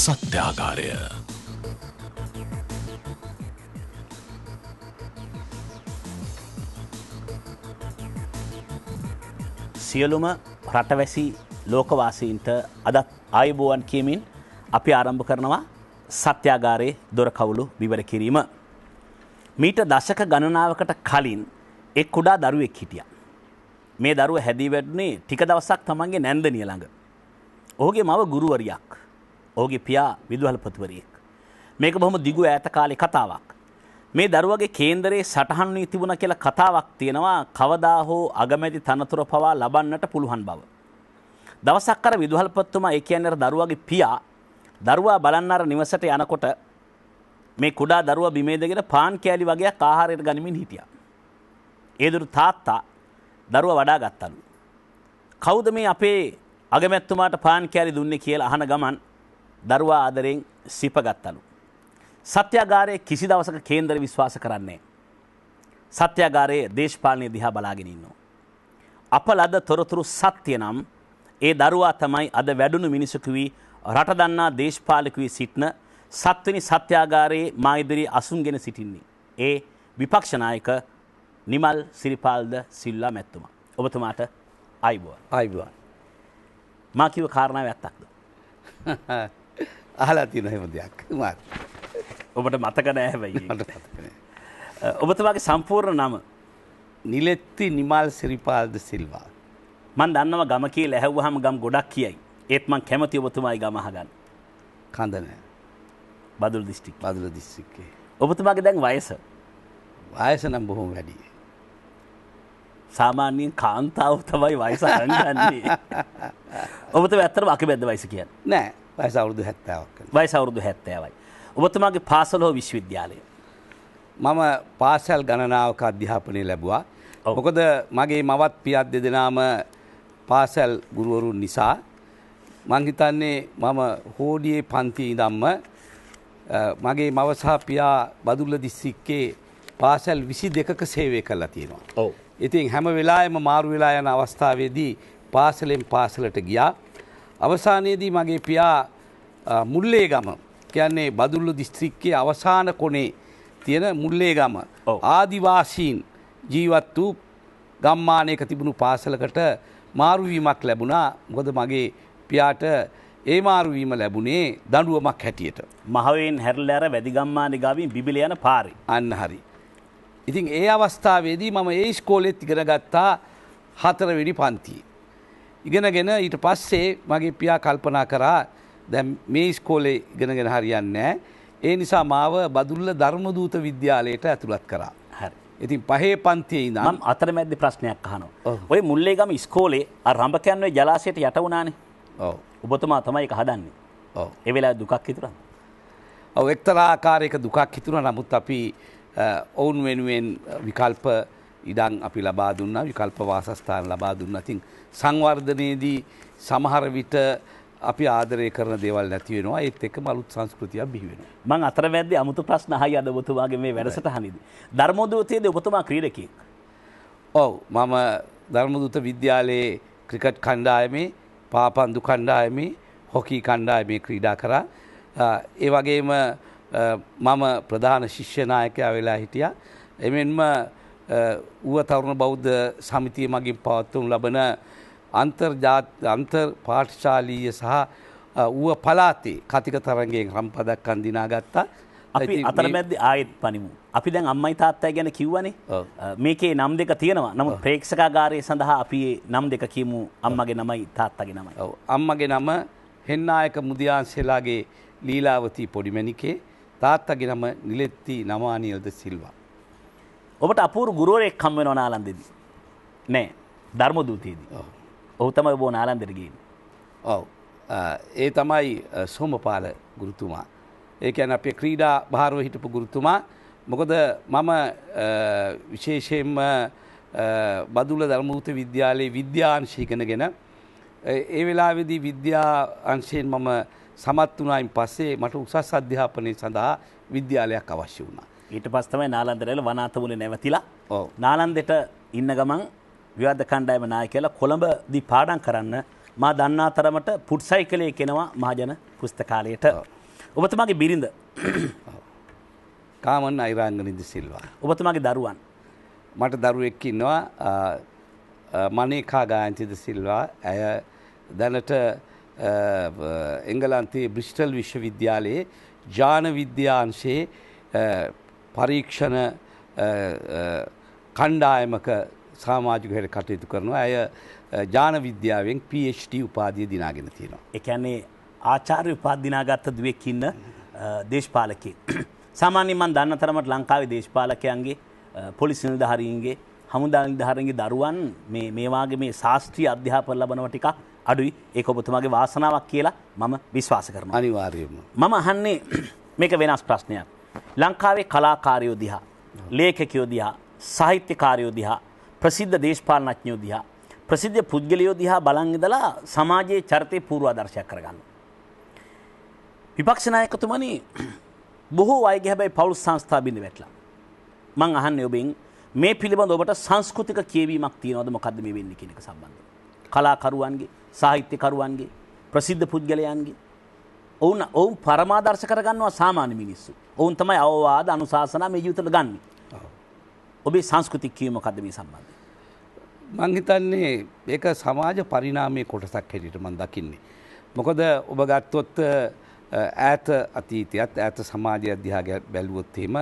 සත්‍යාගාරය. සියලුම රටවැසි ලෝකවාසීන්ට අදත් ආයුබෝවන් කියමින් අපි ආරම්භ කරනවා සත්‍යාගාරයේ දොර කවුළු විවර කිරීම. මීට දශක ගණනාවකට කලින් එක් කුඩා දරුවෙක් හිටියා. මේ දරුව හැදී වැඩුණේ ටික දවසක් තමන්ගේ නැන්දනිය ළඟ. ඔහුගේ මව ගුරුවරියක්. ඔහුගේ පියා විදුහල්පතිවරියෙක්. මේක බොහොම දිගු ඈත කාලේ කතාවක්. මේ දරුවගේ කේන්දරයේ සටහන් වී තිබුණා කියලා කතාවක් තියෙනවා කවදා හෝ අගමැති තනතුර පවා ලබන්නට පුළුවන් බව. දවසක් අර විදුහල්පතිතුමා ඒ කියන්නේ අර දරුවගේ පියා දරුවා බලන්න අර නිවසට යනකොට මේ කුඩා දරුවා බිමේ දෙගෙන පාන් කෑලි වගේක් ආහාරයට ගනිමින් හිටියා. ඒ දුරු තාත්තා දරුවා වඩා ගත්තලු. කවුද මේ අපේ අගමැතිතුමාට පාන් කෑලි දුන්නේ කියලා අහන ගමන් දරුවා ආදරෙන් සිප ගත්තලු. සත්‍යාගාරයේ කිසි දවසක කේන්දර විශ්වාස කරන්නේ. සත්‍යාගාරයේ දේශපාලනය දිහා බලාගෙන ඉන්නවා. අප ලද තොරතුරු සත්‍ය නම් ඒ දරුවා තමයි අද වැඩුණු මිනිසෙකු වී රට දන්නා දේශපාලක වී සිටින සත්වෙනි සත්‍යාගාරයේ මා ඉදිරියේ අසුන්ගෙන සිටින්නේ. ඒ විපක්ෂ නායක නිමල් සිරිපාල්ද සිල්වා මැතිතුමා. ඔබතුමාට ආයුබෝවන්. ආයුබෝවන්. මා කිව්ව කාරණාව ඇත්තක්ද? අහලා තියෙන හැම දෙයක්. මාත්. ඔබට මතක නැහැ හැබැයි. මට මතක නැහැ. ඔබතුමාගේ සම්පූර්ණ නම නිලෙත්ති නිමල් සිරිපාල්ද සිල්වා. මම දන්නවා ගම කියලා ඇහුවාම ගම් ගොඩක් කියයි. ඒත් මම කැමති ඔබතුමායි ගම අහගන්න. කඳ නැහැ. බදුල්ල දිස්ත්‍රික්කය. බදුල්ල දිස්ත්‍රික්කේ. ඔබතුමාගේ දැන් වයස? වයස නම් බොහොම වැඩි. සාමාන්‍යයෙන් කාන්තාව තමයි වයස හංගන්නේ. ඔබතුමා ඇත්තටම අකමැද්ද වයස කියන්නේ? නෑ. වයස අවුරුදු 70ක්. වයස අවුරුදු 70යි. ඔබතුමාගේ පාසල හෝ විශ්වවිද්‍යාලය? මම පාසල් ගණනාවක අධ්‍යාපනය ලැබුවා. මොකද මගේ මවත් පියත් දෙදෙනාම පාසල් ගුරුවරුන් නිසා මං හිතන්නේ මම හෝඩියේ පන්තියේ ඉඳන්ම මගේ මව සහ පියා බදුල්ල දිස්ත්‍රික්කේ පාසල් 22ක සේවය කළා තියෙනවා. ඔව්. ඉතින් හැම වෙලාවෙම මාරු වෙලා යන අවස්ථාවේදී පාසලෙන් පාසලට ගියා. අවසානයේදී මගේ පියා මුල්ලේගම කියන්නේ බදුල්ල දිස්ත්‍රික්කයේ අවසාන කොනේ තියෙන මුල්ලේගම ආදිවාසීන් ජීවත් වූ ගම්මානයක තිබුණු පාසලකට මාරුවීමක් ලැබුණා. මොකද මගේ පියාට ඒ මාරුවීම ලැබුණේ දඬුවමක් හැටියට. මහවෙන් හැරලා අර වැඩි ගම්මානේ ගාවින් බිබිල යන පාරේ. අන්න හරි. ඉතින් ඒ අවස්ථාවේදී මම ඒ ඉස්කෝලේත් ඉගෙන ගත්තා 4 වෙනි පන්තියේ. ඉගෙනගෙන ඊට පස්සේ මගේ පියා කල්පනා කරා දැන් මේ ඉස්කෝලේ ඉගෙනගෙන හරියන්නේ නැහැ. ඒ නිසා මාව බදුල්ල ධර්මදූත විද්‍යාලයට ඇතුළත් කරා. හරි. ඉතින් 5 පන්තියේ ඉඳන් මම අතරමැද්දේ ප්‍රශ්නයක් අහනවා. ඔය මුල්ලේගම ඉස්කෝලේ අර රඹකැන්වේ ජලාශයට යට වුණානේ. ඔව්. ඔබතුමා තමයි ඒක හදන්නේ. ඔව්. ඒ වෙලාවේ දුකක් හිතුණා. ඔව් එක්තරා ආකාරයක දුකක් හිතුණා. නමුත් අපි ඔවුන් වෙනුවෙන් විකල්ප ඉඩම් අපි ලබා දුන්නා. විකල්ප වාසස්ථාන ලබා දුන්නා. ඉතින් සංවර්ධනයේදී සමහර විට අපි ආදරය කරන දේවල් නැති වෙනවා. ඒත් එක්කම අලුත් සංස්කෘතියක් බිහි වෙනවා. මම අතරමැද්දේ අමුතු ප්‍රශ්න අහයි අද ඔබතුමාගේ මේ වැඩසටහනේදී. ධර්මදූතයේදී ඔබතුමා ක්‍රීඩකයෙක්. ඔව් මම ධර්මදූත විද්‍යාලයේ ක්‍රිකට් කණ්ඩායමේ පාපන්දු කණ්ඩායමේ හොකී කණ්ඩායමේ ක්‍රීඩා කරා. ඒ වගේම මම ප්‍රධාන ශිෂ්‍ය නායකයා වෙලා හිටියා. එමෙන්ම ඌව තරුණ බෞද්ධ සමිතිය මගින් පවත්වනු ලබන අන්තර් පාඨශාලීය සහ ඌව පළාතේ කතික තරඟයෙන් රම්පදක් අඳිනා ගත්තා. අපි අතරමැද්දේ ආයෙත් පනිමු. අපි දැන් අම්මයි තාත්තයි ගැන කිව්වනේ. මේකේ නම් දෙක තියෙනවා. නමුත් ප්‍රේක්ෂකාගාරය සඳහා අපි නම් දෙක කියමු. අම්මගේ නමයි තාත්තගේ නමයි. ඔව්. අම්මගේ නම හෙන්නායක මුදියන්සේලාගේ ලීලාවතී පොඩිමැණිකේ. තාත්තගේ නම නිලෙත්ති නමානියල්ද සිල්වා. ඔබට අපූර්ව ගුරුවරයෙක් හම් වෙනවා නාලන්දේදී. නෑ. ධර්මදූතයේදී. ඔව්. ඔහු තමයි ඔබ නාලන්දේට ගියේ. ඔව්. ඒ තමයි සෝමපාල ගුරුතුමා. ඒ කියන්නේ අපේ ක්‍රීඩා භාරව හිටපු ගුරුතුමා. මොකද මම විශේෂයෙන්ම බදුල්ල ධර්මදූත විද්‍යාලයේ විද්‍යාංශ ඉගෙනගෙන ඒ වෙලාවේදී විද්‍යා අංශයෙන් මම සමත් වුණායින් පස්සේ මට උසස් අධ්‍යාපනය සඳහා විද්‍යාලයක් අවශ්‍ය වුණා. ඊට පස්සේ තමයි නාලන්දේට වනාතමුලේ නැවතිලා. ඔව්. නාලන්දේට ඉන්න ගමන් විවාද කණ්ඩායම නායකයලා කොළඹදී පාඩම් කරන්න මා දන්නා තරමට පුට්සයිකලේ කෙනවා මහජන පුස්තකාලයට. ඔබතුමාගේ බිරිඳ කාමන් අයිරාංගනිද සිල්වා. ඔබතුමාගේ දරුවන් මට දරුවෙක් ඉන්නවා මනේකා ගායන්තිද සිල්වා. ඇය දැනට එංගලන්තයේ බ්‍රිස්ටල් විශ්වවිද්‍යාලයේ ජාන විද්‍යාංශයේ පරීක්ෂණ කණ්ඩායමක සාමාජික හැට කටයුතු කරනවා. ඇය ජාන විද්‍යාවෙන් PhD උපාධිය දිනාගෙන තියෙනවා. ඒ කියන්නේ ආචාර්ය උපාධි දිනාගත්ත දුවෙක් ඉන්න දේශපාලකයෙක්. සාමාන්‍යයෙන් මම දන්න තරමට ලංකාවේ දේශපාලකයන්ගේ පොලිස් නිලධාරීන්ගේ හමුදා නිලධාරීන්ගේ දරුවන් මේ වාගේ මේ ශාස්ත්‍රීය අධ්‍යාපන ලබනවා ටිකක් අඩුයි. ඒක ඔබතුමාගේ වාසනාවක් කියලා මම විශ්වාස කරනවා. අනිවාර්යයෙන්ම. මම අහන්නේ මේක වෙනස් ප්‍රශ්නයක්. ලංකාවේ කලාකාරයෝ දිහා, ලේඛකයෝ දිහා, සාහිත්‍යකාරයෝ දිහා, ප්‍රසිද්ධ දේශපාලනඥයෝ දිහා, ප්‍රසිද්ධ පුද්ගලයෝ දිහා බලන් ඉඳලා සමාජයේ චරිතේ පූර්වාදර්ශයක් කරගන්න. විපක්ෂ නායකතුමනි බොහෝ අයගේ හැබැයි පෞල් සංස්ථා බිඳ වැටලා. මං අහන්නේ ඔබෙන් මේ පිළිබඳ ඔබට සංස්කෘතික කියවීමක් තියෙනවද මොකද්ද මේ වෙන්නේ කියන එක සම්බන්ධව? කලාකරුවන්ගේ, සාහිත්‍යකරුවන්ගේ, ප්‍රසිද්ධ පුද්ගලයන්ගේ ඔවුන් පරමාදර්ශ කරගන්නවා සාමාන්‍ය මිනිස්සු. ඔවුන් තමයි අවවාද අනුශාසනා මේ ජීවිතවල ගන්න. ඔබේ සංස්කෘතික කියවීම මොකද්ද මේ සම්බන්ධයෙන්? මං හිතන්නේ ඒක සමාජ පරිණාමයේ කොටසක් හැටියට මම දකින්නේ. මොකද ඔබ ගත්තොත් ඈත අතීතයත් ඈත සමාජය දිහා බැලුවොත් එහෙම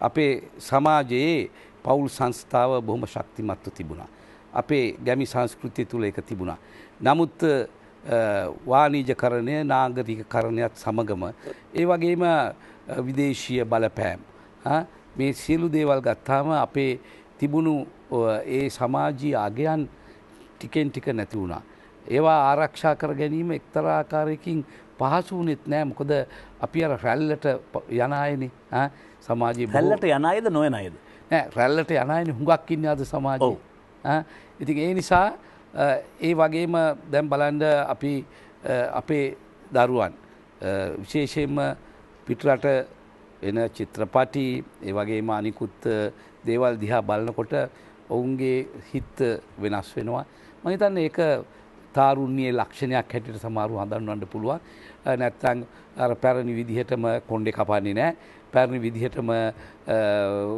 අපේ සමාජයේ පෞල් සංස්ථාව බොහොම ශක්තිමත්ව තිබුණා. අපේ ගැමි සංස්කෘතිය තුළ ඒක තිබුණා. නමුත් වාණිජකරණය නාගරිකකරණයත් සමගම ඒ වගේම විදේශීය බලපෑම් මේ සියලු දේවල් ගත්තාම අපේ තිබුණු ඒ සමාජීය අගයන් ටිකෙන් ටික නැති වුණා. ඒවා ආරක්ෂා කර ගැනීම එක්තරා ආකාරයකින් පහසු වුණෙත් නෑ. මොකද අපි අර රැල්ලට යන අයනේ සමාජයේ රැල්ලට යන අයද නොයන අයද? නෑ රැල්ලට යන අයනේ හුඟක් ඉන්නේ අද සමාජයේ. ඉතින් ඒ නිසා ඒ වගේම දැන් බලන්න අපි අපේ දරුවන් විශේෂයෙන්ම පිටරට එන චිත්‍රපටි ඒ වගේම අනිකුත් දේවල් දිහා බලනකොට ඔවුන්ගේ හිත වෙනස් වෙනවා. මම හිතන්නේ ඒක තාරුණ්‍යයේ ලක්ෂණයක් හැටියට සමහරව හඳුන්වන්න පුළුවන්. නැත්නම් අර පැරණි විදිහටම කොණ්ඩේ කපන්නේ නැහැ. පැරණි විදිහටම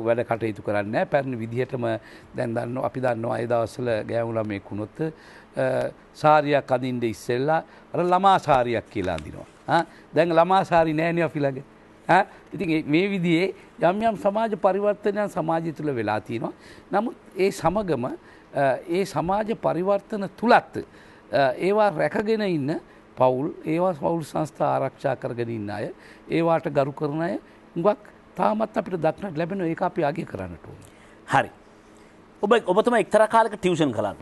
වැඩ කටයුතු කරන්නේ නැහැ. පැරණි විදිහටම දැන් දන්නවා අපි දන්නවා ඒ දවස්වල ගෑනු ළමෙක් වුණොත් සාරියක් අඳින්න ඉස්සෙල්ලා අර ළමා සාරියක් කියලා අඳිනවා. දැන් ළමා සාරි නැහැනේ අපි ළඟ. ඉතින් මේ විදිහේ යම් යම් සමාජ පරිවර්තනයන් සමාජය තුළ වෙලා තියෙනවා. නමුත් ඒ සමගම ඒ සමාජ පරිවර්තන තුලත් ඒවා රැකගෙන ඉන්න පවුල් ඒවා පවුල් සංස්ථා ආරක්ෂා කරගෙන ඉන්න අය ඒවාට ගරු කරන අය හුඟක් තාමත් අපිට දක්නට ලැබෙනවා. ඒක අපි අගය කරන්නට ඕනේ. හරි. ඔබතුමා එක්තරා කාලයක ටියුෂන් කළාද?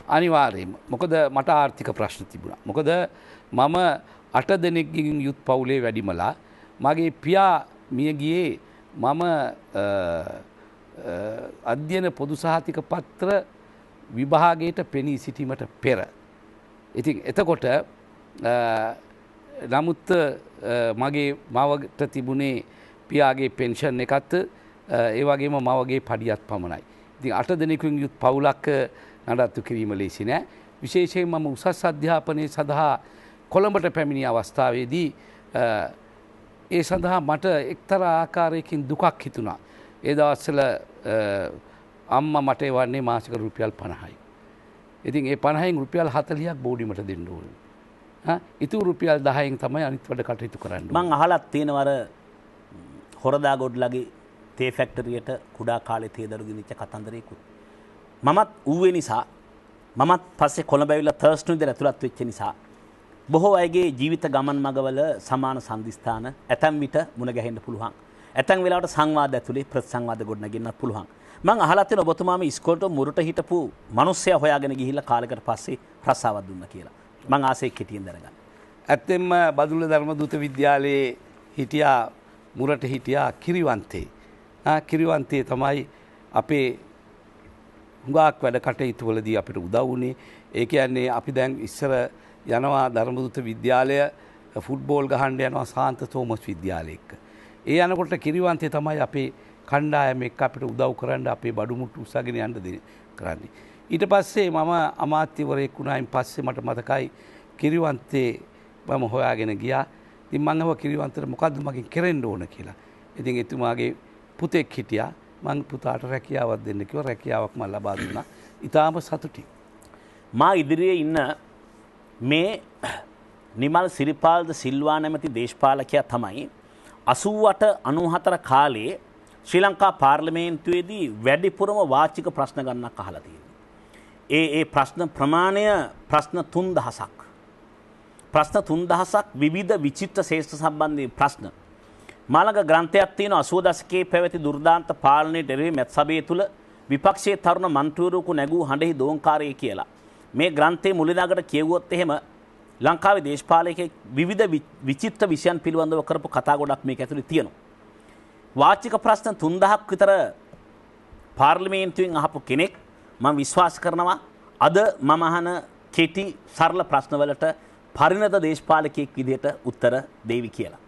අනිවාර්යයෙන්ම. මොකද මට ආර්ථික ප්‍රශ්න තිබුණා. මොකද මම 8 දෙනෙක්ගෙන් යුත් පවුලේ වැඩිමලා මගේ පියා මිය ගියේ මම අධ්‍යයන පොදු සහතික පත්‍ර විභාගයට පෙනී සිටීමට පෙර. ඉතින් එතකොට නමුත් මගේ මවට තිබුණේ පියාගේ පෙන්ෂන් එකත් ඒ වගේම මවගේ පඩියත් පමණයි. ඉතින් 8 දෙනෙකුන් යුත් පවුලක් නඩත්තු කිරීම ලේසි නෑ. විශේෂයෙන් මම උසස් අධ්‍යාපනය සඳහා කොළඹට පැමිණි අවස්ථාවේදී ඒ සඳහා මට එක්තරා ආකාරයකින් දුකක් හිතුණා. ඒ දවස්වල අම්මා මට එවන්නේ මාසික රුපියල් 50යි. ඉතින් ඒ 50න් රුපියල් 40ක් බෝඩිමට දෙන්න ඕනේ. ඉතුරු රුපියල් 10න් තමයි අනිත් වැඩ කටයුතු කරන්න ඕනේ. මං අහලත් තියෙනවා අර හොරදාගොඩලගේ තේ ෆැක්ටරියට කුඩා කාලේ තේ දරු ගෙනිච්ච කතන්දරයකුත්. මමත් ඌවේ නිසා මමත් පස්සේ කොළඹ ඇවිල්ලා තර්ස්ටන් විතර ඇතුළත් වෙච්ච නිසා බොහෝ අයගේ ජීවිත ගමන් මගවල සමාන සම්දිස්ථාන ඇතැම් විට මුණ ගැහෙන්න පුළුවන්. ඇතැම් වෙලාවට සංවාද ඇතුලේ ප්‍රතිසංවාද ගොඩනගෙන්නත් පුළුවන්. මං අහලා තියෙන ඔබතුමාම ඉස්කෝලේට මුරට හිටපු මිනිස්සයා හොයාගෙන ගිහිල්ලා කාලයකට පස්සේ රස්සාවක් දුන්නා කියලා. මං ආසෙක් හිටියෙන් දැනගන්න. ඇත්තෙන්ම බදුල්ල ධර්මදූත විද්‍යාලයේ හිටියා මුරට හිටියා කිරිවන්තේ. කිරිවන්තේ තමයි අපේ හුඟක් වැඩ කටයුතු වලදී අපිට උදව් වුණේ. ඒ කියන්නේ අපි දැන් ඉස්සර යනවා ධර්මදූත විද්‍යාලය ෆුට්බෝල් ගහන්න යනවා සාන්ත තෝමස් විද්‍යාලයක. ඒ යනකොට කිරිවන්තේ තමයි අපේ කණ්ඩායම එක්ක අපිට උදව් කරන්න අපේ බඩු මුට්ටු උස්සගෙන යන්න කරන්නේ. ඊට පස්සේ මම අමාත්‍යවරයෙක් වුණායින් පස්සේ මට මතකයි කිරිවන්තේ මම හොයාගෙන ගියා. ඉතින් මම අහුවා කිරිවන්තට මොකද්ද මගෙන් කරෙන්න ඕන කියලා. ඉතින් එතුමාගේ පුතෙක් හිටියා. මං පුතාට රැකියාවක් දෙන්න කිව්වා. රැකියාවක් මම ලබා දුන්නා. ඊටාම සතුටින්. මා ඉදිරියේ ඉන්න මේ නිමල් සිරිපාල්ද සිල්වා නැමැති දේශපාලකයා තමයි 88-94 කාලේ ශ්‍රී ලංකා පාර්ලිමේන්තුවේදී වැඩිපුරම වාචික ප්‍රශ්න ගණනක් අහලා තියෙනවා. ඒ ප්‍රශ්න ප්‍රමාණය ප්‍රශ්න 3000ක්. ප්‍රශ්න 3000ක් විවිධ විචිත්‍ර ශේෂ්ඨ සම්බන්ධී ප්‍රශ්න. මාළඟ ග්‍රන්ථයක් තියෙනවා 80 දශකයේ පැවති දුර්දාන්ත පාලනයේ එරෙහි මෙත් සභාවේ තුල විපක්ෂයේ තරුණ මන්ත්‍රීවරු නැගූ හඬෙහි දෝංකාරය කියලා. මේ ග්‍රන්ථයේ මුලිනාගට කියවුවොත් එහෙම ලංකාවේ දේශපාලකයෙක් විවිධ විචිත්‍ර විෂයන් පිළිබඳව කරපු කතා ගොඩක් මේක ඇතුලේ තියෙනවා. වාචික ප්‍රශ්න 3000ක් විතර පාර්ලිමේන්තුවෙන් අහපු කෙනෙක් මම විශ්වාස කරනවා අද මම අහන කෙටි සරල ප්‍රශ්නවලට පරිණත දේශපාලකයෙක් විදිහට උත්තර දෙවි කියලා.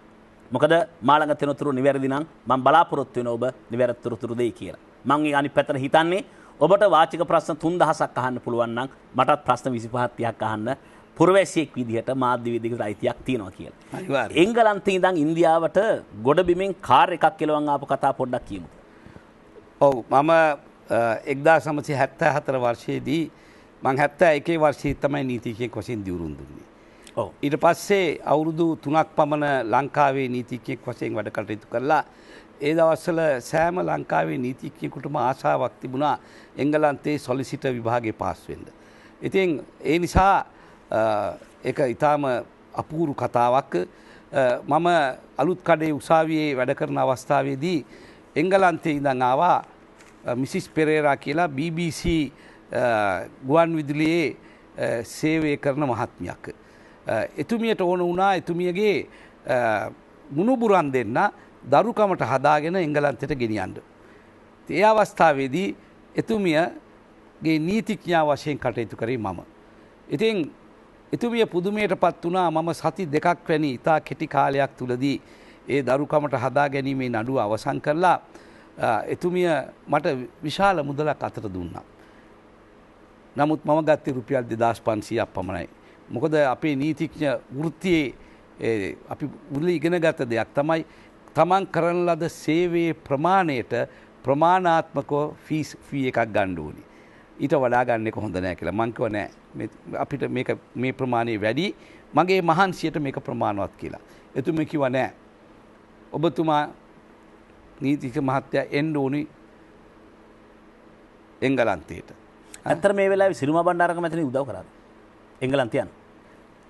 මොකද මාළඟ තනතුරු නිවැරදි නම් මම බලාපොරොත්තු වෙන ඔබ නිවැරදි තොරතුරු දෙයි කියලා. මම ඒ අනිත් පැත්තට හිතන්නේ ඔබට වාචික ප්‍රශ්න 3000ක් අහන්න පුළුවන් නම් මටත් ප්‍රශ්න 25 30ක් අහන්න පුරවැසියෙක් විදිහට මාධ්‍ය වේදිකේට අයිතියක් තියෙනවා කියලා. අනිවාර්යයෙන්. එංගලන්තේ ඉඳන් ඉන්දියාවට ගොඩබිමෙන් කාර් එකක් කෙලවන් ආපු කතාව පොඩ්ඩක් කියමු. ඔව් මම 1974 වර්ෂයේදී මම 71 වර්ෂයේ තමයි නීතිඥයෙක් වශයෙන් දියුරුම් දුන්නේ. ඔව්. ඊට පස්සේ අවුරුදු 3ක් පමණ ලංකාවේ නීතිඥයෙක් වශයෙන් වැඩ කටයුතු කළා. ඒ දවස්වල සෑම ලංකාවේ නීතිඥයෙකුටම ආශාවක් තිබුණා එංගලන්තයේ සොලිසිටර් විභාගේ පාස් වෙන්න. ඉතින් ඒ නිසා ඒක ඊටාම අපූර්ව කතාවක්. මම අලුත් කඩේ උසාවියේ වැඩ කරන අවස්ථාවේදී එංගලන්තයේ ඉඳන් ආවා මිසිස් පෙරේරා කියලා BBC ගුවන් විදුලියේ සේවය කරන මහත්මියක්. එතුමියට ඕන වුණා එතුමියගේ මුණුබුරන් දෙන්න දරුකමට හදාගෙන එංගලන්තයට ගෙනියන්න. ඒ අවස්ථාවේදී එතුමියගේ නීතිඥයා වශයෙන් කටයුතු කරේ මම. ඉතින් එතුමිය පුදුමයට පත් වුණා මම සති දෙකක් වැනි ඉතා කෙටි කාලයක් තුලදී ඒ දරුකමට හදා ගැනීමේ නඩුව අවසන් කරලා එතුමිය මට විශාල මුදලක් අතට දුන්නා. නමුත් මම ගත්තේ රුපියල් 2500ක් පමණයි. මොකද අපේ නීතිඥ වෘත්තියේ අපි උදේ ඉගෙන ගත දෙයක් තමයි තමන් කරන ලද සේවයේ ප්‍රමාණයට ප්‍රමාණාත්මකව ෆී එකක් ගන්න ඕනි. ඊට වඩා ගන්න එක හොඳ නැහැ කියලා. මං කිව්වා නෑ අපිට මේක මේ ප්‍රමාණය වැඩි මගේ මහන්සියට මේක ප්‍රමාණවත් කියලා. එතුමිය කිව්වා නෑ ඔබතුමා නීතික මහත්තයා එන්න ඕනි එංගලන්තයට. ඇත්තට මේ වෙලාවේ සිරිමා බණ්ඩාරක මැතිණි උදව් කරාද? එංගලන්තය යන්න.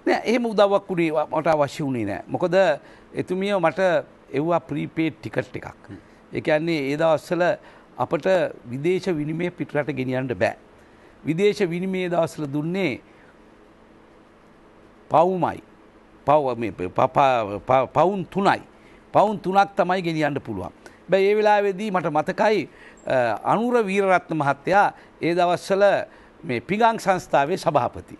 නෑ එහෙම උදව්වක් උනේ මට අවශ්‍ය වුණේ නෑ. මොකද එතුමිය මට එව්වා ප්‍රීපේඩ් ටිකට් එකක්. ඒ කියන්නේ ඒ දවස්වල අපට විදේශ විනිමය පිටරට ගෙනියන්න බෑ. විදේශ විනිමය දවස්වල දුන්නේ පවුමයි. පවුන් 3යි. පවුන් 3ක් තමයි ගෙනියන්න පුළුවන්. හැබැයි ඒ වෙලාවේදී මට මතකයි අනුර වීරරත්න මහත්තයා ඒ දවස්වල මේ පිගාං සංස්ථාවේ සභාපති.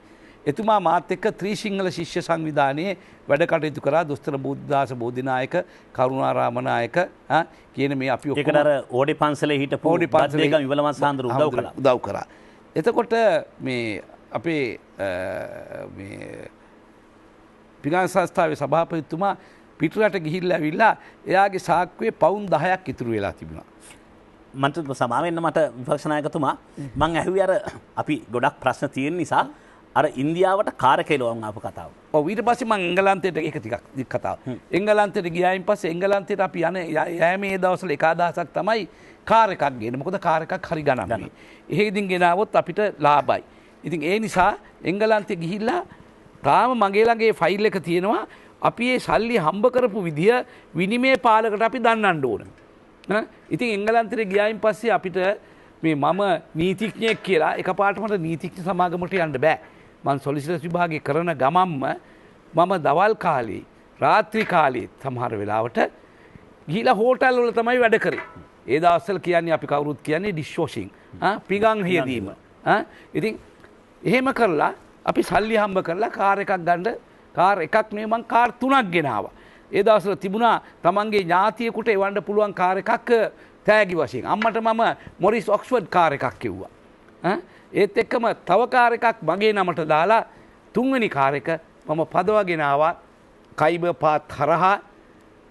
එතුමා මාත් එක්ක ත්‍රිසිංහල ශිෂ්‍ය සංවිධානයේ වැඩ කටයුතු කරා. දොස්තර බුද්ධදාස බෝධිනායක කරුණාරාමනායක කියන මේ අපි ඔක්කොම ඒකට අර ඕඩි පන්සලේ හිටපු බද්දේගම විමලමන් සාන්දර උදව් කරා. එතකොට මේ අපේ මේ පිගාං සංස්ථාවේ සභාපතිතුමා පිටරට ගිහිල්ලා ඇවිල්ලා එයාගේ සාක්කුවේ පවුන් 10ක් ඉතුරු වෙලා තිබුණා. මන්ට සමාවෙන්න මට විපක්ෂ නායකතුමා මං ඇහුවේ අර අපි ගොඩක් ප්‍රශ්න තියෙන නිසා අර ඉන්දියාවට කාර් කෙලවම් ආපු කතාව. ඔව් ඊට පස්සේ මම එංගලන්තයට ඒක ටිකක් දික් කතාව. එංගලන්තයට ගියායින් පස්සේ එංගලන්තයට අපි යෑමේ දවස්වල 1000ක් තමයි කාර් එකක් ගේන්නේ. මොකද කාර් එකක් හරි ගණන් මේ. එහෙදින් ගෙනාවොත් අපිට ලාභයි. ඉතින් ඒ නිසා එංගලන්තෙ ගිහිල්ලා තාම මගේ ළඟේ ෆයිල් එක තියෙනවා. අපි මේ සල්ලි හම්බ කරපු විදිය විනිමය පාලකට අපි දන්නන්න ඕන. ඉතින් එංගලන්තෙට ගියායින් පස්සේ අපිට මේ මම නීතිඥයෙක් කියලා එකපාරටම නීතිඥ සමාගමට යන්න බෑ. මම සොලිසිටර්ස් විභාගේ කරන ගමම්ම මම දවල් කාලේ රාත්‍රී කාලේ සමහර වෙලාවට ගිහිලා හෝටල් වල තමයි වැඩ කරේ. ඒ දවස්වල කියන්නේ අපි කවුරුත් කියන්නේ ඩිෂ් වොෂින් පිඟන් හියදීම. ඉතින් එහෙම කරලා අපි සල්ලි හම්බ කරලා කාර් එකක් ගන්න කාර් එකක් නෙවෙයි මං කාර් 3ක් ගෙනාවා. ඒ දවස්වල තිබුණා තමන්ගේ ඥාතියෙකුට එවන්න පුළුවන් කාර් එකක් තෑගි වශයෙන්. අම්මට මම මොරිස් ඔක්ස්ෆර්ඩ් කාර් එකක් කිව්වා. ඒත් එක්කම තව කාර් එකක් මගේ නමට දාලා තුන්වෙනි කාර් එක මම පදවගෙන ආවා කයිබර් පාත් හරහා.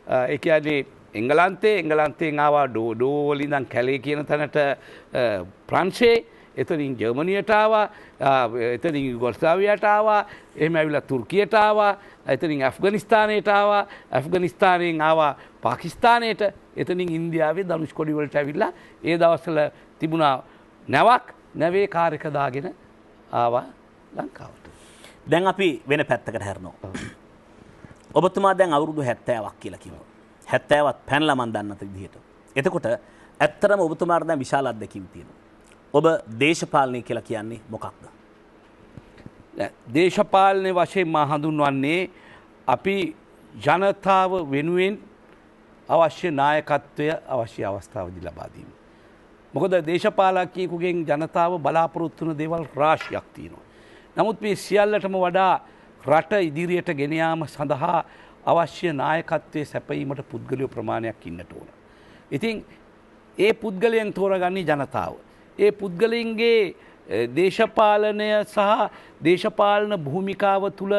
ඒ කියන්නේ එංගලන්තයෙන් ආවා ඩෝ වලින් ඉඳන් කැලේ කියන තැනට ප්‍රංශේ, එතනින් ජර්මනියට ආවා, එතනින් යුගොස්ලාවියාවට ආවා, එහෙම ඇවිල්ලා තුර්කියට ආවා, එතනින් ඇෆ්ගනිස්තානයට ආවා, ඇෆ්ගනිස්තානයෙන් ආවා පාකිස්තානයට, එතනින් ඉන්දියාවේ ධනුෂ්කොඩි වලට ඇවිල්ලා ඒ දවස්වල තිබුණා නැවක්, නැවේ කාර් එක දාගෙන ආවා ලංකාවට. දැන් අපි වෙන පැත්තකට හැරෙනවා. ඔබතුමා දැන් අවුරුදු 70ක් කියලා කිව්වා. 70ත් පැනලා මන් දන්නත විදිහට. එතකොට ඇත්තටම ඔබතුමාට දැන් විශාල අත්දැකීම් තියෙනවා. ඔබ දේශපාලනය කියලා කියන්නේ මොකක්ද? දේශපාලනයේ වශයෙන් මා හඳුන්වන්නේ අපි ජනතාව වෙනුවෙන් අවශ්‍ය නායකත්වය අවශ්‍ය අවස්ථාවදී ලබා දීම. මොකද දේශපාලකයෙකුගෙන් ජනතාව බලාපොරොත්තු වන දේවල් රාශියක් තියෙනවා. නමුත් මේ සියල්ලටම වඩා රට ඉදිරියට ගෙන යාම සඳහා අවශ්‍ය නායකත්වයේ සැපයීමට පුද්ගලයෝ ප්‍රමාණයක් ඉන්නට ඕන. ඉතින් ඒ පුද්ගලයන් තෝරගන්නේ ජනතාව. ඒ පුද්ගලයන්ගේ දේශපාලනය සහ දේශපාලන භූමිකාව තුළ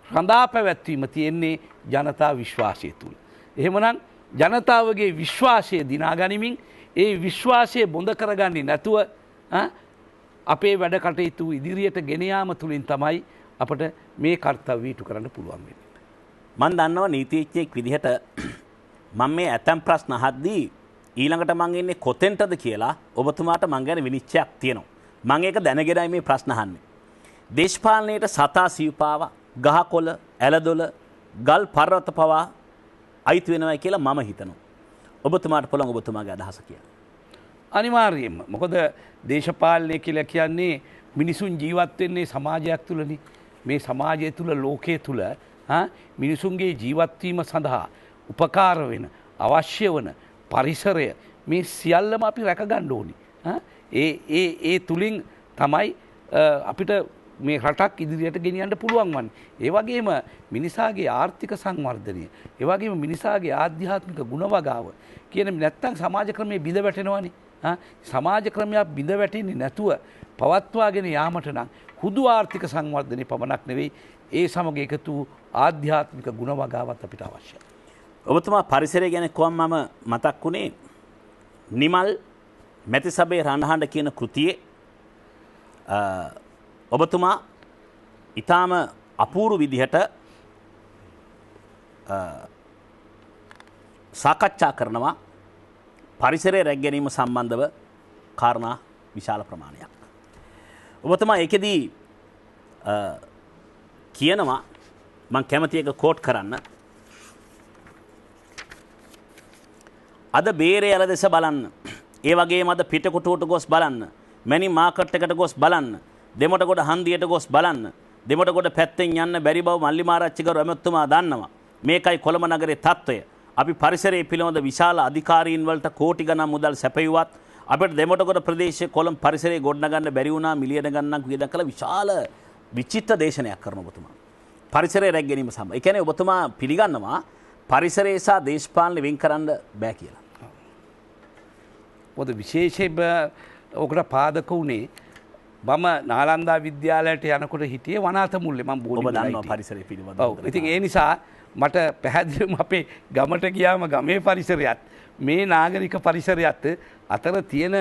රඳා පැවැත්වීම තියෙන්නේ ජනතා විශ්වාසය තුළ. එහෙමනම් ජනතාවගේ විශ්වාසය දිනා ගනිමින් ඒ විශ්වාසය බොඳ කරගන්නේ නැතුව අපේ වැඩ කටයුතු ඉදිරියට ගෙන යාම තුළින් තමයි අපට මේ කර්තව්‍ය ඉටු කරන්න පුළුවන් වෙන්නේ. මම දන්නවා නීතිඥයෙක් විදිහට මම මේ ඇතම් ප්‍රශ්න අහද්දී ඊළඟට මං ඉන්නේ කොතෙන්ටද කියලා ඔබතුමාට මං ගැන විනිශ්චයක් තියෙනවා. මං ඒක දැනගෙනයි මේ ප්‍රශ්න අහන්නේ. දේශපාලනයේට සතා සිව්පාව, ගහකොළ, ඇලදොල, ගල් පර්වත පවා අයිති වෙනවා කියලා මම හිතනවා. ඔබතුමාට පුළුවන් ඔබතුමාගේ අදහස කියන්න. අනිවාර්යයෙන්ම. මොකද දේශපාලනය කියලා කියන්නේ මිනිසුන් ජීවත් වෙන්නේ සමාජයක් තුළනේ. මේ සමාජය තුළ, ලෝකයේ තුළ මිනිසුන්ගේ ජීවත් වීම සඳහා උපකාර වෙන, අවශ්‍ය වන පරිසරය මේ සියල්ලම අපි රැක ගන්න ඕනි. ඒ තුලින් තමයි අපිට මේ රටක් ඉදිරියට ගෙනියන්න පුළුවන් වන්නේ. ඒ වගේම මිනිසාගේ ආර්ථික සංවර්ධනය, ඒ වගේම මිනිසාගේ ආධ්‍යාත්මික ගුණවගාව කියන නැත්තම් සමාජ ක්‍රමයේ බිඳ වැටෙනවනේ. සමාජ ක්‍රමයක් බිඳ වැටෙන්නේ නැතුව පවත්වාගෙන යාමට නම් හුදු ආර්ථික සංවර්ධනය පමණක් නෙවෙයි, ඒ සමග එකතු ආධ්‍යාත්මික ගුණවගාවත් අපිට අවශ්‍යයි. ඔබතුමා පරිසරය ගැන කොහොම මම මතක් වුණේ නිමල් මැතිසබේ රණහඬ කියන කෘතියේ ඔබතුමා ඊටාම අපූර්ව විදිහට සාකච්ඡා කරනවා පරිසරය රැක ගැනීම සම්බන්ධව කාරණා විශාල ප්‍රමාණයක්. ඔබතුමා ඒකෙදී කියනවා, මම කැමති එක කෝට් කරන්න. අද බේරේ යල දෙස බලන්න. ඒ වගේම අද පිටකොටුවට ගොස් බලන්න. මැනි මාකට් එකට ගොස් බලන්න. දෙමොටගොඩ හන්දියට ගොස් බලන්න. දෙමොටගොඩ පැත්තෙන් යන්න බැරි බව මල්ලිමාරච්චිගරු ඇමතුමා දන්නවා. මේකයි කොළඹ නගරේ තත්ත්වය. අපි පරිසරයේ පිළිබඳ විශාල අධිකාරීන් වලට කෝටි ගණන් මුදල් සැපයුවත් අපිට දෙමොටගොඩ ප්‍රදේශයේ කොළඹ පරිසරයේ ගොඩනගන්න බැරි වුණා මිලියන ගණනක් වියදම් කළ විශාල විචිත්‍ර දේශනයක් කරන ඔබතුමා. පරිසරය රැක ගැනීම සම්බන්ධ. ඒ කියන්නේ ඔබතුමා පිළිගන්නවා පරිසරය සහ දේශපාලන වෙන් කරන්න බෑ කියලා. මොකද විශේෂයෙන්ම ඔකට පාදක වුණේ මම නාලන්දා විද්‍යාලයට යනකොට හිටියේ වනාත මුල්ලේ. මම ඔබ දන්නවා පරිසරය පිළිබඳව. ඔව්. ඉතින් ඒ නිසා මට පැහැදිලිවම අපේ ගමට ගියාම ගමේ පරිසරයත් මේ නාගරික පරිසරයත් අතර තියෙන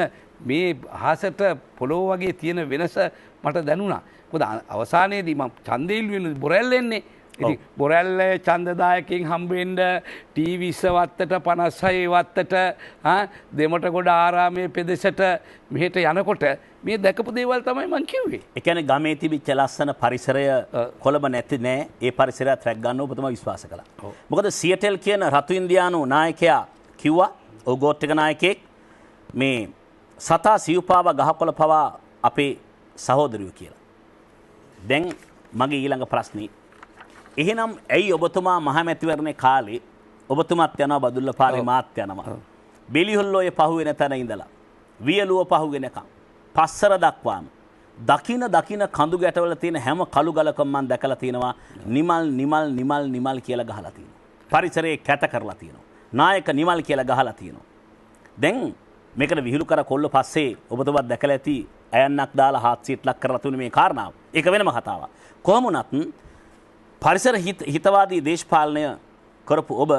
මේ අහසට පොළොව වගේ තියෙන වෙනස මට දැනුණා. මොකද අවසානයේදී මම ඡන්දේ ඉල්ලුවේ බොරැල්ල එන්නේ. ඉතින් බොරැල්ලේ ඡන්දදායකෙන් හම්බෙන්න T20 වත්තට 56 වත්තට දෙමටගොඩ ආරාමයේ පෙදෙසට මෙහෙට යනකොට මේ දැකපු දේවල් තමයි මම කිව්වේ. ඒ කියන්නේ ගමේ තිබිච්ච ලස්සන පරිසරය කොළඹ නැති නෑ. ඒ පරිසරයත් රැක ගන්න ඔබතුමා විශ්වාස කළා. මොකද සියටෙල් කියන රතු ඉන්දියානු නායකයා කිව්වා, ඔව් ගෝත්‍රික නායකයෙක්, මේ සතා සිව්පාව ගහකොළ පවා අපේ සහෝදරයෝ කියලා. දැන් මගේ ඊළඟ ප්‍රශ්නේ, එහෙනම් ඇයි ඔබතුමා මහමැතිවරණේ කාලේ ඔබතුමාත් යනවා බදුල්ල පාරේ මාත් යනවා බෙලිහොල්ලෝයේ පහුවෙන තැන ඉඳලා වියලුව පහුවෙනකම් පස්සර දක්වාම දකින කඳු ගැටවල තියෙන හැම කළු ගලකම මම දැකලා තියෙනවා නිමල් කියලා ගහලා තියෙනවා. පරිසරයේ කැත කරලා තියෙනවා. නායක නිමල් කියලා ගහලා තියෙනවා. දැන් මේකට විහිළු කර කොල්ල පස්සේ ඔබතුමාත් දැකලා ඇති ඇයන්නක් දාලා හාත්සියට ලක් කරලා තුනේ මේ කාරණාව. ඒක වෙනම කතාවක්. කොහොම වුණත් පරිසර හිතවාදී දේශපාලනය කරපු ඔබ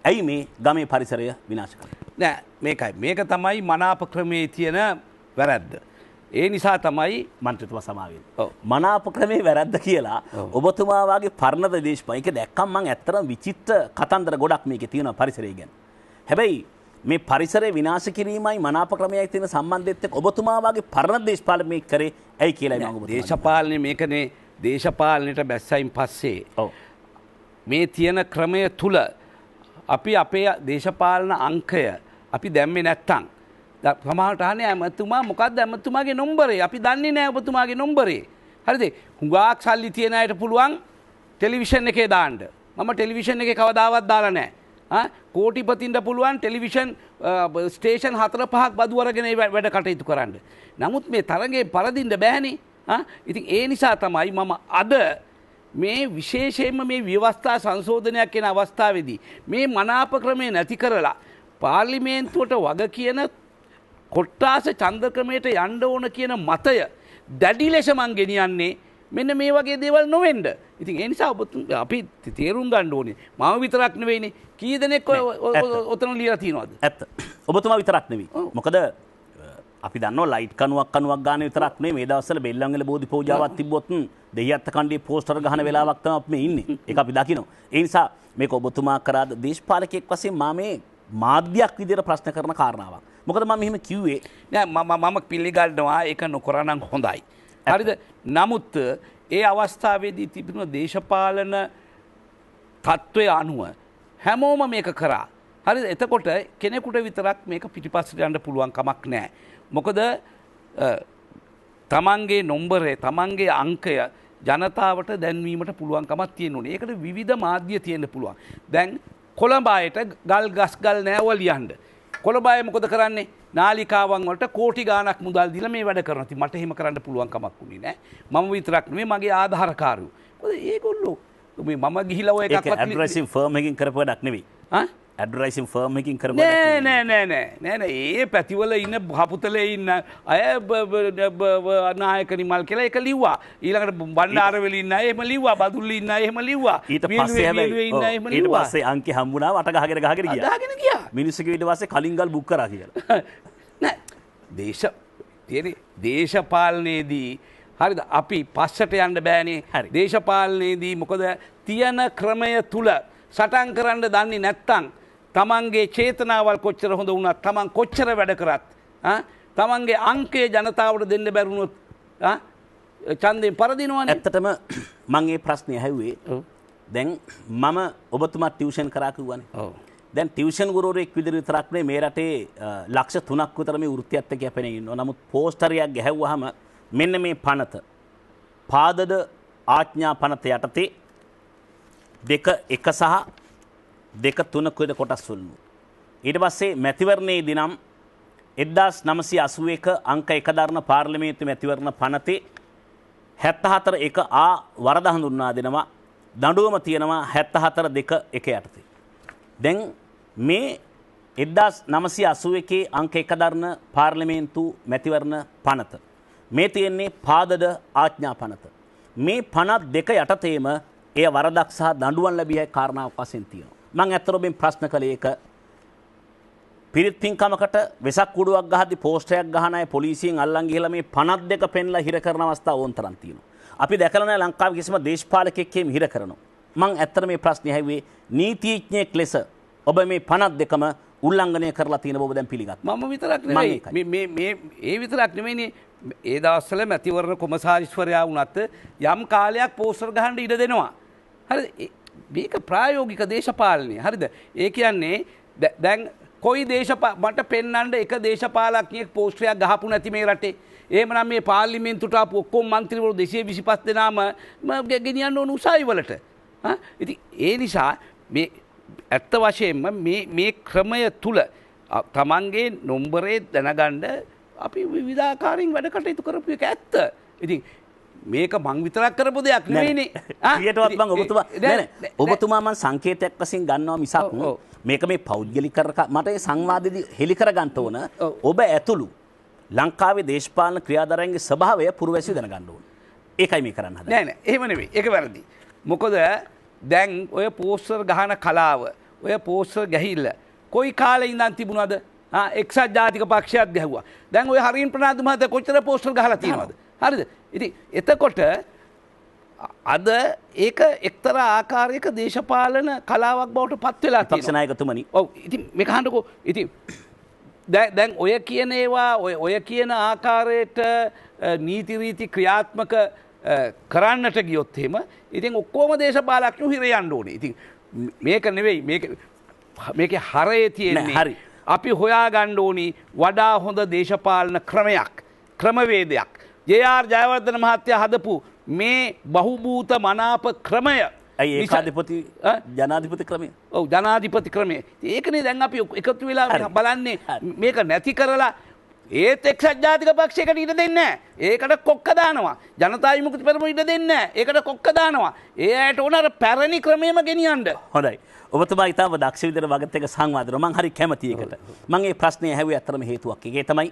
ඇයි මේ ගමේ පරිසරය විනාශ කරන්නේ? නෑ මේකයි. මේක තමයි මනාප ක්‍රමයේ තියෙන වැරද්ද. ඒ නිසා තමයි මන්ත්‍රීතුමා සමාවෙන්න. මනාප ක්‍රමේ වැරද්ද කියලා ඔබතුමා වාගේ පරණද දේශපාලනික දැක්කම මම ඇත්තටම විචිත්‍ර කතන්දර ගොඩක් මේකේ තියෙනවා පරිසරය ගැන. හැබැයි මේ පරිසරය විනාශ කිරීමයි මනාප ක්‍රමයයි තියෙන සම්බන්ධයත් එක්ක ඔබතුමා වාගේ පරණ දේශපාලන මේක කරේ ඇයි කියලා මම ඔබතුමාට දේශපාලනේ මේකනේ දේශපාලනයට බැස්සයින් පස්සේ මේ තියෙන ක්‍රමය තුල අපි අපේ දේශපාලන අංකය අපි දැම්මේ නැත්තම් සමහරට අහන්නේ ඇමතුමා මොකක්ද ඇමතුමාගේ නම්බරේ අපි දන්නේ නැහැ ඔබතුමාගේ නම්බරේ හරිද හුඟක් සල්ලි තියන අයට පුළුවන් ටෙලිවිෂන් එකේ දාන්න මම ටෙලිවිෂන් එකේ කවදාවත් දාලා නැහැ කෝටිපතින්ට පුළුවන් ටෙලිවිෂන් ස්ටේෂන් 4-5ක් බදු අරගෙන වැඩ කටයුතු කරන්න නමුත් මේ තරගේ පරදින්න බෑනේ ඉතින් ඒ නිසා තමයි මම අද මේ විශේෂයෙන්ම මේ ව්‍යවස්ථා සංශෝධනයක් වෙන අවස්ථාවේදී මේ මනාප ක්‍රමය නැති කරලා පාර්ලිමේන්තුවට වග කියන කොට්ටාස ඡන්ද ක්‍රමයට යන්න ඕන කියන මතය දැඩි ලෙස මං ගෙනියන්නේ මෙන්න මේ වගේ දේවල් නොවෙන්න. ඉතින් ඒ නිසා අපි තේරුම් ගන්න ඕනේ. මම විතරක් නෙවෙයිනේ. කී දෙනෙක් ඔතන ලියලා තියනවද? ඇත්ත. ඔබතුමා විතරක් නෙවෙයි. මොකද අපි දන්නවා ලයිට් කණුවක් ගන්න විතරක් නෙවෙයි මේ දවස්වල බෙල්ලන්ගල බෝධි පූජාවක් තිබ්බොත් දෙහියත්ත කණ්ඩේ පෝස්ටර් ගහන වෙලාවක් තමයි අපි මේ ඉන්නේ. ඒක අපි දකිනවා. ඒ නිසා මේක ඔබතුමා කරාද දේශපාලකයෙක් වශයෙන් මා මේ මාධ්‍යයක් විදියට ප්‍රශ්න කරන කාරණාවක්. මොකද මම මෙහෙම කිව්වේ නෑ මම පිළිගන්නවා ඒක නොකරනම් හොඳයි. හරිද? නමුත් ඒ අවස්ථාවේදී තිබුණු දේශපාලන තත්ත්වය අනුව හැමෝම මේක කරා. හරිද? එතකොට කෙනෙකුට විතරක් මේක පිටිපස්සට යන්න පුළුවන් කමක් නැහැ. මොකද තමන්ගේ නම්බරේ තමන්ගේ අංකය ජනතාවට දැන්වීමට පුළුවන්කමක් තියෙනුනේ. ඒකට විවිධ මාධ්‍ය තියෙන්න පුළුවන්. දැන් කොළඹ අයට ගල් ගස් ගල් නෑව ලියන්න. කොළඹ අය මොකද කරන්නේ? නාලිකාවන් වලට කෝටි ගාණක් මුදල් දීලා මේ වැඩ කරනවා. ඉතින් මට එහෙම කරන්න පුළුවන් කමක් උනේ නෑ. මම විතරක් නෙමෙයි මගේ ආධාරකාරයෝ. මොකද ඒගොල්ලෝ මේ මම ගිහිලා ඔය එකක්වත් ඇඩ්වර්ටයිසින් ෆර්ම් එකකින් කරපු වැඩක් නෙවෙයි. ඇඩ්වර්ටයිසින් ෆර්ම් එකකින් කරපු නෑ ඒ පැතිවල ඉන්න හපුතලේ ඉන්න අය නායක නිමල් කියලා ඒක ලිව්වා. ඊළඟට බණ්ඩාරවල ඉන්න අය එහෙම ලිව්වා. බදුල්ලේ ඉන්න අය එහෙම ලිව්වා. ඊට පස්සේ අංකේ හම්බුණා වට ගහගෙන ගියා. මිනිස්සු ඊට පස්සේ කලින්ගල් බුක් කරා කියලා. නෑ දේශපාලනයේදී හරිද අපි පස්සට යන්න බෑනේ. දේශපාලනයේදී මොකද තියෙන ක්‍රමය තුල සටන් කරන්න දන්නේ නැත්තම් තමන්ගේ චේතනාවල් කොච්චර හොඳ වුණත් තමන් කොච්චර වැඩ කරත් තමන්ගේ අංකය ජනතාවට දෙන්න බැරුණොත් ඡන්දයෙන් පරදිනවනේ. ඇත්තටම මම මේ ප්‍රශ්නේ ඇහුවේ දැන් මම ඔබතුමා ටියුෂන් කරා කිව්වනේ. දැන් ටියුෂන් ගුරුවරයෙක් විදිහට විතරක් නෙමෙයි මේ රටේ ලක්ෂ 3ක් විතර මේ වෘත්තියත් එක්ක යැපෙන ඉන්නවා. නමුත් පෝස්ටරයක් ගැහුවාම මෙන්න මේ පනත පාදද ආඥා පනත යටතේ 2.1 සහ 2.3 කොටස් වලින් ඊට පස්සේ මැතිවරණයේදී නම් 1981 අංක 1 දරන පාර්ලිමේන්තු මැතිවරණ පනතේ 74.1 ආ වරද හඳුන්වා දෙනවා දඬුවම තියෙනවා 74.2 යටතේ. දැන් මේ 1981 අංක 1 දරන පාර්ලිමේන්තු මැතිවරණ පනත මේ තියෙන්නේ පාදද ආඥා පනත. මේ පනත් දෙක යටතේම එය වරදක් සහ දඬුවම් ලැබිය කාරණාවක් වශයෙන් තියෙනවා. මම ඇත්තටම ප්‍රශ්න කළේ ඒක පිරිත් පින්කමකට වෙසක් කුඩුවක් ගහද්දි පෝස්ටරයක් ගහන අය පොලිසියෙන් අල්ලන් ගිහලා මේ 52 පෙන්ලා හිර කරන අවස්ථා ඕනතරම් තියෙනවා. අපි දැකලා නැහැ ලංකාවේ කිසිම දේශපාලකයෙක් එහෙම හිර කරනවා. මම ඇත්තට මේ ප්‍රශ්නේ ඇහුවේ නීතිඥයෙක් ලෙස ඔබ මේ 52ම උල්ලංඝනය කරලා තියෙන බව දැන් පිළිගත්තා. මම විතරක් නෙමෙයි මේ ඒ විතරක් නෙමෙයිනේ ඒ දවස්වල මැතිවරණ කොමසාරිස්වරයා වුණත් යම් කාලයක් පෝස්ටර් ගහන්න ඉඩ දෙනවා. හරිද? මේක ප්‍රායෝගික දේශපාලනය. හරිද? ඒ කියන්නේ දැන් කොයි මට පෙන්වන්න එක දේශපාලකයෙක් පෝස්ටරයක් ගහපු නැති මේ රටේ. එහෙමනම් මේ පාර්ලිමේන්තුවට ආපු ඔක්කොම മന്ത്രിවරු 225 දෙනාම ගෙනියන්න ඕන උසාවි වලට. ඉතින් ඒ නිසා මේ ඇත්ත වශයෙන්ම මේ ක්‍රමය තුල තමන්ගේ නම්බරේ දැනගන්න අපි විවිධාකාරයෙන් වැඩ කටයුතු කරපු එක ඇත්ත. ඉතින් මේක මං විතරක් කරපු දෙයක් නෙවෙයිනේ. ඊටවත් මං ඔබතුමා මං සංකේතයක් වශයෙන් ගන්නවා මිසක් මේක මේ පෞද්ගලික මට ඒ සංවාදෙදි හෙලි කර ගන්න ඕන ඔබ ඇතුළු ලංකාවේ දේශපාලන ක්‍රියාදාරයන්ගේ ස්වභාවය පුරවැසියෝ දැනගන්න ඕන. ඒකයි මේ කරන්න හදන්නේ. නෑ නෑ එහෙම නෙවෙයි. ඒක වැරදි. මොකද දැන් ඔය පෝස්ටර් ගහන කලාව, ඔය පෝස්ටර් ගැහිල්ල කොයි කාලේ ඉඳන් තිබුණාද? එක්සත් ජාතික පක්ෂයත් ගැහුවා. දැන් ඔය හරින් ප්‍රනාන්දු මහත්තයා කොච්චර පෝස්ටර් ගහලා තියෙනවද? හරිද? ඉතින් එතකොට අද ඒක එක්තරා ආකාරයක දේශපාලන කලාවක් බවට පත් වෙලා තියෙනවා. පක්ෂ නායකතුමනි. ඔව් ඉතින් මේක අහන්නකෝ. ඉතින් දැන් ඔය කියන ඒවා ඔය කියන ආකාරයට නීති රීති ක්‍රියාත්මක කරන්නට ගියොත් එහෙම ඉතින් ඔක්කොම දේශපාලඥයෝ හිර යන්න ඕනේ. ඉතින් මේක නෙවෙයි මේකේ හරයේ තියෙන්නේ. හරි. අපි හොයා ගන්න ඕනි වඩා හොඳ දේශපාලන ක්‍රමවේදයක්. ජේ.ආර්. ජයවර්ධන මහත්තයා හදපු මේ බහුභූත මනාප ක්‍රමය. ඇයි ඒකාධිපති ජනාධිපති ක්‍රමය? ඔව් ජනාධිපති ක්‍රමය. ඒකනේ දැන් අපි එකතු වෙලා බලන්නේ මේක නැති කරලා ඒත් එක්සත් ජාතික පක්ෂයකට ඉඩ දෙන්නේ නැහැ. ඒකට කොක්ක දානවා. ජනතා විමුක්ති පෙරමුණ ඉඩ දෙන්නේ නැහැ. ඒකට කොක්ක දානවා. ඒ ඇයට ඕන අර පැරණි ක්‍රමෙම ගෙනියන්න. හොඳයි. ඔබතුමා ඉතාම දක්ෂ විදිහට වගත් එක සංවාද කරනවා. මම හරි කැමති එකට. මම මේ ප්‍රශ්නේ ඇහුවේ අතරම හේතුවක්. ඒකේ තමයි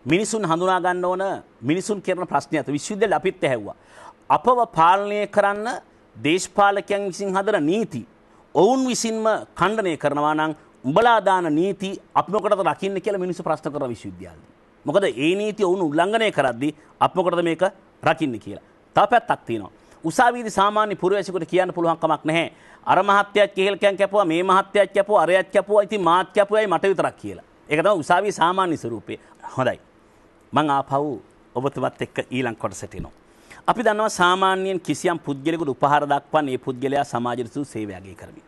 මිනිසුන් හඳුනා ගන්න ඕන මිනිසුන් කරන ප්‍රශ්නයත් විශ්වවිද්‍යාල අපිත් ඇහුවා. අපව පාලනය කරන්න දේශපාලකයන් විසින් හදන නීති ඔවුන් විසින්ම ඛණ්ඩනය කරනවා නම් උඹලා දාන නීති අපි මොකටද රකින්න කියලා මිනිස්සු ප්‍රශ්න කරන විශ්වවිද්‍යාලේ. මොකද ඒ නීති ඔවුන් උල්ලංඝනය කරද්දී අපි මොකටද මේක රකින්නේ කියලා. තව පැත්තක් තියෙනවා. උසාවියේදී සාමාන්‍ය පුරවැසියෙකුට කියන්න පුළුවන් කමක් නැහැ. අර මහත්තයාත් කෙහෙල්කයන් කැපුවා, මේ මහත්තයාත් කැපුවා, අරයත් කැපුවා, ඉතින් මාත් කැපුවයි මට විතරක් කියලා. ඒක තමයි උසාවියේ සාමාන්‍ය ස්වරූපය. හොඳයි. මං ආපහු ඔබතුමත් එක්ක ඊළඟ කොටසට එනවා. අපි දන්නවා සාමාන්‍යයෙන් කිසියම් පුද්ගලයෙකුට උපහාර දක්වන්නේ ඒ පුද්ගලයා සමාජයට සුළු සේවයක් කරමින්.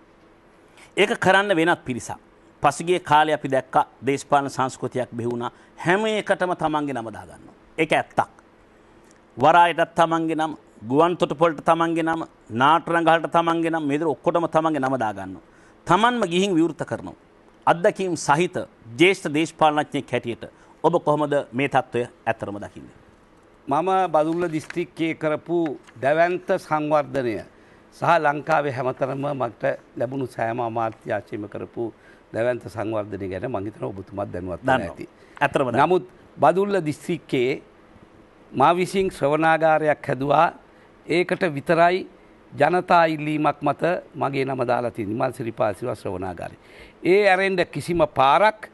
ඒක කරන්න වෙනත් පිරිසක්. පසුගිය කාලේ අපි දැක්කා දේශපාලන සංස්කෘතියක් බිහි වුණා. හැම එකටම තමන්ගේ නම දාගන්නවා. ඒක ඇත්තක්. වරායටත් තමන්ගේ නම, ගුවන් තොටුපළට තමන්ගේ නම, නාට්‍ය රංගවලට තමන්ගේ නම, මේ විදිහට ඔක්කොටම තමන්ගේ නම දාගන්නවා. තමන්ම ගිහින් විවෘත කරනවා. අත්දැකීම් සහිත ජ්‍යෙෂ්ඨ දේශපාලනඥයෙක් හැටියට ඔබ කොහොමද මේ තත්ත්වය ඇත්තරම දකින්නේ? මම බදුල්ල දිස්ත්‍රික්කයේ කරපු දැවැන්ත සංවර්ධනය සහ ලංකාවේ හැමතැනම මට ලැබුණු සෑම අමාත්‍යාංශයම කරපු දැවැන්ත සංවර්ධනය ගැන මම හිතනවා ඔබතුමාත් දැනුවත් වෙලා ඇති. ඇත්තටම නමුත් බදුල්ල දිස්ත්‍රික්කයේ මා විසින් ශ්‍රවණාගාරයක් හැදුවා. ඒකට විතරයි ජනතා ඉල්ලීමක් මත මගේ නම දාලා තියෙන නිමල් සිරිපාල සිල්වා ශ්‍රවණාගාරය. ඒ ඇරෙන්න කිසිම පාරක්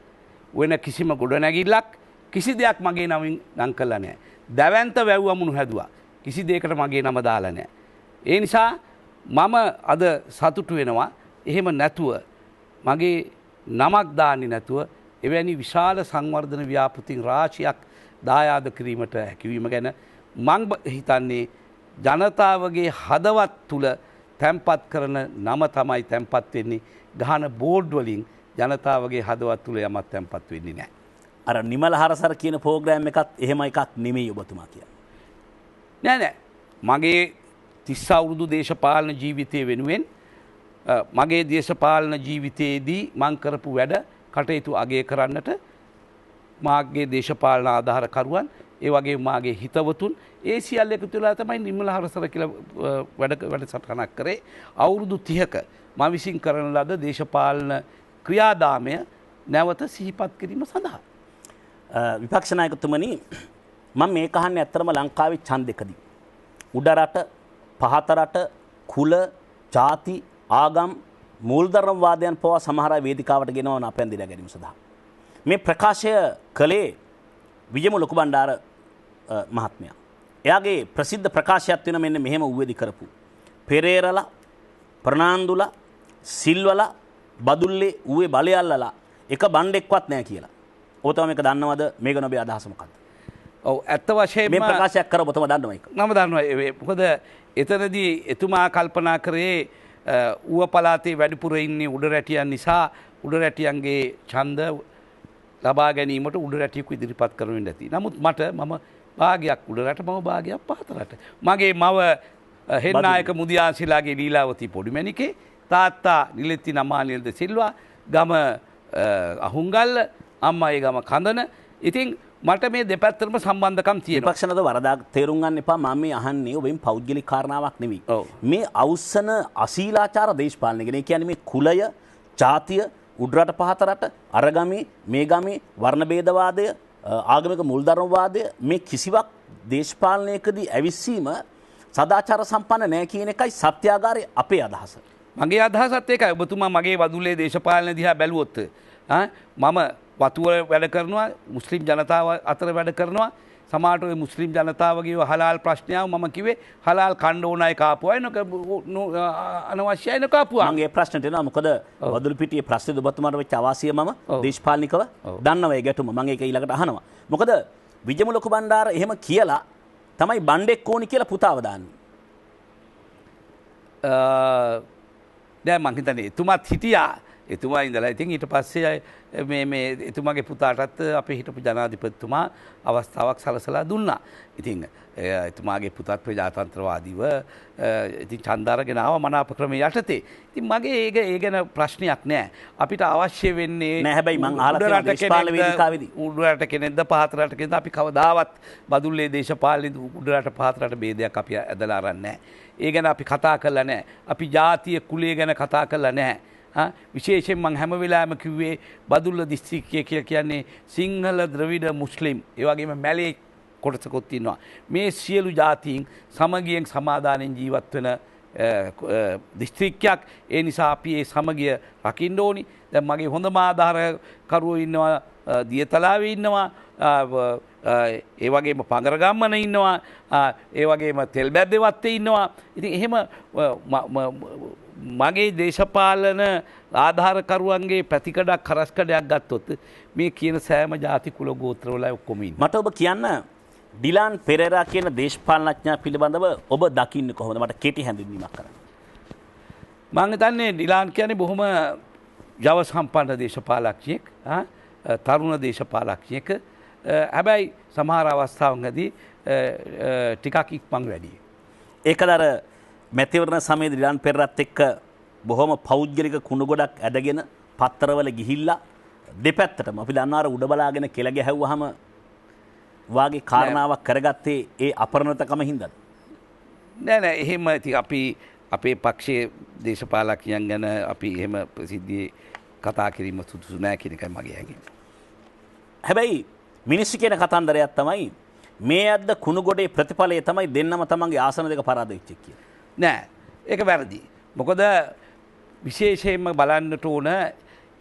වෙන කිසිම ගොඩනැගිල්ලක් කිසි දෙයක් මගේ නමින් නම් කළා නැහැ. දැවැන්ත වැව්වමුණු හැදුවා. කිසි දෙයකට මගේ නම දාලා නැහැ. ඒ නිසා මම අද සතුටු වෙනවා. එහෙම නැතුව මගේ නමක් දාන්නේ නැතුව එවැනි විශාල සංවර්ධන ව්‍යාපෘතීන් රාශියක් දායාද කිරීමට හැකියවීම ගැන මං හිතන්නේ ජනතාවගේ හදවත් තුල තැම්පත් කරන නම තමයි තැම්පත් වෙන්නේ. ගහන බෝඩ් වලින් ජනතාවගේ හදවත් තුල යමක් තැම්පත් වෙන්නේ නැහැ. අර නිමල හරසර කියන ප්‍රෝග්‍රෑම් එකත් එහෙම එකක් නෙමෙයි ඔබතුමා කියන්නේ. නෑ මගේ 30 අවුරුදු දේශපාලන ජීවිතය වෙනුවෙන් මගේ දේශපාලන ජීවිතයේදී මං කරපු වැඩ කටයුතු අගය කරන්නට මාගේ දේශපාලන ආධාරකරුවන් ඒ වගේ මාගේ හිතවතුන් ඒ සියල්ල එකතු වෙලා තමයි නිමල හරසර කියලා වැඩසටහනක් කරේ. අවුරුදු 30ක මම විසින් කරන ලද දේශපාලන ක්‍රියාදාමය නැවත සිහිපත් කිරීම සඳහා. විපක්ෂ නායකතුමනි මම මේ කහන්නේ ඇත්තරම ලංකාවේ ඡන්දෙකදී උඩරට පහතරට කුල ජාති ආගම් මූලධර්ම වාදයන් පවා සමහර වේදිකාවට ගෙනවන අපෙන් දිලා ගැනීම සඳහා මේ ප්‍රකාශය කළේ විජේමු ලොකු බණ්ඩාර මහත්මයා. එයාගේ ප්‍රසිද්ධ ප්‍රකාශයක් වෙන මෙන්න මෙහෙම උවේදි කරපු පෙරේරලා ප්‍රනාන්දුලා සිල්වලා බදුල්ලේ ඌවේ බලයල්ලලා එක බණ්ඩෙක්වත් නැහැ කියලා. ඔබ තමයි මේක දන්නවද? මේක නොබේ අදහස මොකක්ද? ඔව් ඇත්ත වශයෙන්ම මේ ප්‍රකාශයක් කර ඔබ තමයි දන්නව ඒක. මම දන්නවා. මොකද එතනදී එතුමා කල්පනා කරේ ඌව පළාතේ වැඩිපුර ඉන්නේ උඩරැටියන් නිසා උඩරැටියන්ගේ ඡන්ද ලබා ගැනීමට උඩරැටියෙකු ඉදිරිපත් කරමින් නැති. නමුත් මම භාගයක් උඩරට මම භාගයක් පහතරට. මගේ මව හෙන්නායක මුදියාසිලාගේ ලීලාවතී පොඩිමැණිකේ තාත්තා නිලෙත්ති නමානිල්ද සිල්වා ගම අහුංගල්ල අම්මා ඒ ගම කඳන. ඉතින් මට මේ දෙපැත්තටම සම්බන්ධකම් තියෙනවා. විපක්ෂනද වරදා තේරුම් ගන්න එපා. මම මේ අහන්නේ ඔබෙන් පෞද්ගලික කාරණාවක් නෙවෙයි. මේ අවසන අශීලාචාර දේශපාලනය ගැන. ඒ කියන්නේ මේ කුලය, ජාතිය, උඩරට පහතරට, අර ගමේ, මේ ගමේ වර්ණ භේදවාදය ආගමික මුල්ධර්මවාදය මේ කිසිවක් දේශපාලනයකදී ඇවිස්සීම සදාචාර සම්පන්න නෑ කියන එකයි සත්‍යාගාරයේ අපේ අදහස. මගේ අදහසත් ඒකයි. ඔබතුමා මගේ වදුලේ දේශපාලන දිහා බැලුවොත් මම වතුර වැඩ කරනවා, මුස්ලිම් ජනතාව අතර වැඩ කරනවා. සමහරට ඔය මුස්ලිම් ජනතාවගේ හලාල් ප්‍රශ්නයව මම කිව්වේ හලාල් කන්න ඕනයි කාපුවා අනවශ්‍යයි නකාපුවා. මගේ ප්‍රශ්නට එනවා මොකද වදුළු පිටියේ ප්‍රශ්නේ ඔබතුමාට වෙච්ච අවාසිය මම දේශපාලනිකව දන්නවා ඒ ගැටුම. මම ඒක ඊළඟට අහනවා. මොකද විජම ලොකු බණ්ඩාර එහෙම කියලා තමයි බණ්ඩෙක් ඕනි කියලා පුතාව දාන්නේ. දැන් මං හිතන්නේ එතුමාත් හිටියා. එතුමා ඉඳලා ඉතින් ඊට පස්සේ මේ එතුමාගේ පුතාටත් අපේ හිටපු ජනාධිපතිතුමා අවස්ථාවක් සලසලා දුන්නා. ඉතින් එතුමාගේ පුතත් ප්‍රජාතන්ත්‍රවාදීව ඉතින් ඡන්දාරගෙන ආව මනාප ක්‍රමයේ යටතේ. ඉතින් මගේ ඒ ගැන ප්‍රශ්නයක් නෑ. අපිට අවශ්‍ය වෙන්නේ නෑ. හැබැයි මං අහලා තියෙන දේශපාලන වේදිකාවේදී උඩරට කෙනෙක්ද පහත රට කෙනෙක්ද අපි කවදාවත් බදුල්ලේ දේශපාලනේ උඩරට පහත රට ભેදයක් අපි ඇදලා අරන්නේ නෑ. ඒ ගැන අපි කතා කරලා නෑ. අපි ජාතිය කුලය ගැන කතා කරලා නෑ. විශේෂයෙන් මං හැම වෙලාවෙම කිව්වේ බදුල්ල දිස්ත්‍රික්කය කියලා කියන්නේ සිංහල, ද්‍රවිඩ, මුස්ලිම් ඒ වගේම මැලේ කොටසකුත් ඉන්නවා. මේ සියලු ජාතීන් සමගියෙන් සමාදානෙන් ජීවත් වෙන දිස්ත්‍රික්කයක්. ඒ නිසා අපි ඒ සමගිය රකින්න ඕනි. දැන් මගේ හොඳම ආධාරකරුවෝ ඉන්නවා දියතලාවේ ඉන්නවා. ඒ වගේම පඟරගම්මන ඉන්නවා. ඒ වගේම තෙල්බැද්දේ වත්තේ ඉන්නවා. ඉතින් එහෙම මගේ දේශපාලන ආධාරකරුවන්ගේ පැතිකඩක් කරස්කඩයක් ගත්තොත් මේ කියන සෑම ජාති කුල ගෝත්‍රවල ඔක්කොම ඉන්නේ. මට ඔබ කියන්න ඩිලාන් පෙරේරා කියන දේශපාලනඥයා පිළිබඳව ඔබ දකින්නේ කොහොමද? මට කෙටි හැඳින්වීමක් කරන්න. මම හිතන්නේ ඩිලාන් කියන්නේ බොහොම ජව සම්පන්න දේශපාලකයෙක්, තරුණ දේශපාලකයෙක්. හැබැයි සමහර අවස්ථාවකදී ටිකක් ඉක්මන් වැඩි. ඒකදර මැතිවරණ සමයේ ඩිලාන් පෙරේරාත් එක්ක බොහොම පෞද්ගලික කුණු ගොඩක් ඇදගෙන පත්තරවල ගිහිල්ලා දෙපැත්තටම අපි දන්නවා අර උඩ බලාගෙන කෙල ගැහුවාම වාගේ කාරණාවක් කරගත්තේ ඒ අපරණතකම හින්දාද? නෑ එහෙම ඉතින් අපි අපේ පක්ෂයේ දේශපාලකයන් ගැන අපි එහෙම ප්‍රසිද්ධියේ කතා කිරීම සුදුසු නෑ කියන එකයි මගේ හැඟීම. හැබැයි මිනිස්සු කියන කතන්දරයක් තමයි මේ අද්ද කුණු ගොඩේ ප්‍රතිඵලය තමයි දෙන්නම තමන්ගේ ආසන දෙක පරාද වෙච්ච කියලා. නෑ ඒක වැරදි. මොකද විශේෂයෙන්ම බලන්නට ඕන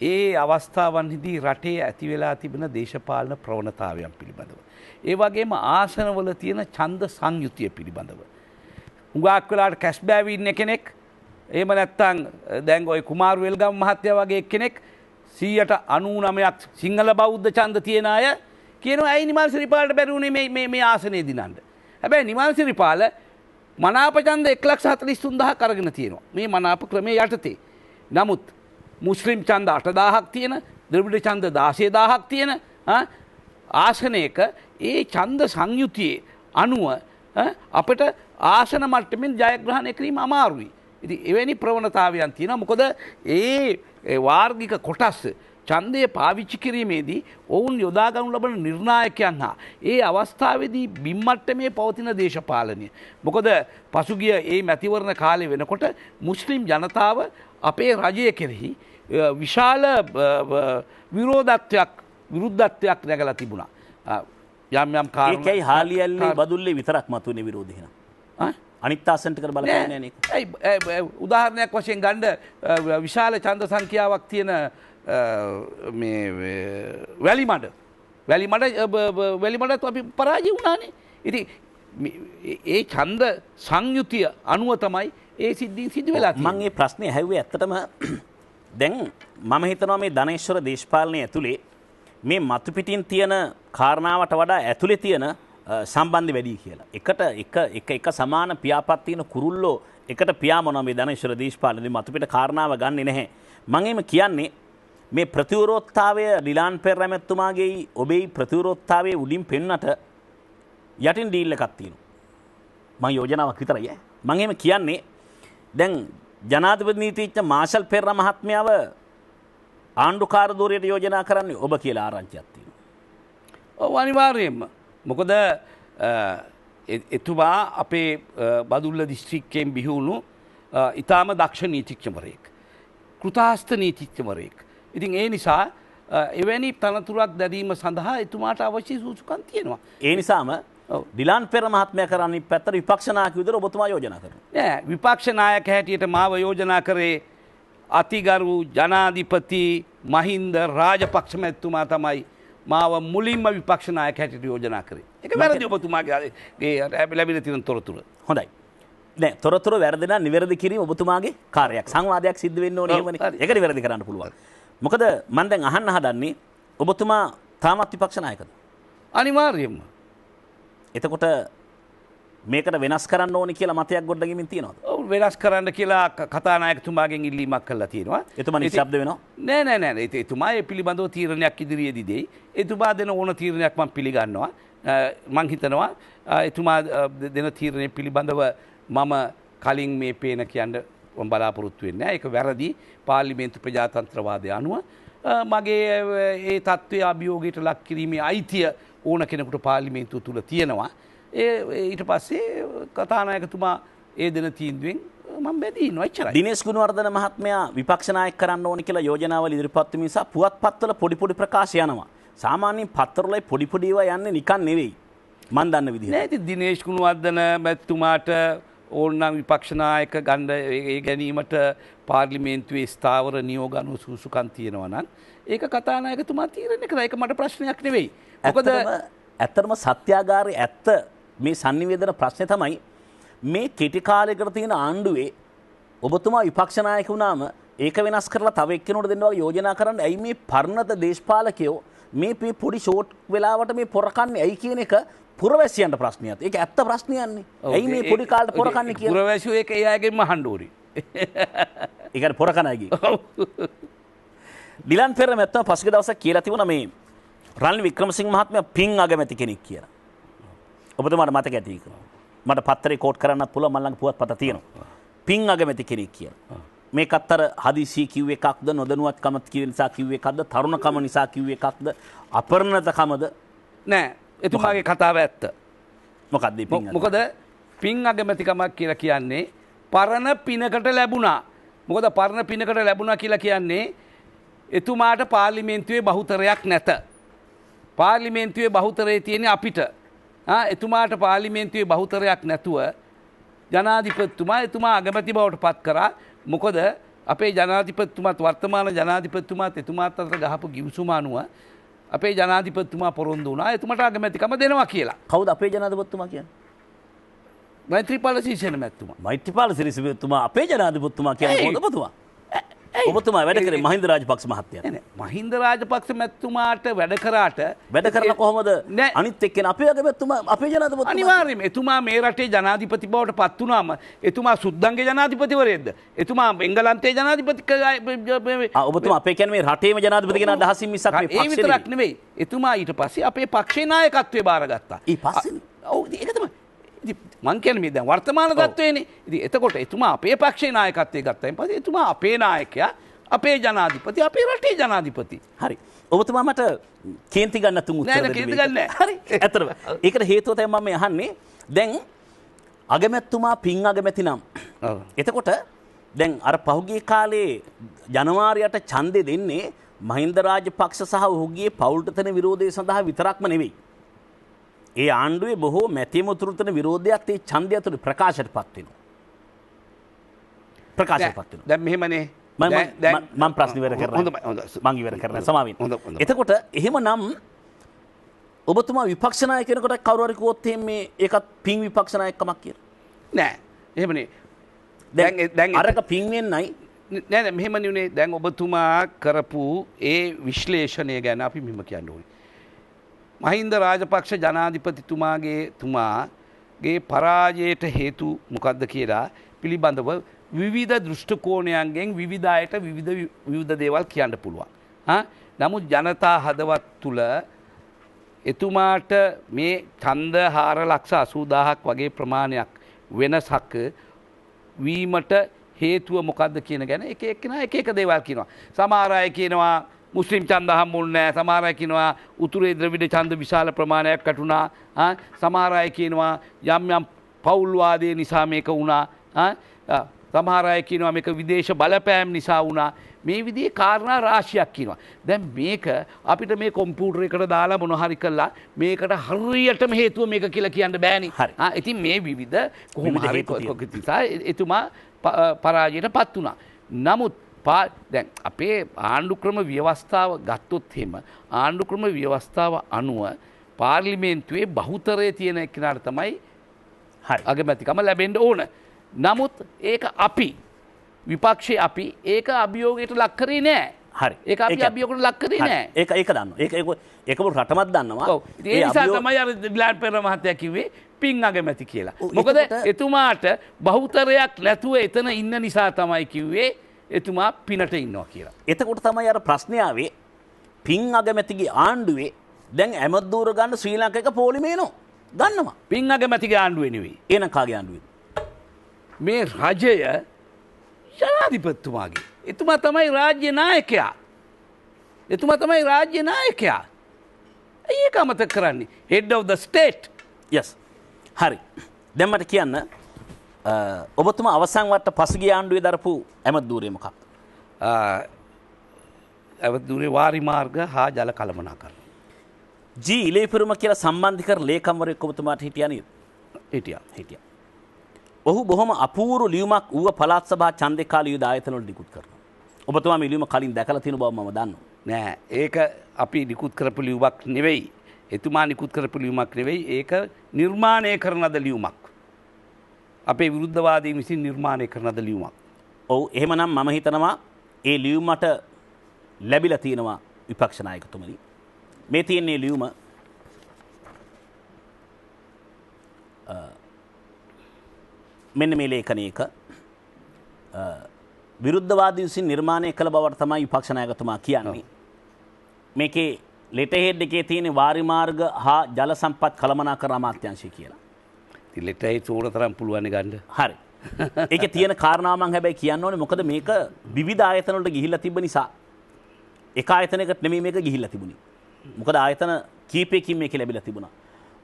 ඒ අවස්ථාවන්හිදී රටේ ඇති වෙලා තිබෙන දේශපාලන ප්‍රවණතාවයන් පිළිබඳව. ඒ වගේම ආසනවල තියෙන ඡන්ද සංයුතිය පිළිබඳව. හුඟක් වෙලාවට කැස්බෑවි ඉන්න කෙනෙක් එහෙම නැත්නම් දැන් ওই කුමාර වෙල්ගම මහත්තයා වගේ කෙනෙක් 99%ක් සිංහල බෞද්ධ ඡන්ද තියන අය කියනවා ඇයි නිමල් සිරිපාලට බැරි වුණේ මේ ආසනේ දිනන්න. හැබැයි නිමල් සිරිපාල මනාප ඡන්ද 1,43,000ක් අරගෙන තියෙනවා මේ මනාප ක්‍රමයේ යටතේ. නමුත් මුස්ලිම් ඡන්ද 8,000ක් තියෙන, ද්‍රවිඩ ඡන්ද 16,000ක් තියෙන ආසනයක ඒ ඡන්ද සංයුතියේ අනුව අපිට ආසන මට්ටමින් ජයග්‍රහණය කිරීම අමාරුයි. ඉතින් එවැනි ප්‍රවණතාවයන් තියෙනවා. මොකද ඒ වාර්ගික කොටස් ඡන්දය පාවිච්චි කිරීමේදී ඔවුන් යොදා ගනු ලබන නිර්ණායකයන් හා ඒ අවස්ථාවේදී බිම්මට්ටමේ පවතින දේශපාලනය. මොකද පසුගිය ඒ මැතිවරණ කාලේ වෙනකොට මුස්ලිම් ජනතාව අපේ රජය කෙරෙහි විශාල විරුද්ධත්වයක් නැගලා තිබුණා. යම් කාරණා ඒකයි හාලියල්ලේ බදුල්ලේ විතරක් මතුනේ විරෝධය නේද? අනිත් ආසනට කර බලපෑන්නේ නැහැ නේ. උදාහරණයක් වශයෙන් ගන්න විශාල ඡන්ද සංඛ්‍යාවක් තියෙන මේ වැලිමඩත් අපි පරාජය වුණානේ. ඉතින් ඒ ඡන්ද සංයුතිය අනුව තමයි ඒ සිද්ධීන් සිදු වෙලා තියෙන්නේ. මම මේ ප්‍රශ්නේ ඇහුවේ ඇත්තටම දැන් මම හිතනවා මේ ධනේශ්වර දේශපාලනය ඇතුලේ මේ මතු පිටින් තියෙන කාරණාවට වඩා ඇතුලේ තියෙන සම්බන්ධය වැඩි කියලා. එක සමාන පියාපත් තියෙන කුරුල්ලෝ එකට පියාඹනවා මේ ධනේශ්වර දේශපාලනේ මතු පිට කාරණාව ගන්නෙ නැහැ. මම එහෙම කියන්නේ මේ ප්‍රතිවිරෝධතාවය ඩිලාන් පෙරේරා මැතිතුමාගේ ඔබේ ප්‍රතිවිරෝධතාවයේ උඩින් පෙන්නට යටින් ඩීල් එකක් තියෙනවා. මම යෝජනාවක් විතරයි ඈ. මම එහෙම කියන්නේ දැන් ජනාධිපති නීතිඥ මාෂල් පෙරේරා මහත්මයාව ආණ්ඩුකාර ධූරයට යෝජනා කරන්නේ ඔබ කියලා ආරංචියක් තියෙනවා. ඔව් අනිවාර්යයෙන්ම. මොකද එතුමා අපේ බදුල්ල දිස්ත්‍රික්කයෙන් බිහිවුණු ඉතාම දක්ෂ නීතිඥවරයෙක්. කෘතාස්ත නීතිඥවරයෙක්. ඉතින් ඒ නිසා එවැනි තනතුරක් දැරීම සඳහා එතුමාට අවශ්‍ය සූසුකම් තියෙනවා. ඒ නිසාම ඩිලාන් පෙර මහත්මයා කරන්නේ පැත්තට විපක්ෂ නායක විදිහට ඔබතුමා යෝජනා කරනවා. නෑ විපක්ෂ නායක හැටියට මාව යෝජනා කරේ අතිගරු ජනාධිපති මහින්ද රාජපක්ෂ මැතිතුමා තමයි මාව මුලින්ම විපක්ෂ නායක හැටියට යෝජනා කරේ. ඒක වැරදි ඔබතුමාගේ ලැබිලා තියෙන තොරතුරු. හොඳයි. නෑ තොරතුරු වැරදි නම් නිවැරදි කිරීම ඔබතුමාගේ කාර්යයක්. සංවාදයක් සිද්ධ වෙන්න ඕනේ එහෙමනේ. ඒක නිවැරදි කරන්න පුළුවන්. මොකද මම දැන් අහන්න හදන්නේ ඔබතුමා තාමත් විපක්ෂ නායකද? අනිවාර්යයෙන්ම. එතකොට මේකට වෙනස් කරන්න ඕනේ කියලා මතයක් ගොඩනගමින් තියෙනවද? ඔව් වෙනස් කරන්න කියලා කතානායකතුමාගෙන් ඉල්ලීමක් කළා තියෙනවා. එතුමා නිශ්ශබ්ද වෙනවා? නෑ. එතුමා ඒ පිළිබඳව තීරණයක් ඉදිරියේදී දෙයි. එතුමා දෙන ඕන තීරණයක් මම පිළිගන්නවා. මං හිතනවා එතුමා දෙන තීරණය පිළිබඳව මම කලින් මේ පේන කියන්න බලාපොරොත්තු වෙන්නේ නැහැ. ඒක වැරදි පාර්ලිමේන්තු ප්‍රජාතන්ත්‍රවාදය අනුව මගේ ඒ තත්ත්වයේ අභියෝගයට ලක් කිරීමේ අයිතිය ඕන කෙනෙකුට පාර්ලිමේන්තුව තුල තියෙනවා. ඊට පස්සේ කතානායකතුමා ඒ දෙන තීන්දුවෙන් මම බැදී ඉන්නවා එච්චරයි. දිනේෂ් ගුණවර්ධන මහත්මයා විපක්ෂ නායක කරන්න ඕනේ කියලා යෝජනාවල ඉදිරිපත් වීම නිසා පුවත්පත්වල පොඩි ප්‍රකාශ යනවා. සාමාන්‍යයෙන් පත්තරවලයි පොඩි ඒවා යන්නේ නිකන් නෙවෙයි. මන් දන්න විදිහට. නෑ ඉතින් දිනේෂ් ගුණවර්ධන මැතිතුමාට ඕනනම් විපක්ෂ නායක ගන්න ඒ ගැනීමට පාර්ලිමේන්තුවේ ස්ථාවර නියෝග අනුව සුසුකම් තියෙනවා නම් ඒක කතානායකතුමා තීරණය කළා. ඒක මට ප්‍රශ්නයක් නෙවෙයි. මොකද ඇත්තටම සත්‍යාගාරයේ ඇත්ත මේ sannivedana ප්‍රශ්නේ තමයි මේ කෙටි කාලයකට තියෙන ආණ්ඩුවේ ඔබතුමා විපක්ෂ නායක වුණාම ඒක වෙනස් කරලා තව එක්කෙනෙකුට දෙන්න වගේ යෝජනා කරන්න ඇයි මේ පරණත දේශපාලකයෝ මේ පොඩි ෂෝට් වෙලාවට මේ පොරකන්නේ ඇයි කියන එක පුරවැසියන්ට ප්‍රශ්නයක්. ඒක ඇත්ත ප්‍රශ්නයක්නේ. ඇයි මේ පොඩි කාලේ පොරකන්නේ කියලා. පුරවැසියෝ ඒක ඒ අයගෙන්ම අහන්න ඕනේ. ඒ කියන්නේ පොරකන අයගේ. ඩිලන් පෙර මැත්තම පසුගිය දවසක් කියලා තිබුණා මේ රනිල් වික්‍රමසිංහ මහත්මයා පින් අගමැති කෙනෙක් කියලා. ඔබතුමාට මතක ඇති ඒක. මට පත්තරේ කෝට් කරන්නත් පුළුවන් මම ළඟ පුවත්පත තියෙනවා. පින් අගමැති කෙනෙක් කියලා. මේකත් අර හදිසි කිව් එකක්ද නොදැනුවත්කම කිව්ව නිසා කිව් එකක්ද තරුණකම නිසා කිව් එකක්ද අපරණතකමද නෑ එතුමාගේ කතාව ඇත්ත. මොකක්ද පින් මොකද පින් අගමැතිකමක් කියලා කියන්නේ පරණ පිනකට ලැබුණා. මොකද පරණ පිනකට ලැබුණා කියලා කියන්නේ එතුමාට පාර්ලිමේන්තුවේ බහුතරයක් නැත. පාර්ලිමේන්තුවේ බහුතරය තියෙන්නේ අපිට. එතුමාට පාර්ලිමේන්තුවේ බහුතරයක් නැතුව ජනාධිපතිතුමා එතුමා අගමැති බවට පත් කරා. මොකද අපේ ජනාධිපතිතුමාත් වර්තමාන ජනාධිපතිතුමාත් එතුමාත් අතර ගහපු ගිවිසුම අනුව අපේ ජනාධිපතිතුමා පොරොන්දු වුණා එතුමාට අගමැතිකම දෙනවා කියලා. කවුද අපේ ජනාධිපතිතුමා කියන්නේ? මෛත්‍රීපාල සිරිසේන මැතිතුමා. මෛත්‍රීපාල සිරිසේනතුමා අපේ ජනාධිපතිතුමා කියන්නේ කොහොමද ඔබතුමා? ඔබතුමා වැඩ කරේ මහින්ද රාජපක්ෂ මහත්තයා. මහින්ද රාජපක්ෂ මැතිතුමාට වැඩ කරාට වැඩ කරලා කොහොමද අනිත් එක්කෙනා අපේ අගමැතිතුමා අපේ ජනාධිපතිතුමා? අනිවාර්යයෙන්ම එතුමා මේ රටේ ජනාධිපති බවට පත් වුණාම එතුමා සුද්දන්ගේ ජනාධිපතිවරයෙක්ද? එතුමා එංගලන්තයේ ජනාධිපති ඔබතුමා අපේ කියන්නේ මේ රටේම ජනාධිපති කියන අදහසින් මිසක් මේ පක්ෂේ ඒ විතරක් නෙවෙයි. එතුමා ඊට පස්සේ අපේ පක්ෂේ නායකත්වයේ බාරගත්තා. ඊ පස්සේ ඔව් ඒක තමයි. මං කියන්නේ මේ දැන් වර්තමාන තත්ත්වයේනේ. ඉතින් එතකොට එතුමා අපේ පක්ෂේ නායකත්වයේ ගත්තායින් පස්සේ එතුමා අපේ නායකයා අපේ ජනාධිපති අපේ රටේ ජනාධිපති. හරි. ඔබතුමා මට කේන්ති ගන්න තුන් උත්තර දෙන්න. නෑ කේන්ති ගන්න නෑ. හරි. ඇත්තටම. ඒකට හේතුව තමයි මම මේ අහන්නේ. දැන් අගමැතිතුමා පින් අගමැති නම්. ඔව්. එතකොට දැන් අර පහුගිය කාලේ ජනවාරියට ඡන්දේ දෙන්නේ මහින්ද රාජපක්ෂ සහ ඔහුගේ පවුලට තන විරෝධය සඳහා විතරක්ම නෙවෙයි. ඒ ආණ්ඩුවේ බොහෝ මැතිමුතුරු තන විරෝධයක් ඒ ඡන්දය තුළ ප්‍රකාශයටපත් වෙනවා. ප්‍රකාශයටපත් වෙනවා. දැන් මෙහෙමනේ මම ප්‍රශ්න ඉවර කරනවා. මම ඉවර කරනවා. සමාවෙන්න. එතකොට එහෙමනම් ඔබතුමා විපක්ෂ නායක කෙනෙකුට කවුරු හරි කිව්වොත් මේ ඒකත් පින් විපක්ෂ නායකකමක් කියලා. නෑ. එහෙමනේ. දැන් අරක පින් වෙන්නයි නෑ මෙහෙමනේ උනේ. දැන් ඔබතුමා කරපු ඒ විශ්ලේෂණය ගැන අපි මෙහෙම කියන්න ඕනේ. මහින්ද රාජපක්ෂ ජනාධිපතිතුමාගේ පරාජයට හේතු මොකක්ද කියලා පිළිබඳව විවිධ දෘෂ්ටි කෝණයන්ගෙන් විවිධ අයට විවිධ දේවල් කියන්න පුළුවන්. නමුත් ජනතා හදවත් තුල එතුමාට මේ ඡන්ද 4,80,000ක් වගේ ප්‍රමාණයක් වෙනසක් වීමට හේතුව මොකක්ද කියන ගැන එක එක්කෙනා එක එක දේවල් කියනවා. සමහර අය කියනවා මුස්ලිම් ඡන්ද හම්බුන්නේ නැහැ. සමහර අය කියනවා උතුරේ ද්‍රවිඩ ඡන්ද විශාල ප්‍රමාණයක් වැටුණා. සමහර අය කියනවා යම් යම් පෞල්වාදයේ නිසා මේක වුණා. සමහර අය කියනවා මේක විදේශ බලපෑම් නිසා වුණා. මේ විදිහේ කාරණා රාශියක් කියනවා. දැන් මේක අපිට මේ කම්පියුටර් එකට දාලා මොන හරි කළා මේකට හරියටම හේතුව මේක කියලා කියන්න බෑනේ. ඉතින් මේ විවිධ කොහොම හරි නිසා එතුමා පරාජයටපත් වුණා. නමුත් දැන් අපේ ආණ්ඩු ක්‍රම ව්‍යවස්ථාව ගත්තොත් එහෙම ආණ්ඩු ක්‍රම ව්‍යවස්ථාව අනුව පාර්ලිමේන්තුවේ බහුතරය තියෙන එක්කෙනාට තමයි අගමැතිකම ලැබෙන්න ඕන. නමුත් ඒක අපි විපක්ෂයේ අපි ඒක අභියෝගයට ලක් කරේ නෑ. හරි. ඒක අපි අභියෝගයට ලක් කරේ නෑ. ඒක දන්නවා. ඒකම රටමත් දන්නවා. ඔව්. ඒ නිසා තමයි අර බ්ලාඩ් පෙරේරා මහත්තයා කිව්වේ පින් අගමැති කියලා. මොකද එතුමාට බහුතරයක් නැතුව එතන ඉන්න නිසා තමයි කිව්වේ එතුමා පිනට ඉන්නවා කියලා. එතකොට තමයි අර ප්‍රශ්නේ ආවේ පින් අගමැතිගේ ආණ්ඩුවේ දැන් ඇමද්දූර ගන්න ශ්‍රී ලංකාවක පොලිමේනෝ ගන්නවා. පින් අගමැතිගේ ආණ්ඩුවේ නෙවෙයි. එහෙනම් කාගේ ආණ්ඩුවේද? මේ රජය ජනාධිපතිතුමාගේ. එතුමා තමයි රාජ්‍ය නායකයා. එතුමා තමයි රාජ්‍ය නායකයා. ඒක අමතක කරන්නේ. head of the state. yes. හරි. දැන් මට කියන්න ඔබතුමා අවසන් වට පසුගිය ආණ්ඩුවේ දරපු ඇමද්දූරේ මොකක්ද? ඇමද්දූරේ වාරි මාර්ග හා ජල කළමනාකරණ. ජී ඉලේපිරුම කියලා සම්බන්ධිකර ලේකම්වරයෙක් ඔබතුමාට හිටියා නේද? හිටියා. ඔහු බොහොම අපූර්ව ලියුමක් ඌව පළාත් සභා ඡන්දේ කාලේ යුද ආයතන වල නිකුත් කරනවා. ඔබතුමා මේ ලියුම කලින් දැකලා තියෙන බව මම දන්නවා. නෑ ඒක අපි නිකුත් කරපු ලියුමක් නෙවෙයි. එතුමා නිකුත් කරපු ලියුමක් නෙවෙයි. ඒක නිර්මාණය කරන ලද ලියුමක්. අපේ විරුද්ධවාදීන් විසින් නිර්මාණය කරන ලද ලියුමක්. ඔව් එහෙමනම් මම හිතනවා ඒ ලියුමට ලැබිලා තියෙනවා විපක්ෂ නායකතුමනි. මේ තියෙන්නේ ලියුම මෙන්න මේ ලේඛනයක විරුද්ධවාදී විසින් නිර්මාණය කළ බවට තමයි විපක්ෂ නායකතුමා කියන්නේ. මේකේ ලෙටර් එකේ තියෙන වාරි මාර්ග හා ජල සම්පත් කළමනාකරණ අමාත්‍යාංශය කියලා. ඉතින් ලෙටර් එක උඩ තරම් පුළුවන් ගන්න. හරි. ඒකේ තියෙන කාරණාව මම හැබැයි කියන්න ඕනේ මොකද මේක විවිධ ආයතන වලට ගිහිල්ලා තිබ්බ නිසා. එක ආයතනයකට නෙමෙයි මේක ගිහිල්ලා තිබුණේ. මොකද ආයතන කීපයකින් මේක ලැබිලා තිබුණා.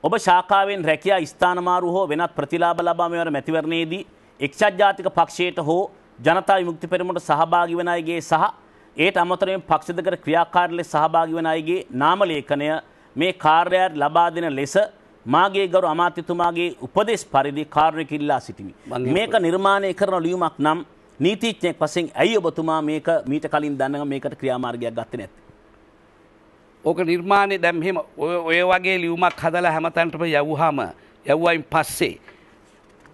ඔබ ශාඛාවෙන් රැකියා ස්ථානමාරු හෝ වෙනත් ප්‍රතිලාභ ලබා මෙවර මැතිවරණයේදී එක්සත් ජාතික පක්ෂයට හෝ ජනතා විමුක්ති පෙරමුණට සහභාගී වන අයගේ සහ ඒට අමතරව පක්ෂ දෙකට ක්‍රියාකාරී ලෙස සහභාගී වන අයගේ නාම ලේඛනය මේ කාර්යයට ලබා දෙන ලෙස මාගේ ගරු අමාත්‍යතුමාගේ උපදේශ පරිදි කාර්යයක් ඉල්ලා සිටිමි. මේක නිර්මාණය කරන ලියුමක් නම් නීතිඥයෙක් වශයෙන් ඇයි ඔබතුමා මේක මීට කලින් දැනගෙන මේකට ක්‍රියාමාර්ගයක් ගත්තේ නැත්තේ? ඕක නිර්මාණය දැන් මෙහෙම ඔය වගේ ලියුමක් හදලා හැමතැනටම යවුවයින් පස්සේ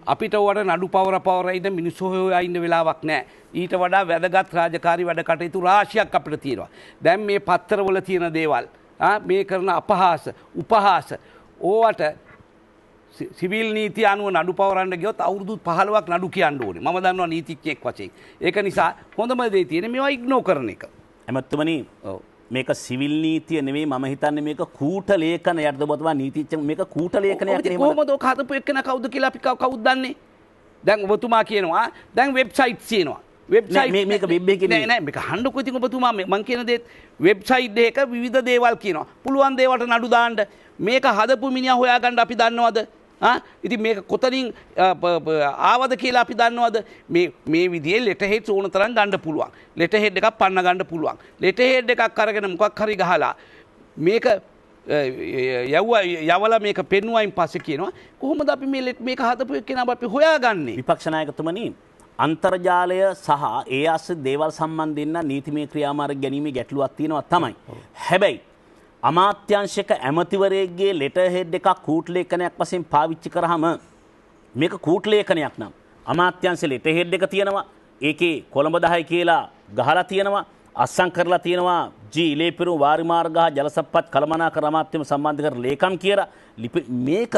අපිට ඔයාට නඩු පවර ඉන්න මිනිස්සු හොයා ඉන්න වෙලාවක් නැහැ. ඊට වඩා වැදගත් රාජකාරී වැඩ කටයුතු රාශියක් අපිට තියෙනවා. දැන් මේ පත්තරවල තියෙන දේවල් මේ කරන අපහාස උපහාස ඕවට සිවිල් නීති අනුව නඩු පවරන්න ගියොත් අවුරුදු 15ක් නඩු කියන්න ඕනේ. මම දන්නවා නීතිඥයෙක් වශයෙන්. ඒක නිසා හොඳම දේ තියෙන්නේ මේවා ඉග්නෝ කරන එක. එමත්තුමනි මේක සිවිල් නීතිය නෙවෙයි මම හිතන්නේ මේක කූට ලේඛනයක්ද ඔබතුමා නීතිඥ මේක කූට ලේඛනයක් නෙවෙයි. කොහොමද ඔක හදපු එක්කන කවුද කියලා අපි කවුද දන්නේ? දැන් ඔබතුමා කියනවා දැන් වෙබ්සයිට්ස් තියෙනවා. වෙබ්සයිට් මේක වෙබ් එකේ නෑ මේක හන්නකො ඉතින් ඔබතුමා මං කියන දේ වෙබ්සයිට් එකක විවිධ දේවල් කියනවා. පුළුවන් දේවල්ට නඩු දාන්න මේක හදපු මිනිහා හොයාගන්න අපි දන්නවද? ඉතින් මේක කොතනින් ආවද කියලා අපි දන්නවද? මේ විදිහේ ලෙටර් හෙඩ්ස් ඕන තරම් ගන්න පුළුවන්. ලෙටර් හෙඩ් එකක් පන්න ගන්න පුළුවන්. ලෙටර් හෙඩ් එකක් අරගෙන මොකක් හරි ගහලා මේක යවලා මේක පෙන්වුවයින් පස්සේ කියනවා කොහොමද අපි මේක හදපු එක්කෙනා අපි හොයාගන්නේ? විපක්ෂ නායකතුමනි අන්තර්ජාලය සහ ඒ ආශ්‍රිත දේවල් සම්බන්ධයෙන් නීතිමය ක්‍රියාමාර්ග ගැනීමේ ගැටලුවක් තියෙනවා තමයි. හැබැයි අමාත්‍යංශක ඇමතිවරයෙක්ගේ ලෙටර් හෙඩ් එකක් කූට ලේඛනයක් වශයෙන් පාවිච්චි කරාම මේක කූට ලේඛනයක් නම් අමාත්‍යංශ ලෙටර් හෙඩ් එක තියෙනවා ඒකේ කොළඹ 10 කියලා ගහලා තියෙනවා අස්සම් කරලා තියෙනවා ජී ඉලේපිරුම් වාරි මාර්ග හා ජලසම්පත් කළමනාකරණ අමාත්‍යම සම්බන්ධ කර ලේකම් කියලා මේක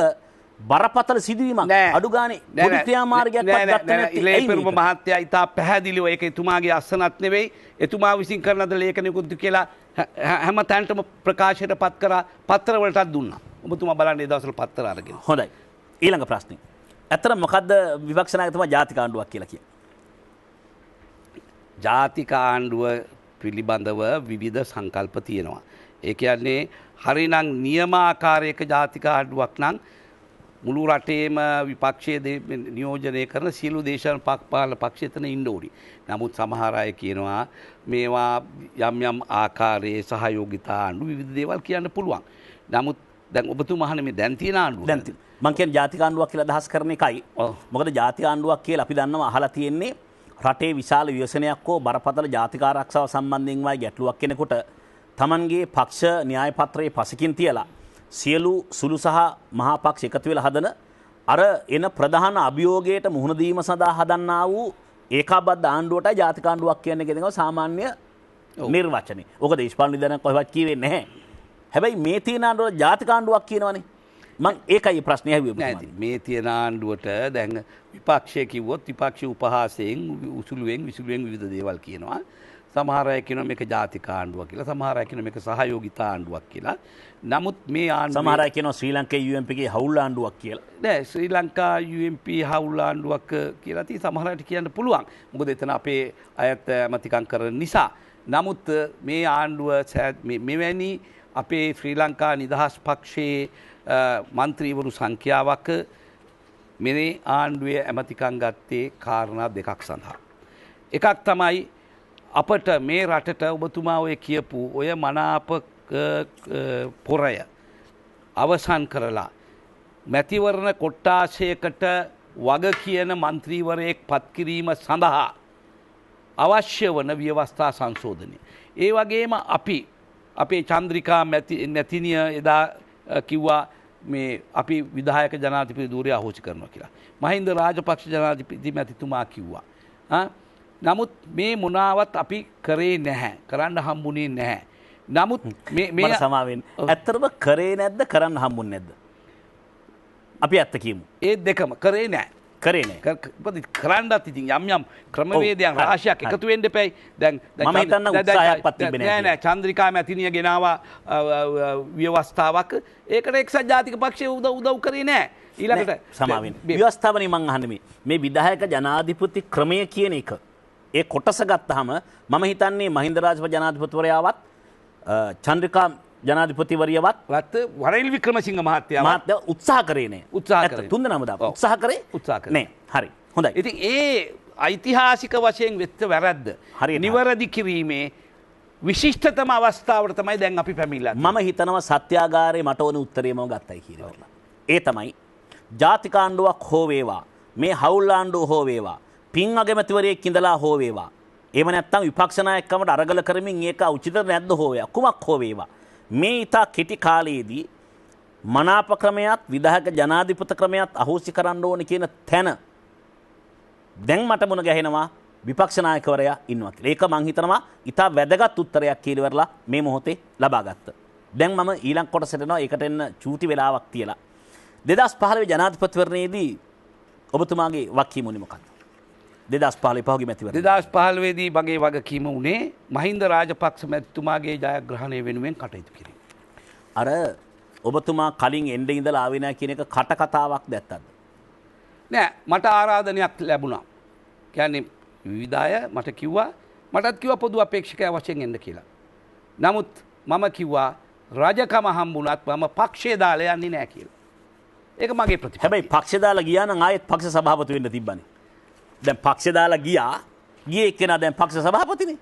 බරපතල සිදුවීමක් අඩු ගානේ පොඩි ක්‍රියාමාර්ගයක්වත් ගත්තේ නැති ඉලේපිරුම මහත්තයා ඉතා පැහැදිලිව ඒක එතුමාගේ අස්සනත් නෙවෙයි එතුමා විසින් කරන ද ලේඛනිකුත් කියලා හැම තැනටම ප්‍රකාශයට පත් කරා පත්තරවලටත් දුන්නා. ඔබතුමා බලන්න ඒ දවස්වල පත්තර අරගෙන. හොඳයි. ඊළඟ ප්‍රශ්නේ. ඇත්තට මොකද්ද විපක්ෂ නායකතුමා ජාතික ආණ්ඩුවක් කියලා කියන්නේ? ජාතික ආණ්ඩුව පිළිබඳව විවිධ සංකල්ප තියෙනවා. ඒ කියන්නේ හරිනම් නියමාකාරයක ජාතික ආණ්ඩුවක් නම් මුළු රටේම විපක්ෂයේ නියෝජනය කරන සියලු දේශපාලන පක්ෂ එතන ඉන්න ඕනි. නමුත් සමහර අය කියනවා මේවා යම් යම් ආකාරයේ සහයෝගිතා ආණ්ඩු විවිධ දේවල් කියන්න පුළුවන්. නමුත් දැන් ඔබතුමා අහන්නේ මේ දැන් තියෙන ආණ්ඩුව. දැන් මං කියන්නේ ජාතික ආණ්ඩුවක් කියලා අදහස් කරන එකයි. මොකද ජාතික ආණ්ඩුවක් කියලා අපි දන්නවා අහලා තියෙන්නේ රටේ විශාල ව්‍යසනයක් හෝ බරපතල ජාතික ආරක්ෂාව සම්බන්ධයෙන් වයි ගැටලුවක් කෙනෙකුට තමන්ගේ පක්ෂ න්‍යාය පත්‍රයේ පසකින් තියලා සියලු සුළු සහ මහා පක්ෂ එකතු වෙලා හදන අර එන ප්‍රධාන අභියෝගයට මුහුණ දීම සඳහා හදන්නා වූ ඒකාබද්ධ ආණ්ඩුවටයි ජාතික ආණ්ඩුවක් කියන්නේ කියන එක සාමාන්‍ය නිර්වචනය. ඕක දේශපාලන විද්‍යාවක් කොහෙවත් කියවෙන්නේ නැහැ. හැබැයි මේ තියෙන ආණ්ඩුවට ජාතික ආණ්ඩුවක් කියනවනේ. මං ඒකයි ප්‍රශ්නේ ඇහුවේ. මේ තියෙන ආණ්ඩුවට දැන් විපක්ෂය කිව්වොත් විපක්ෂ උපහාසයෙන් උසුළුවෙන් විවිධ දේවල් කියනවා. සමහර අය කියනවා මේක ජාතික ආණ්ඩුවක් කියලා. සමහර අය කියනවා මේක සහයෝගිතා ආණ්ඩුවක් කියලා. නමුත් මේ ආණ්ඩුව සමහර අය කියනවා ශ්‍රී ලංකේ UMP ගේ හවුල් ආණ්ඩුවක් කියලා. නෑ ශ්‍රී ලංකා UMP හවුල් ආණ්ඩුවක් කියලා ඉතින් සමහර අයට කියන්න පුළුවන්. මොකද එතන අපේ අයත් මතිකම් කරන නිසා. නමුත් මේ ආණ්ඩුව මෙවැනි අපේ ශ්‍රී ලංකා නිදහස් පක්ෂයේ මන්ත්‍රීවරු සංඛ්‍යාවක මේ ආණ්ඩුවේ ඇමතිකම් ගත්තේ කාරණා දෙකක් සඳහා. එකක් තමයි අපට මේ රටට ඔබතුමා ඔය කියපු ඔය මනාප පොරය අවසන් කරලා මැතිවරණ කොට්ටාශයකට වග කියන මන්ත්‍රීවරයෙක් පත්කිරීම සඳහා අවශ්‍ය වන ව්‍යවස්ථා සංශෝධනය. ඒ වගේම අපේ චන්ද්‍රිකා නැතිනිය එදා කිව්වා මේ අපි විධායක ජනාධිපති ධූරය අහෝසි කරනවා කියලා. මහින්ද රාජපක්ෂ ජනාධිපති මැතිතුමා කිව්වා. නමුත් මේ මොනාවත් අපි කරේ නැහැ. කරන්න හම්බුනේ නැහැ. නමුත් මේ සමාවෙන් ඇත්තටම කරේ නැද්ද කරන්න හම්බුනේ නැද්ද? අපි ඇත්ත කියමු. ඒ දෙකම කරේ නැහැ. කරේ නැහැ. කරන්නත් ඉතින් යම් ක්‍රමවේදයන් රාශියක් එකතු වෙන්න එපැයි. දැන් මම හිතන්න උත්සාහයක්වත් තිබෙන්නේ නැහැ. නෑ චන්ද්‍රිකා මැතිනිය ගෙනාවා ව්‍යවස්ථාවක්. ඒකට එක්සත් ජාතික පක්ෂය උදව් කරේ නැහැ. ඊළඟට සමාවෙන් ව්‍යවස්ථාවනේ මං අහන්නේ මේ විධායක ජනාධිපති ක්‍රමය කියන එක ඒ කොටස ගත්තාම මම හිතන්නේ මහින්ද රාජපක්ෂ ජනාධිපතිවරයාවත් චන්ද්‍රිකා ජනාධිපතිවරියවත් වරයිල් වික්‍රමසිංහ මහත්තයා උත්සාහ කරේ නෑ. උත්සාහ කරේ. තුන්දෙනාම දාපු උත්සාහ කරේ නෑ. හරි. හොඳයි. ඉතින් ඒ ඓතිහාසික වශයෙන් වෙච්ච වැරද්ද නිවැරදි කිරීමේ විශිෂ්ටතම අවස්ථාවට තමයි දැන් අපි පැමිණලා. මම හිතනවා සත්‍යාගාරයේ මට ඕන උත්තරේ මම ගත්තයි කියලා. ඒ තමයි ජාතික ආණ්ඩුවක් හෝ වේවා මේ හවුල් ආණ්ඩුව හෝ වේවා පින් අගමැතිවරයෙක් ඉඳලා හෝ වේවා එහෙම නැත්නම් විපක්ෂ නායකකමට අරගල කරමින් ඒක උචිත නැද්ද හෝ වේවා කුමක් හෝ වේවා මේ ඊට කෙටි කාලයේදී මනාප ක්‍රමයක් විධායක ජනාධිපති ක්‍රමයක් අහෝසි කරන්න ඕන කියන තැන දැන් මට මුණ ගැහෙනවා විපක්ෂ නායකවරයා ඉන්නවා කියලා. ඒක මං හිතනවා ඊට වැදගත් උත්තරයක් කියලා ඉවරලා මේ මොහොතේ ලබා ගත්තා. දැන් මම ඊළඟ කොටසට එනවා ඒකට එන්න චූටි වෙලාවක් තියලා 2015 ජනාධිපතිවරණයේදී ඔබතුමාගේ වගකීම උනේ මොකක්ද? 2015 පහුගිය මැතිවරණය 2015 දී මගේ වගකීම උනේ මහින්ද රාජපක්ෂ මැතිතුමාගේ ජයග්‍රහණය වෙනුවෙන් කටයුතු කිරීම. අර ඔබතුමා කලින් එන්න ඉඳලා ආවේ නැහැ කියන එක කට කතාවක් දැත්තද? නෑ මට ආරාධනයක් ලැබුණා. කියන්නේ විවිධ අය මට කිව්වා මටත් කිව්වා පොදු අපේක්ෂකයා වශයෙන් එන්න කියලා. නමුත් මම කිව්වා රජකම හම්බුණත් මම පක්ෂය දාලා යන්නේ නැහැ කියලා. ඒක මගේ ප්‍රතිපත්තිය. හැබැයි පක්ෂ දාලා ගියා නම් ආයෙත් පක්ෂ සභාපති වෙන්න තිබ්බනේ. දැන් පක්ෂ දාලා ගියේ එක්කෙනා දැන් පක්ෂ සභාපතිනේ.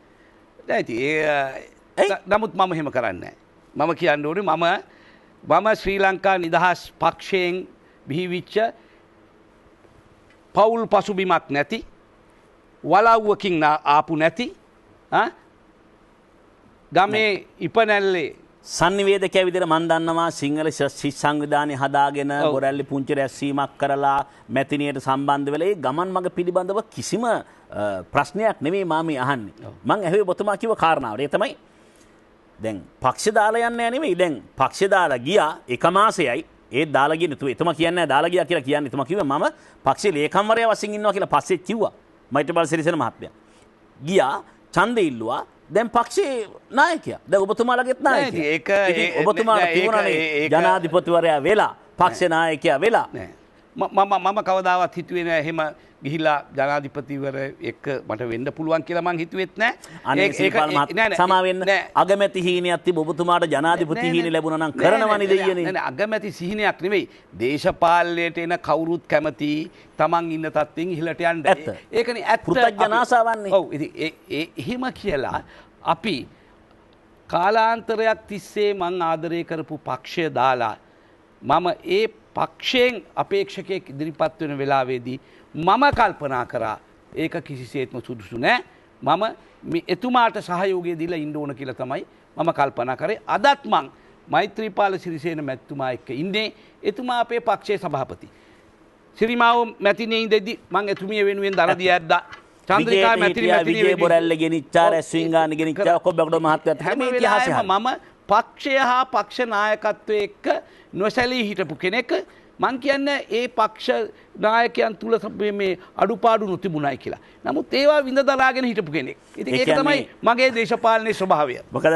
දැන් ඉතින් නමුත් මම එහෙම කරන්නේ නැහැ. මම කියන්න ඕනේ මම ශ්‍රී ලංකා නිදහස් පක්ෂයෙන් බිහිවිච්ච පවුල් පසුබිමක් නැති වලව්වකින් ආපු නැති ගමේ ඉපනැල්ලේ සංනිවේදකයා විදිහට මම දන්නවා සිංහල ශිෂ්‍ය සංවිධානය හදාගෙන බොරැල්ලි පුංචි රැස්වීමක් කරලා මැතිනියට සම්බන්ධ වෙලා ඒ ගමන් මඟ පිළිබඳව කිසිම ප්‍රශ්නයක් නෙමෙයි මම අහන්නේ. මම ඇහුවේ ඔබතුමා කිව්ව කාරණාව. ඒ තමයි දැන් පක්ෂ දාලා යන්නේ නෙමෙයි. දැන් පක්ෂ දාලා ගියා එක මාසෙයි ඒ දාලා ගියේ නතු. එතුමා කියන්නේ දාලා ගියා කියලා කියන්නේ. එතුමා කිව්වා මම පක්ෂේ ලේකම්වරයා වශයෙන් ඉන්නවා කියලා පස්සේ කිව්වා. මෛත්‍රීපාල සිරිසේන මහත්මයා. ගියා ඡන්දෙ ඉල්ලුවා. දැන් පක්ෂේ නායකයා. දැන් ඔබතුමාලගෙත් නායකයා. ඒක ඔබතුමාලා තිබුණානේ ජනාධිපතිවරයා වෙලා පක්ෂ නායකයා වෙලා. මම කවදාවත් හිතුවේ නෑ එහෙම ගිහිලා ජනාධිපතිවර එක්ක මට වෙන්න පුළුවන් කියලා මං හිතුවෙත් නෑ. අනේ සිරිපාල මහත්මයා සමා වෙන්න අගමැති හීනයක් තිබ්බ ඔබතුමාට ජනාධිපති හීනෙ ලැබුණා නම් කරනවනේ දෙයියනේ. නෑ අගමැති සිහිනයක් නෙවෙයි. දේශපාලනයට එන කවුරුත් කැමති තමන් ඉන්න තත්ත්වෙන් ඉහළට යන්න. ඒකනේ ඇත්ත. පෘථග්ජනාසාවන්නේ. ඔව් ඉතින් එහෙම කියලා අපි කාලාන්තරයක් තිස්සේ මං ආදරය කරපු පක්ෂය දාලා මම ඒ පක්ෂයෙන් අපේක්ෂකයෙක් ඉදිරිපත් වෙන වෙලාවේදී මම කල්පනා කරා ඒක කිසිසේත්ම සුදුසු නෑ. මම එතුමාට සහයෝගය දීලා ඉන්න ඕන කියලා තමයි මම කල්පනා කරේ. අදත් මං මෛත්‍රීපාල සිරිසේන මැතිතුමා එක්ක ඉන්නේ. එතුමා අපේ පක්ෂයේ සභාපති. සිරිමාව මැතිනේ ඉඳෙද්දි මං එතුමිය වෙනුවෙන් දරදී ඇද්දා. චන්ද්‍රිකා මැතිණිය විජේ බොරැල්ල ගෙනිච්චා රැස්වින්ගාන ගෙනිච්චා කොබ්බගොඩ මහත්තයාත් හැම ඉතිහාසයම මම පක්ෂය හා පක්ෂ නායකත්වයේ එක්ක නොසැලී හිටපු කෙනෙක්. මං කියන්නේ ඒ පක්ෂ නායකයන් තුල මේ අඩුපාඩු නොතිබුණයි කියලා. නමුත් ඒවා විඳ දරාගෙන හිටපු කෙනෙක්. ඉතින් ඒක තමයි මගේ දේශපාලනයේ ස්වභාවය. මොකද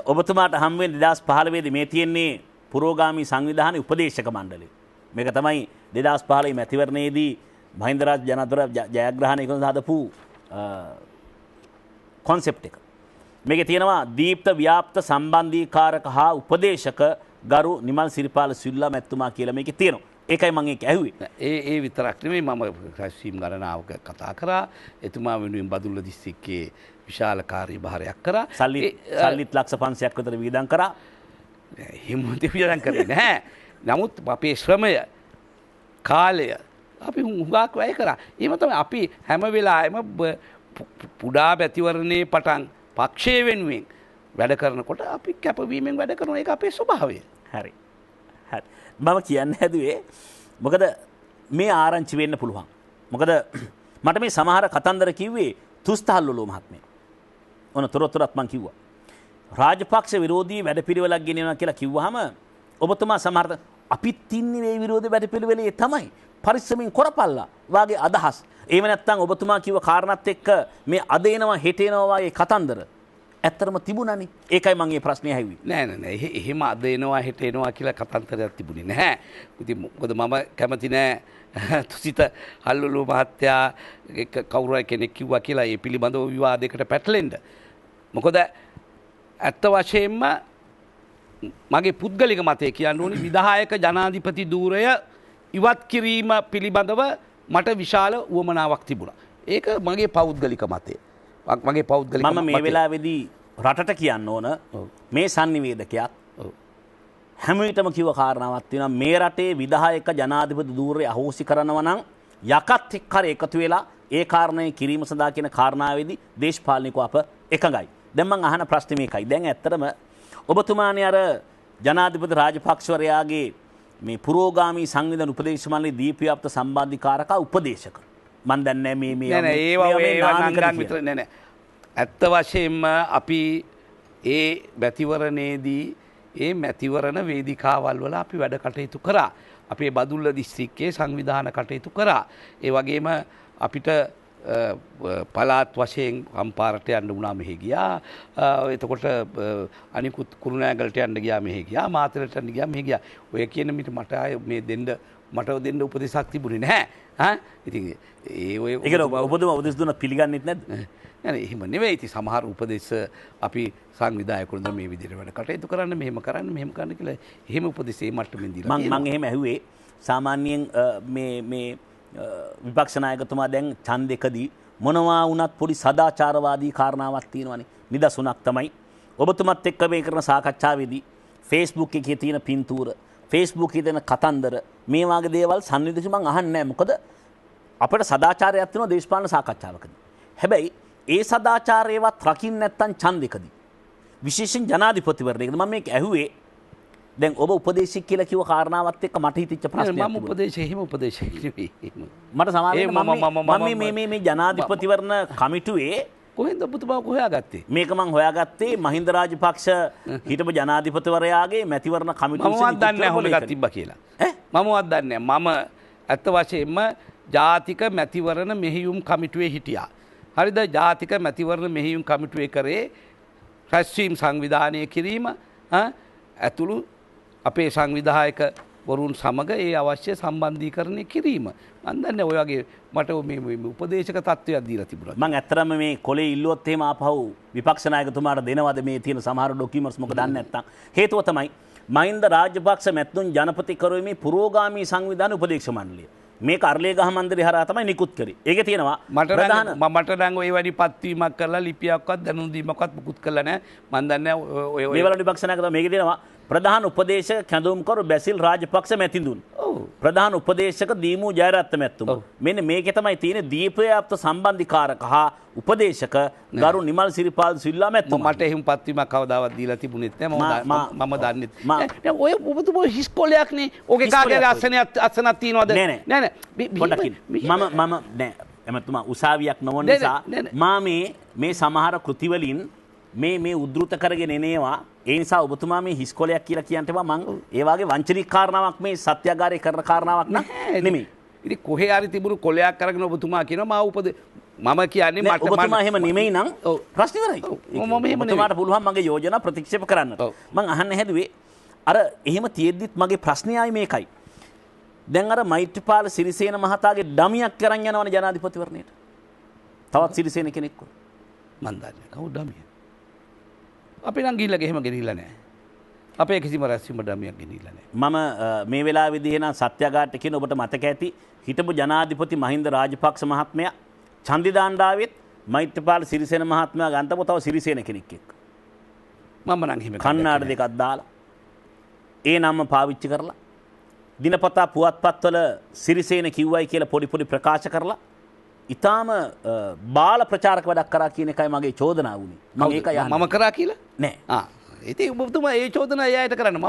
ඔබතුමාට හම් වෙන්නේ 2015 දී මේ තියෙන්නේ පුරෝගාමී සංවිධානයේ උපදේශක මණ්ඩලය. මේක තමයි 2015 මැතිවරණයේදී මහින්ද රාජ ජනාධිපති ජයග්‍රහණය කරන හදපු කොන්සෙප්ට් එක. මේකේ තියෙනවා දීප්ත ව්‍යාප්ත සම්බන්ධීකාරක හා උපදේශක ගරු නිමල් සිරිපාල සිල්වා මැතිතුමා කියලා මේකේ තියෙනවා. ඒකයි මම ඒක ඇහුවේ. ඒ විතරක් නෙමෙයි මම රැස්වීම් ගණනාවක කතා කරා. එතුමා වෙනුවෙන් බදුල්ල දිස්ත්‍රික්කයේ විශාල කාර්යභාරයක් කරා. සල්ලිත් ලක්ෂ 500ක් විතර වියදම් කරා. එහෙම වියදම් කරේ නැහැ. නමුත් අපේ ශ්‍රමය කාලය අපි හුඟක් වැය කරා. එහෙම තමයි අපි හැම වෙලාවෙම පුඩා මැතිවරණයේ පටන් පක්ෂය වෙනුවෙන් වැඩ කරනකොට අපි කැපවීමෙන් වැඩ කරන එක අපේ ස්වභාවය. හරි. හරි. මම කියන්න හැදුවේ මොකද මේ ආරංචි වෙන්න පුළුවන්. මොකද මට මේ සමහර කතන්දර කිව්වේ තුස්තහල්ලුලෝ මහත්මයා. ඔන්න තොරතුරත් මං කිව්වා. රාජපක්ෂ විරෝධී වැඩපිළිවෙලක් ගෙනියනවා කියලා කිව්වහම ඔබතුමා සමහර අපිත් ඉන්නේ මේ විරෝධී වැඩපිළිවෙලේ තමයි. පරිස්සමින් කොරපල්ලා වාගේ අදහස්. එහෙම නැත්නම් ඔබතුමා කිව්ව කාරණාත් එක්ක මේ අද එනවා හෙට එනවා වාගේ කතන්දර ඇත්තටම තිබුණානේ. ඒකයි මම මේ ප්‍රශ්නේ ඇහුවේ. නෑ එහෙම අද එනවා හෙට එනවා කියලා කතන්දරයක් තිබුණේ නැහැ. ඉතින් මොකද මම කැමති නෑ තුසිත හල්ලුලු මහත්තයා කවුරු කෙනෙක් කිව්වා කියලා ඒ පිළිබඳව විවාදයකට පැටලෙන්න. මොකද ඇත්ත වශයෙන්ම මගේ පුද්ගලික මතය කියන්න ඕනේ විධායක ජනාධිපති ධූරය ඉවත් කිරීම පිළිබඳව මට විශාල උවමනාවක් තිබුණා. ඒක මගේ පෞද්ගලික මතය. මගේ පෞද්ගලික මම මේ වෙලාවේදී රටට කියන්න ඕන මේ sannivedakayak හැම විටම කිව්ව කාරණාවක් තියෙනවා මේ රටේ විධායක ජනාධිපති ධූරය අහෝසි කරනවා නම් යකත් එක්ක හරි එකතු වෙලා ඒ කාරණේ කිරීම සඳහා කියන කාරණාවේදී දේශපාලනිකව අප එකඟයි. දැන් මම අහන ප්‍රශ්නේ මේකයි. දැන් ඇත්තටම ඔබතුමානේ අර ජනාධිපති රාජපක්ෂවරයාගේ මේ පුරෝගාමී සංවිධාන උපදේශ මණ්ඩලයේ දීප්තිව්‍යාප්ත සම්බන්ධීකාරක උපදේශක මන් දන්නේ මේ නෑ ඇත්ත වශයෙන්ම අපි ඒ මැතිවරණයේදී ඒ මැතිවරණ වේදිකාවල් වල අපි වැඩ කටයුතු කරා. අපේ බදුල්ල දිස්ත්‍රික්කයේ සංවිධාන කටයුතු කරා. ඒ වගේම අපිට පළාත් වශයෙන් අම්පාරට යන්න වුණා මෙහෙ ගියා. එතකොට අනිකුත් කුරුණෑගලට යන්න ගියා මෙහෙ ගියා. මාතලට යන්න ගියා මෙහෙ ගියා. ඔය කියන මිට මට මේ මට දෙන්න උපදෙසක් තිබුණේ නැහැ. ඉතින් ඒක ඔබතුමා උපදෙස් දුන්නත් පිළිගන්නෙත් නැද්ද? නෑ එහෙම නෙවෙයි. ඉතින් සමහර උපදෙස් අපි සංවිධායකවරුන් මේ විදිහට වැඩ කටයුතු කරන්න මෙහෙම කරන්න කියලා එහෙම උපදෙස් ඒ මට්ටමින් දීලා මම එහෙම ඇහුවේ සාමාන්‍යයෙන් මේ විපක්ෂ නායකතුමා දැන් ඡන්දෙකදී මොනවා වුණත් පොඩි සදාචාරවාදී කාරණාවක් තියෙනවානේ. නිදසුණක් තමයි ඔබතුමත් එක්ක මේ කරන සාකච්ඡාවේදී Facebook එකේ තියෙන පින්තූර Facebook එකේ තියෙන කතන්දර මේ වගේ දේවල් සම්නිදසු මං අහන්නේ නැහැ. මොකද අපිට සදාචාරයක් තියෙනවා දේශපාලන සාකච්ඡාවකදී. හැබැයි ඒ සදාචාරයවත් රකින්න නැත්තම් ඡන්දෙකදී විශේෂයෙන් ජනාධිපතිවරණයකදී මම මේක ඇහුවේ දැන් ඔබ උපදේශක කියලා කිව්ව කාරණාවත් එක්ක මට හිතෙච්ච ප්‍රශ්නයක් මම එහෙම උපදේශක නෙවෙයි. මට සමාවෙන්න මම මේ ජනාධිපතිවරණ කමිටුවේ කොහෙන්ද ඔබතුමා හොයාගත්තේ? මේක මං හොයාගත්තේ මහින්ද රාජපක්ෂ හිටපු ජනාධිපතිවරයාගේ මැතිවරණ කමිටුවේ මමවත් දන්නේ නැහැ හොලගත් තිබ්බා කියලා. මමවත් දන්නේ නැහැ. මම ඇත්ත වශයෙන්ම ජාතික මැතිවරණ මෙහෙයුම් කමිටුවේ හිටියා. හරිද? ජාතික මැතිවරණ මෙහෙයුම් කමිටුවේ කරේ රැස්වීම් සංවිධානය කිරීම ඇතුළු අපේ සංවිධායක වරුන් සමග ඒ අවශ්‍ය සම්බන්ධීකරණය කිරීම. මම දන්නේ ඔය වගේ මට මේ උපදේශක තත්ත්වයක් දීලා තිබුණා. මම ඇත්තටම මේ කොලේ ඉල්ලුවොත් එහෙම ආපහු විපක්ෂ නායකතුමාට දෙනවද මේ තියෙන සමහර ඩොකියුමන්ට්ස් මොකද දන්නේ නැත්තම්. හේතුව තමයි මහින්ද රාජපක්ෂ මැතිතුන් ජනපති කරුවේ පුරෝගාමී සංවිධාන උපදේශ මණ්ඩලය. මේක අර්ලේගහ මන්දිරේ හරහා තමයි නිකුත් කරේ. ඒකේ තියෙනවා මට නම් ඔය වැඩි පත්වීමක් කරලා ලිපියක්වත් දැනුම් දීමක්වත් මුකුත් කළා නැහැ. මම දන්නේ ඔය මේ වල විපක්ෂ නායකතුමා මේකේ තියෙනවා ප්‍රධාන උපදේශක කැඳවුම්කරු බැසිල් රාජපක්ෂ මැතිතුන්. ප්‍රධාන උපදේශක දීමු ජයරත්න මැතිතුමා. මෙන්න මේකේ තමයි තියෙන්නේ දීප්‍රයාප්ත සම්බන්ධීකාරක හා උපදේශක ගරු නිමල් සිරිපාල් සිල්වා මැතිතුමා. මට එහෙම පත්වීමක් කවදාවත් දීලා තිබුණෙත් නැහැ. මම දන්නේ නැහැ. ඔය ඔබතුමෝ හිස් කොලයක් නේ. ඕකේ කාගේ අසනක් තියනවද? නෑ පොඩ්ඩක් මම නෑ එමෙතුමා උසාවියක් නොවන නිසා මේ සමහර කෘතිවලින් මේ උද්ෘත කරගෙන එනේවා. ඒ නිසා ඔබතුමා මේ හිස් කොලයක් කියලා කියන්න එපා. මං ඒ වගේ වංචනික කාරණාවක් මේ සත්‍යාගාරය කරන කාරණාවක් නෙමෙයි. ඉතින් කොහේ හරි තිබුණු කොලයක් අරගෙන ඔබතුමා කියනවා මම කියන්නේ මට ඔබතුමා එහෙම නෙමෙයි නම් ප්‍රශ්න ඉවරයි. ඔබතුමාට පුළුවන් මගේ යෝජනා ප්‍රතික්ෂේප කරන්න. මං අහන්න හැදුවේ අර එහෙම තියෙද්දිත් මගේ ප්‍රශ්නය ආයි මේකයි. දැන් අර මෛත්‍රීපාල සිරිසේන මහතාගේ ඩමියක් කරන් යනවනේ ජනාධිපතිවරණයට. තවත් සිරිසේන කෙනෙක්ව. මන් දන්නේ කවුද ඩමිය? අපි නම් ගිහිල්ලා එහෙම ගෙනිහිල්ලා නැහැ. අපේ කිසිම රැස්වීම ඩමියක් ගෙනිහිල්ලා නැහැ. මම මේ වෙලාවේදී එන සත්‍යාගාරට කියන ඔබට මතක ඇති හිටපු ජනාධිපති මහින්ද රාජපක්ෂ මහත්මයා ඡන්දිදාණ්ඩාවෙත් මෛත්‍රීපාල සිරිසේන මහත්මයා ගන්තපො තව සිරිසේන කෙනෙක් එක්ක. මම නම් එහෙම කන්නාඩ දෙකක් දාලා ඒ නම පාවිච්චි කරලා දිනපතා පුවත්පත්වල සිරිසේන කිව්වයි කියලා පොඩි ප්‍රකාශ කරලා ඉතාම බාල ප්‍රචාරක වැඩක් කරා කියන එකයි මගේ චෝදනාව වුණේ. මම ඒක මම කරා කියලා නෑ. ඉතින් ඔබතුමා ඒ චෝදනා එයාට කරන්න මම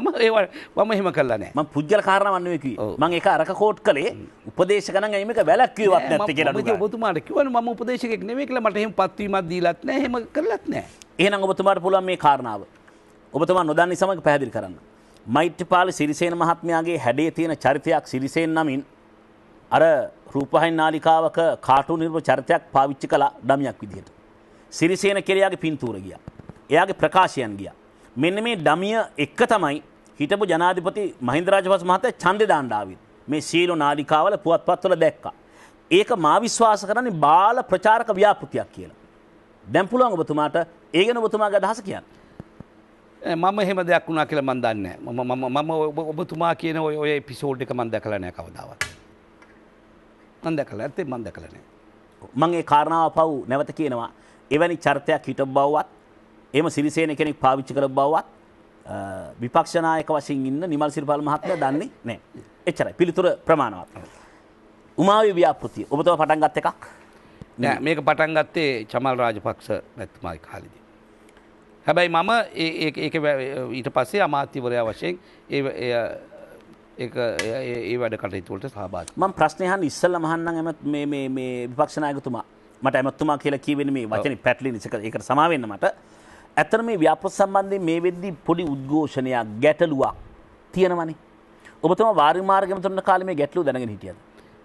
එහෙම කළා නෑ. මම පුජ්‍යල කාරණාවක් නෙවෙයි කිව්වේ. මම ඒක අරක කෝට් කළේ උපදේශක නම් එයි මේක වැලක්කියවත් නැත්තේ කියලා නේද? ඔබතුමාට කිව්වනේ මම උපදේශකෙක් නෙවෙයි කියලා මට එහෙම පත්වීමක් දීලත් නෑ එහෙම කරලත් නෑ. එහෙනම් ඔබතුමාට පුළුවන් මේ කාරණාව ඔබතුමා නොදන්න නිසාම පැහැදිලි කරන්න. මෛත්‍රීපාල සිරිසේන මහත්මයාගේ හැඩේ තියෙන චරිතයක් සිරිසේන නමින් අර රූපවාහිනී නාලිකාවක කාටුන් නිර්ම චරිතයක් පාවිච්චි කළා ඩමියක් විදිහට. සිරිසේන කෙලියාගේ පින්තූර ගියා. එයාගේ ප්‍රකාශයන් ගියා. මෙන්න මේ ඩමිය එක තමයි හිටපු ජනාධිපති මහින්ද රාජපක්ෂ මහත්තයා ඡන්දේ දාන්න ආවේ. මේ සීල නාලිකාවල පුවත්පත්වල දැක්කා. ඒක මා විශ්වාස කරන්නේ බාල ප්‍රචාරක ව්‍යාපෘතියක් කියලා. දැන් පුළුවන් ඔබතුමාට ඒ ගැන ඔබතුමාගේ අදහස කියන්න. මම එහෙම දෙයක් වුණා කියලා මම දන්නේ නැහැ. මම ඔබතුමා කියන ඔය එපිසෝඩ් එක මම දැකලා නැහැ කවදාවත්. මම දැකලා නැත්තේ මම දැකලා නැහැ. මම ඒ කාරණාව පව් නැවත කියනවා. එවැනි චරිතයක් හිටව බවවත් එහෙම සිරිසේන කෙනෙක් පාවිච්චි කළ බවවත් විපක්ෂ නායක වශයෙන් ඉන්න නිමල් සිරිපාල මහත්මයා දන්නේ නැහැ. එච්චරයි. පිළිතුර ප්‍රමාණවත්. උමාවි ව්‍යාපෘතිය. ඔබතුමා පටන් ගත් එකක්. නෑ මේක පටන් ගත්තේ චමල් රාජපක්ෂ මැතිතුමාගේ කාලෙදී. හැබැයි මම ඒක ඊට පස්සේ අමාත්‍යවරයා වශයෙන් ඒ වැඩ කටයුතු වලට සහභාගී. මම ප්‍රශ්නේ අහන්න ඉස්සෙල්ලා මහන්නම් මේ විපක්ෂ නායකතුමා මට ඇමතුමා කියලා කියවෙන්නේ මේ වචනේ පැටලින් ඒකට සමා වෙන්න මට. ඇත්තට මේ ව්‍යාපෘති සම්බන්ධයෙන් මේ වෙද්දි පොඩි උද්ඝෝෂණයක් ගැටලුවක් තියෙනවනේ. ඔබතුමා වාරි මාර්ගෙම තුන කාලේ මේ ගැටලුව දැනගෙන හිටියද?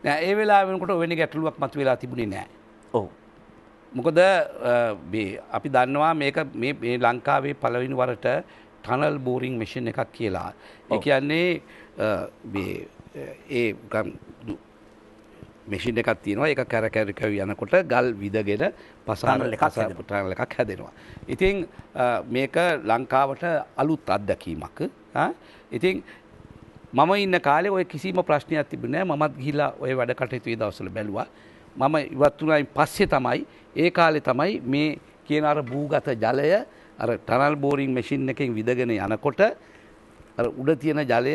නෑ ඒ වෙලාව වෙනකොට වෙන්නේ ගැටලුවක් මතුවලා තිබුණේ නෑ. ඔව්. මොකද අපි දන්නවා මේක මේ ලංකාවේ පළවෙනි වරට ටනල් බෝරිං මැෂින් එකක් කියලා. ඒ කියන්නේ ඒ මැෂින් එකක් තියෙනවා. ඒක කැරකැරි යනකොට ගල් විදගෙන ටනල් එකක් හැදෙනවා. ඉතින් මේක ලංකාවට අලුත් අත්දැකීමක්. ඉතින් මම ඉන්න කාලේ ඔය කිසිම ප්‍රශ්නයක් තිබුණේ නැහැ. මමත් ගිහිලා ඔය වැඩ කටයුතු ඒ දවස්වල බැලුවා. මම ඉවත් වුණායින් පස්සේ තමයි ඒ කාලේ තමයි මේ කියන අර භූගත ජලය අර ටනල් බෝරිං මැෂින් එකෙන් විදගෙන යනකොට අර උඩ තියෙන ජලය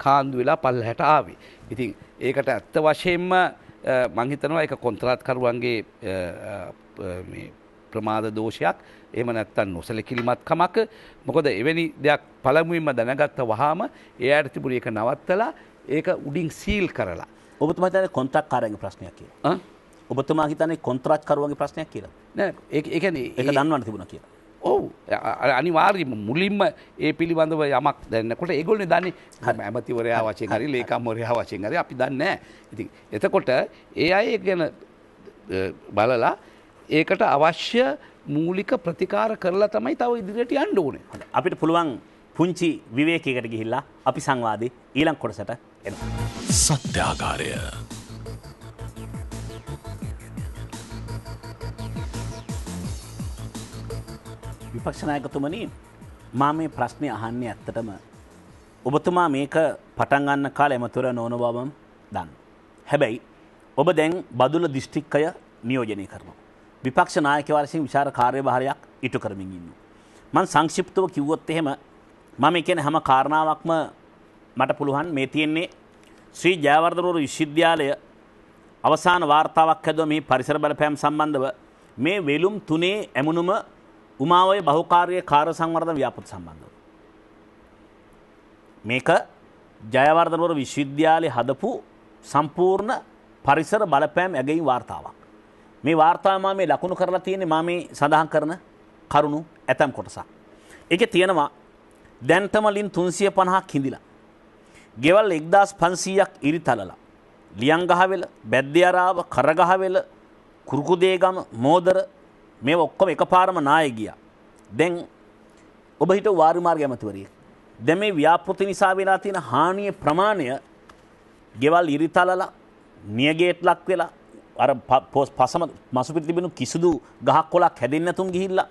කාන්දු වෙලා පල්ලහැට ආවේ. ඉතින් ඒකට ඇත්ත වශයෙන්ම මම හිතනවා ඒක කොන්ත්‍රාත්කරුවන්ගේ මේ ප්‍රමාද දෝෂයක්. එහෙම නැත්නම් නොසලකිලිමත් කමක්. මොකද එවැනි දෙයක් පළමුවෙන්ම දැනගත්ත වහාම එයාට තිබුණ ඒක නවත්තලා ඒක උඩින් සීල් කරලා. ඔබතුමා හිතන්නේ කොන්ත්‍රාත්කාරයන්ගේ ප්‍රශ්නයක් කියලා? ඔබතුමා හිතන්නේ කොන්ත්‍රාත්කරුවන්ගේ ප්‍රශ්නයක් කියලා? නෑ ඒක කියන්නේ ඒක දන්නවන්න තිබුණා කියලා. ඔව් අනිවාර්යයෙන්ම මුලින්ම ඒ පිළිබඳව යමක් දැනනකොට ඒගොල්ලෝ දන්නේ ඇමතිවරයා වශයෙන් හරි ලේකම්වරයා වශයෙන් හරි අපි දන්නේ නැහැ. ඉතින් එතකොට ඒ අය ගැන බලලා ඒකට අවශ්‍ය මූලික ප්‍රතිකාර කරලා තමයි තව ඉදිරියට යන්න ඕනේ. අපිට පුළුවන් පුංචි විවේකයකට ගිහිල්ලා අපි සංවාදේ ඊළඟ කොටසට එනවා. සත්‍යාගාරය. විපක්ෂ නායකතුමනි මා මේ ප්‍රශ්නේ අහන්නේ ඇත්තටම ඔබතුමා මේක පටන් ගන්න කාලේ එමතුර නොවන බවම දන්න. හැබැයි ඔබ දැන් බදුල්ල දිස්ත්‍රික්කය නියෝජනය කරනවා. විපක්ෂ නායකයෙකු වශයෙන් විශාල කාර්යභාරයක් ඉටු කරමින් ඉන්නවා. මම සංක්ෂිප්තව කිව්වොත් එහෙම මම කියන්නේ හැම කාරණාවක්ම මට පුළුවන් මේ තියෙන්නේ ශ්‍රී ජයවර්ධනපුර විශ්වවිද්‍යාලය අවසාන වාර්තාවක් හැදුවා මේ පරිසර බලපෑම් සම්බන්ධව මේ වෙලුම් තුනේ ඇමුණුම උමාවය බහුකාර්ය කාර්ය සංවර්ධන ව්‍යාපෘති සම්බන්ධව. මේක ජයවර්ධනපුර විශ්වවිද්‍යාලයේ හදපු සම්පූර්ණ පරිසර බලපෑම් ඇගයීම් වාර්තාවක්. මේ වාර්තාව මම මේ ලකුණු කරලා තියෙන්නේ මම මේ සඳහන් කරන කරුණු ඇතම් කොටසක්. ඒකේ තියෙනවා දැන්තමලින් 350ක් හිඳිලා. ගෙවල් 1500ක් ඉරිතලලා. ලියංගහවෙල, බැද්දියාරාව, කරගහවෙල, කුරුකුදේගම, මෝදර මේ ඔක්කොම එකපාරම නාය ගියා. දැන් ඔබ හිතුව වාරි මාර්ග ඇමතිවරියෙක්. දැන් මේ ව්‍යාපෘති නිසා වෙලා තියෙන හානිය ප්‍රමාණය ගෙවල් ඉරිතලලා, නියගේට් ලක් වෙලා අර පසම මසුපිට තිබෙනු කිසිදු ගහක් කොළක් හැදෙන්නේ නැතුන් ගිහිල්ලා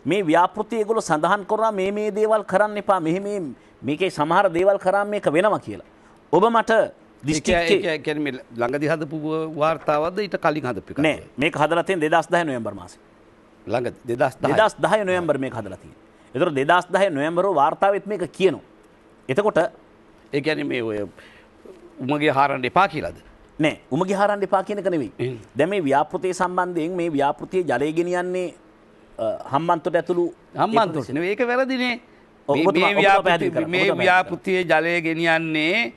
මේ ව්‍යාපෘතිය ඒගොල්ලෝ සඳහන් කරනවා මේ දේවල් කරන්න එපා මේකේ සමහර දේවල් කරාම මේක වෙනවා කියලා. ඔබ මට දිස්ත්‍රික්කයේ කියන්නේ ළඟදී හදපු වාර්තාවක්ද ඊට කලින් හදපු එකද? නෑ මේක හදලා තියෙන 2010 නොවැම්බර් මාසේ. ළඟ 2010 2010 නොවැම්බර් මේක හදලා තියෙන්නේ. ඒතර 2010 නොවැම්බර් වාර්තාවෙත් මේක කියනවා. එතකොට ඒ කියන්නේ මේ ඔය උමගේ හාරන්න එපා කියලාද? නෑ උමගේ හාරන්න එපා කියන එක නෙවෙයි. දැන් මේ ව්‍යාපෘතිය සම්බන්ධයෙන් මේ ව්‍යාපෘතිය ජලය ගෙනියන්නේ හම්බන්තොට ඇතුළු හම්බන්තොට නෙවෙයි ඒක වැරදිනේ. මේ ව්‍යාපෘතිය ජලය ගෙනියන්නේ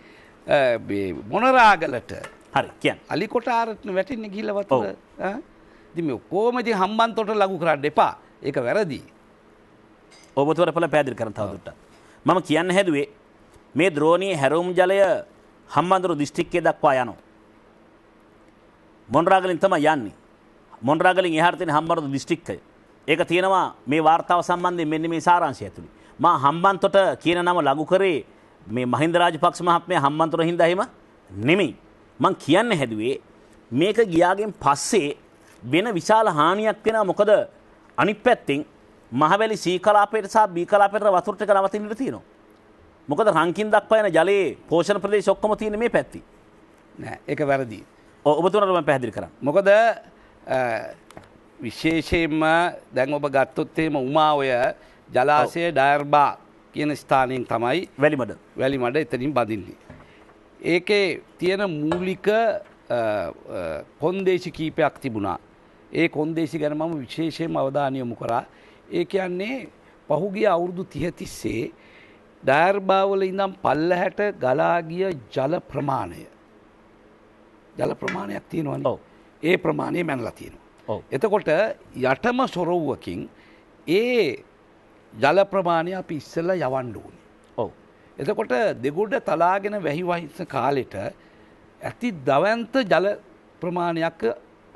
මොනරාගලට. හරි කියන්න. අලිකොටාරට වැටෙන්නේ ගිහිල්ලා වතුර. ඉතින් මේ කොහොමද ඉතින් හම්බන්තොට ලඝු කරන්න එපා. ඒක වැරදි. ඔබතුමා පළ පැහැදිලි කරන්න තවදුරටත්. මම කියන්න හැදුවේ මේ ද්‍රෝණීය හැරවුම් ජලය හම්බන්තොට දිස්ත්‍රික්කයේ දක්වා යනවා. මොනරාගලින් තමයි යන්නේ. මොනරාගලින් එහාට තියෙන හම්බන්තොට දිස්ත්‍රික්කය. ඒක තියෙනවා මේ වාර්තාව සම්බන්ධයෙන් මෙන්න මේ සාරාංශය ඇතුළේ. මා හම්බන්තොට කියන නම ලඝු කරේ මේ මහින්ද රාජපක්ෂ මහත්මයා හම්බන්තොට හින්දා එහෙම නෙමෙයි. මං කියන්න හැදුවේ මේක ගියාගෙන් පස්සේ වෙන විශාල හානියක් වෙනවා. මොකද අනිත් පැත්තෙන් මහවැලි සී කලාපයට සහ බී කලාපයට වතුර ටික නවතින්න ඉඩ තියෙනවා. මොකද රංකින් දක්වා යන ජලයේ පෝෂණ ප්‍රදේශ ඔක්කොම තියෙන්නේ මේ පැත්තේ. නෑ ඒක වැරදි. ඔබතුමාට මම පැහැදිලි කරන්න. මොකද විශේෂයෙන්ම දැන් ඔබ ගත්තොත් එහෙම උමාවය ජලාශය ඩයර්බා කියන ස්ථානයෙන් තමයි වැලිමඩ එතනින් බදින්නේ. ඒකේ තියෙන මූලික කොන්දේසි කීපයක් තිබුණා. ඒ කොන්දේසි ගැන මම විශේෂයෙන්ම අවධානය යොමු කරා. ඒ කියන්නේ පහුගිය අවුරුදු 30 තිස්සේ ඩයර්බාවල ඉඳන් පල්ලහැට ගලා ගිය ජල ප්‍රමාණයක් තියෙනවනේ. ඒ ප්‍රමාණය මැනලා තියෙනවා. එතකොට යටම සොරව්වකින් ඒ ජල ප්‍රමාණය අපි ඉස්සෙල්ලා යවන්න ඕනේ. එතකොට දෙගොඩ තලාගෙන වැහි වහින කාලෙට ඇති දවැන්ත ජල ප්‍රමාණයක්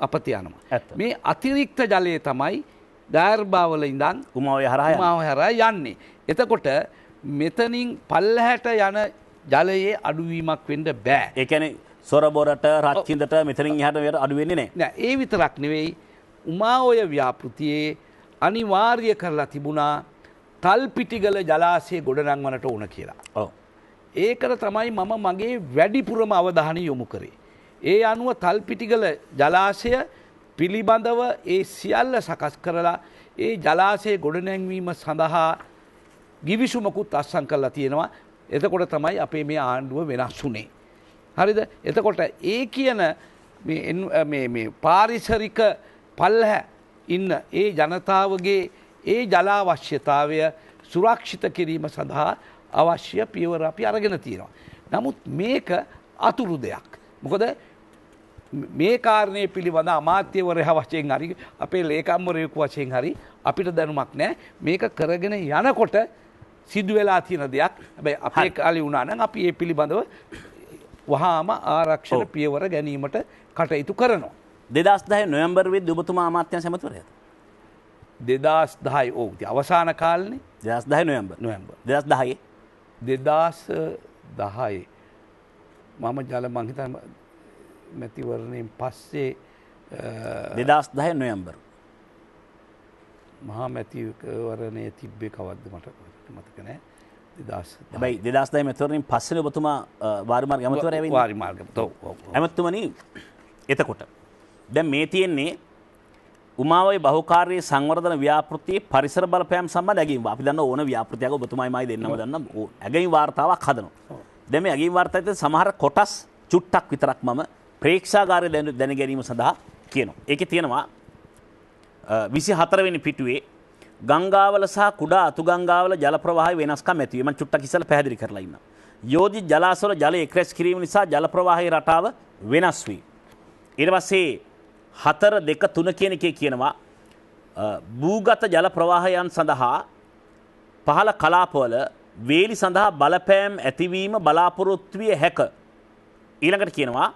අපත යනවා. මේ අතිරික්ත ජලය තමයි ඩයර්බාවල ඉඳන් උමාවය හරහා යන්නේ. එතකොට මෙතනින් පල්ලහැට යන ජලයේ අඩුවීමක් වෙන්න බෑ. ඒ කියන්නේ සොරබොරට රත්කින්දට මෙතනින් එහාට අඩු වෙන්නේ නැහැ. නෑ ඒ විතරක් නෙවෙයි උමාඔය ව්‍යාපෘතියේ අනිවාර්ය කරලා තිබුණා තල්පිටිගල ජලාශය ගොඩනංවන්නට ඕන කියලා. ඒකට තමයි මම මගේ වැඩිපුරම අවධානය යොමු කරේ. ඒ අනුව තල්පිටිගල ජලාශය පිළිබඳව ඒ සියල්ල සකස් කරලා ඒ ජලාශය ගොඩනැංවීම සඳහා ගිවිසුමකුත් අත්සන් කරලා තියෙනවා. එතකොට තමයි අපේ මේ ආණ්ඩුව වෙනස් වුනේ. හරිද? එතකොට ඒ කියන මේ පාරිසරික පල්ලහැ ඉන්න ඒ ජනතාවගේ ඒ ජලාවශ්‍යතාවය සුරක්ෂිත කිරීම සඳහා අවශ්‍ය පියවර අපි අරගෙන තියෙනවා. නමුත් මේක අතුරු දෙයක්. මොකද මේ කාරණය පිළිබඳ අමාත්‍යවරයා වශයෙන් හරි අපේ ලේකම්වරයෙකු වශයෙන් හරි අපිට දැනුමක් නැහැ. මේක කරගෙන යනකොට සිදු වෙලා තියෙන දෙයක්. හැබැයි අපේ කාලේ වුණා නම් අපි ඒ පිළිබඳව වහාම ආරක්ෂණ පියවර ගැනීමට කටයුතු කරනවා. 2010 නොවැම්බර් වෙද්දී ඔබතුමා අමාත්‍යාංශ ඇමතිවරයාද? 2010 ඔව් ඉතින් අවසාන කාලනේ 2010 නොවැම්බර්. නොවැම්බර් 2010 2010 මම මං හිතන්නේ මැතිවරණයෙන් පස්සේ 2010 නොවැම්බර්. මහා මැතිවරණය තිබ්බේ කවද්ද මට මතක නෑ. 2010 හැබැයි 2010 මැතිවරණයෙන් පස්සේ ඔබතුමා වාරිමාර්ග ඇමතිවරයා වෙන්නේ. වාරිමාර්ග ඔව් ඔව්. ඇමතුමනි එතකොට දැන් මේ තියෙන්නේ උමාවයි බහුකාර්ය සංවර්ධන ව්‍යාපෘතියේ පරිසර බලපෑම් සම්බන්ධ ඇගීම්. අපි දන්න ඕන ව්‍යාපෘතියක ඔබතුමායි දෙන්නම දන්න ඇගීම් වාර්තාවක් හදනවා. දැන් මේ ඇගීම් වාර්තාවේ සමහර කොටස් චුට්ටක් විතරක් මම ප්‍රේක්ෂාගාරය දැන ගැනීම සඳහා කියනවා. ඒකේ තියෙනවා 24 වෙනි පිටුවේ ගංගාවල සහ කුඩා අතු ගංගාවල ජල ප්‍රවාහය වෙනස්කම් ඇති වේ. මම චුට්ටක් ඉස්සෙල්ලා පැහැදිලි කරලා ඉන්නවා. යෝජිත ජලාශවල ජල එක්රැස් කිරීම නිසා ජල ප්‍රවාහයේ රටාව වෙනස් වේ. ඊට පස්සේ 4 2 3 කියන එකේ කියනවා භූගත ජල ප්‍රවාහයන් සඳහා පහළ කලාපවල වේලි සඳහා බලපෑම් ඇතිවීම බලාපොරොත්තු විය හැක. ඊළඟට කියනවා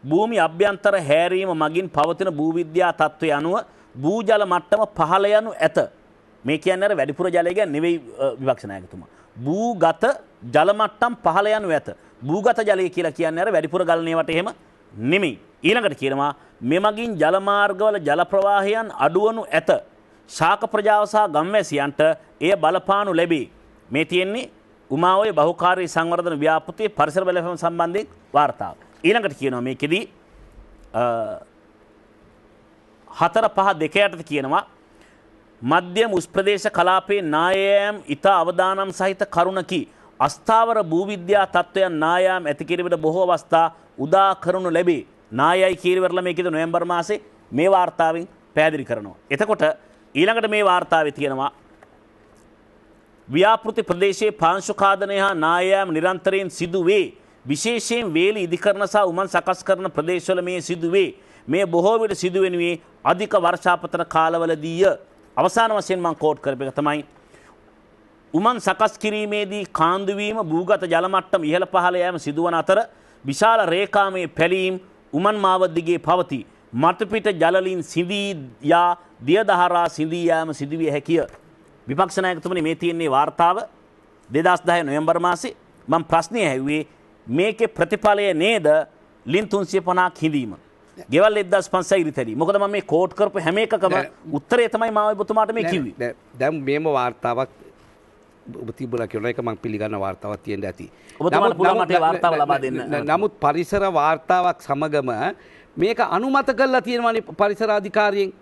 භූමි අභ්‍යන්තර හැරීම මගින් පවතින භූවිද්‍යා තත්ත්වය අනුව භූජල මට්ටම පහළ යනු ඇත. මේ කියන්නේ අර වැඩිපුර ජලය ගැන නෙවෙයි විපක්ෂ නායකතුමා. භූගත ජල මට්ටම් පහළ යනු ඇත. භූගත ජලය කියලා කියන්නේ අර වැඩිපුර ගලණේවට එහෙම නෙමෙයි. ඊළඟට කියනවා මෙමගින් ජල මාර්ගවල ජල ප්‍රවාහයන් අඩුවනු ඇත. ශාක ප්‍රජාව සහ ගම්වැසියන්ට එය බලපානු ලැබේ. මේ තියෙන්නේ උමාඔය බහුකාර්ය සංවර්ධන ව්‍යාපෘතියේ පරිසර බලපෑම සම්බන්ධයෙන් වාර්තාව. ඊළඟට කියනවා මේකෙදී 4.5.2 යටතේ කියනවා මධ්‍යම උස් ප්‍රදේශ කලාපයේ නායෑම් ඉතා අවදානම් සහිත කරුණකි. අස්ථාවර භූවිද්‍යා තත්ත්වයන් නායෑම් ඇති කිරීමට බොහෝ අවස්ථා උදා කරනු ලැබේ. නායයි කීරවරලා මේකද නොවැම්බර් මාසේ මේ වාර්තාවෙන් පැහැදිලි කරනවා. එතකොට ඊළඟට මේ වාර්තාවේ තියෙනවා ව්‍යාපෘති ප්‍රදේශයේ පාංශු ඛාදනය හා නායෑම් නිරන්තරයෙන් සිදු වේ. විශේෂයෙන් වේලි ඉදිකරන සහ උමන් සකස් කරන ප්‍රදේශවල මේ සිදු වේ. මේ බොහෝ විට සිදු වෙනුයේ අධික වර්ෂාපතන කාලවලදීය. අවසාන වශයෙන් මම කෝට් කරපු එක තමයි උමන් සකස් කිරීමේදී කාන්දු වීම භූගත ජල මට්ටම ඉහළ පහළ යෑම සිදුවන අතර විශාල රේඛාමය පැලීම් උමන් මාව දිගේ පවතී. මතුපිට ජලලින් සිඳී යා දියදහරා සිඳී යාම සිදුවිය හැකිය. විපක්ෂ නායකතුමනි මේ තියෙන්නේ වාර්තාව 2010 නොවැම්බර් මාසේ. මම ප්‍රශ්නය ඇහුවේ මේකේ ප්‍රතිඵලය නේද ලින් 350ක් හිඳීම. ගෙවල් 1500 ඉරිතැලි. මොකද මම මේ කෝට් කරපු හැම එකකම උත්තරේ තමයි මම ඔබතුමාට මේ කිව්වේ. දැන් මේම වාර්තාවක් ඔබ තිබුණා කියන එක මම පිළිගන්න වාර්තාවක් තියෙන්න ඇති. ඔබතුමාට පුළුවන් මට වාර්තාව ලබා දෙන්න. නමුත් පරිසර වාර්තාවක් සමගම මේක අනුමත කරලා තියෙනවානේ පරිසර අධිකාරියෙන්.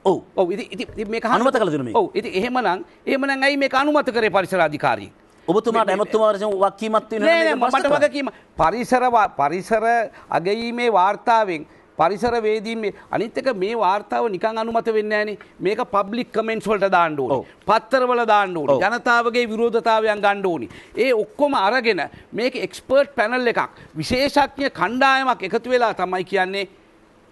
ඔව්. ඔව් ඉතින් මේක අනුමත කළද මේක? ඔව් ඉතින් එහෙමනම් ඇයි මේක අනුමත කරේ පරිසර අධිකාරියෙන්? ඔබතුමාට ඇමතුමා වශයෙන් වක්කීමක් තියෙනවා නේද? මට වගකීම පරිසර අගයීමේ වාර්තාවෙන් පරිසර වේදීන් මේ අනිත් එක මේ වාර්තාව නිකන් අනුමත වෙන්නේ නැහනේ. මේක පබ්ලික් කමෙන්ට්ස් වලට දාන්න ඕනේ. පත්තරවල දාන්න ඕනේ. ජනතාවගේ විරෝධතාවයන් ගන්න ඕනේ. ඒ ඔක්කොම අරගෙන මේක එක්ස්පර්ට් පැනල් එකක් විශේෂඥ කණ්ඩායමක් එකතු වෙලා තමයි කියන්නේ